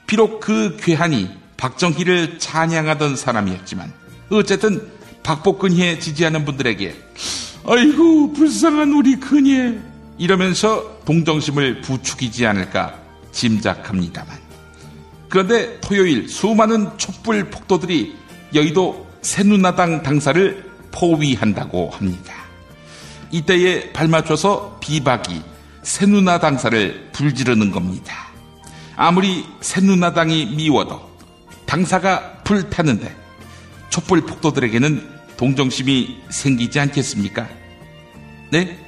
비록 그 괴한이 박정희를 찬양하던 사람이었지만 어쨌든 박복근희에 지지하는 분들에게 아이고 불쌍한 우리 근희 이러면서 동정심을 부추기지 않을까 짐작합니다만 그런데 토요일 수많은 촛불 폭도들이 여의도 새누나당 당사를 포위한다고 합니다. 이때에 발맞춰서 비박이 새누나 당사를 불지르는 겁니다. 아무리 새누나당이 미워도 당사가 불타는데 촛불 폭도들에게는 동정심이 생기지 않겠습니까? 네?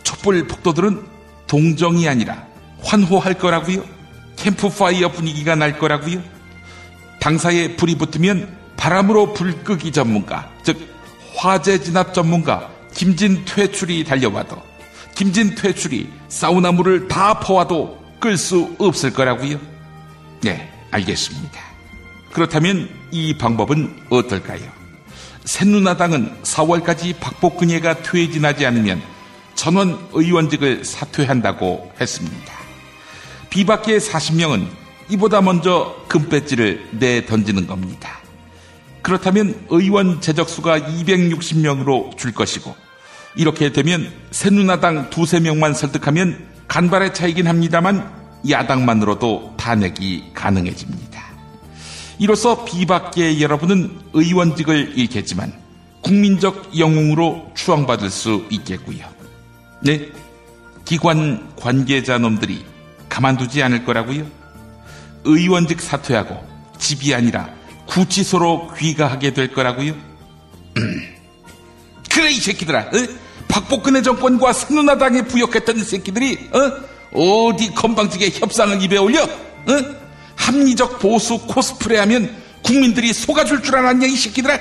촛불 폭도들은 동정이 아니라 환호할 거라고요? 캠프파이어 분위기가 날 거라고요? 당사에 불이 붙으면 바람으로 불 끄기 전문가, 즉 화재 진압 전문가 김진퇴출이 달려와도 김진퇴출이 사우나물을 다 퍼와도 끌 수 없을 거라고요? 네, 알겠습니다. 그렇다면 이 방법은 어떨까요? 새누나당은 4월까지 박복근혜가 퇴진하지 않으면 전원 의원직을 사퇴한다고 했습니다. 비박계 40명은 이보다 먼저 금배지를 내던지는 겁니다. 그렇다면 의원 재적수가 260명으로 줄 것이고 이렇게 되면 새누나당 2-3명만 설득하면 간발의 차이긴 합니다만 야당만으로도 탄핵이 가능해집니다. 이로써 비박계 여러분은 의원직을 잃겠지만 국민적 영웅으로 추앙받을 수 있겠고요. 네, 기관 관계자 놈들이 가만두지 않을 거라고요? 의원직 사퇴하고 집이 아니라 구치소로 귀가하게 될 거라고요? 그래 이 새끼들아, 박복근혜 정권과 새누나당에 부역했던 새끼들이 어디 건방지게 협상을 입에 올려? 합리적 보수 코스프레하면 국민들이 속아줄 줄 알았냐 이 새끼들아?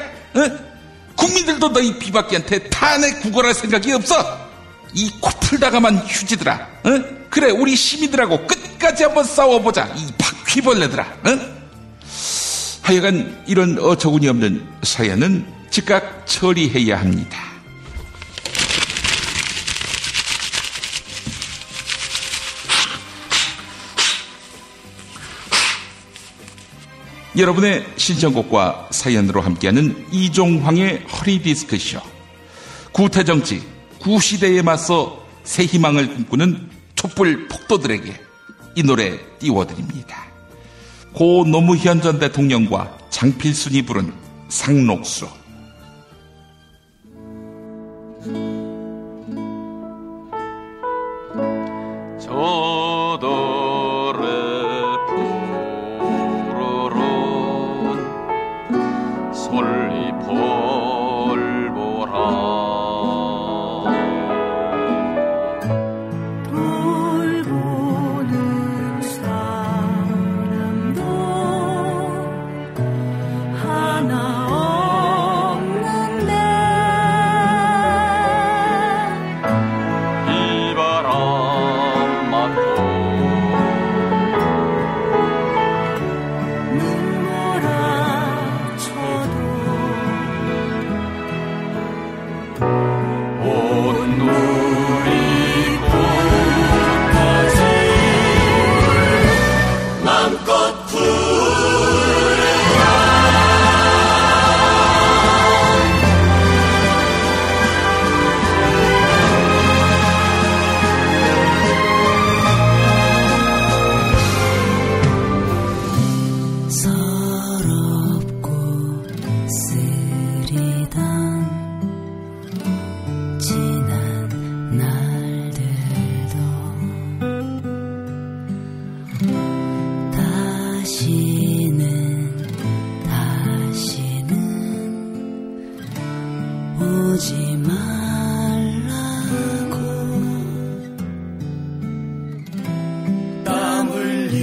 국민들도 너희 비박계한테 탄핵 구걸할 생각이 없어? 이 코풀다감한 휴지들아, 그래 우리 시민들하고 끝까지 한번 싸워보자 이 바퀴벌레들아. 하여간 이런 어처구니 없는 사연은 즉각 처리해야 합니다. 여러분의 신청곡과 사연으로 함께하는 이종황의 허리디스크쇼. 구태정치, 구시대에 맞서 새 희망을 꿈꾸는 촛불 폭도들에게 이 노래 띄워드립니다. 고 노무현 전 대통령과 장필순이 부른 상록수. 저들의 푸르른 솔잎을 보라. 돌보는 사람도 하나 오지 말라고 땀 흘리리라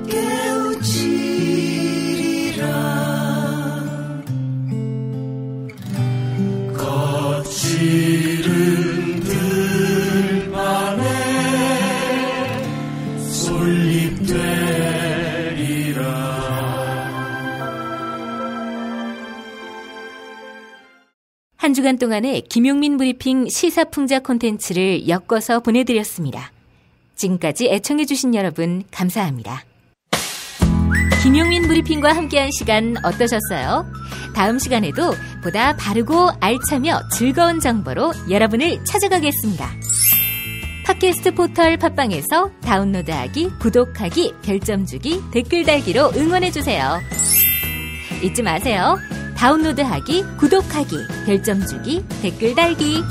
깨우치리라 거칠은 들판에 솔잎되리라. 한 주간 동안의 김용민 브리핑 시사풍자 콘텐츠를 엮어서 보내드렸습니다. 지금까지 애청해주신 여러분 감사합니다. 김용민 브리핑과 함께한 시간 어떠셨어요? 다음 시간에도 보다 바르고 알차며 즐거운 정보로 여러분을 찾아가겠습니다. 팟캐스트 포털 팟빵에서 다운로드하기, 구독하기, 별점 주기, 댓글 달기로 응원해주세요. 잊지 마세요. 다운로드하기, 구독하기, 별점 주기, 댓글 달기.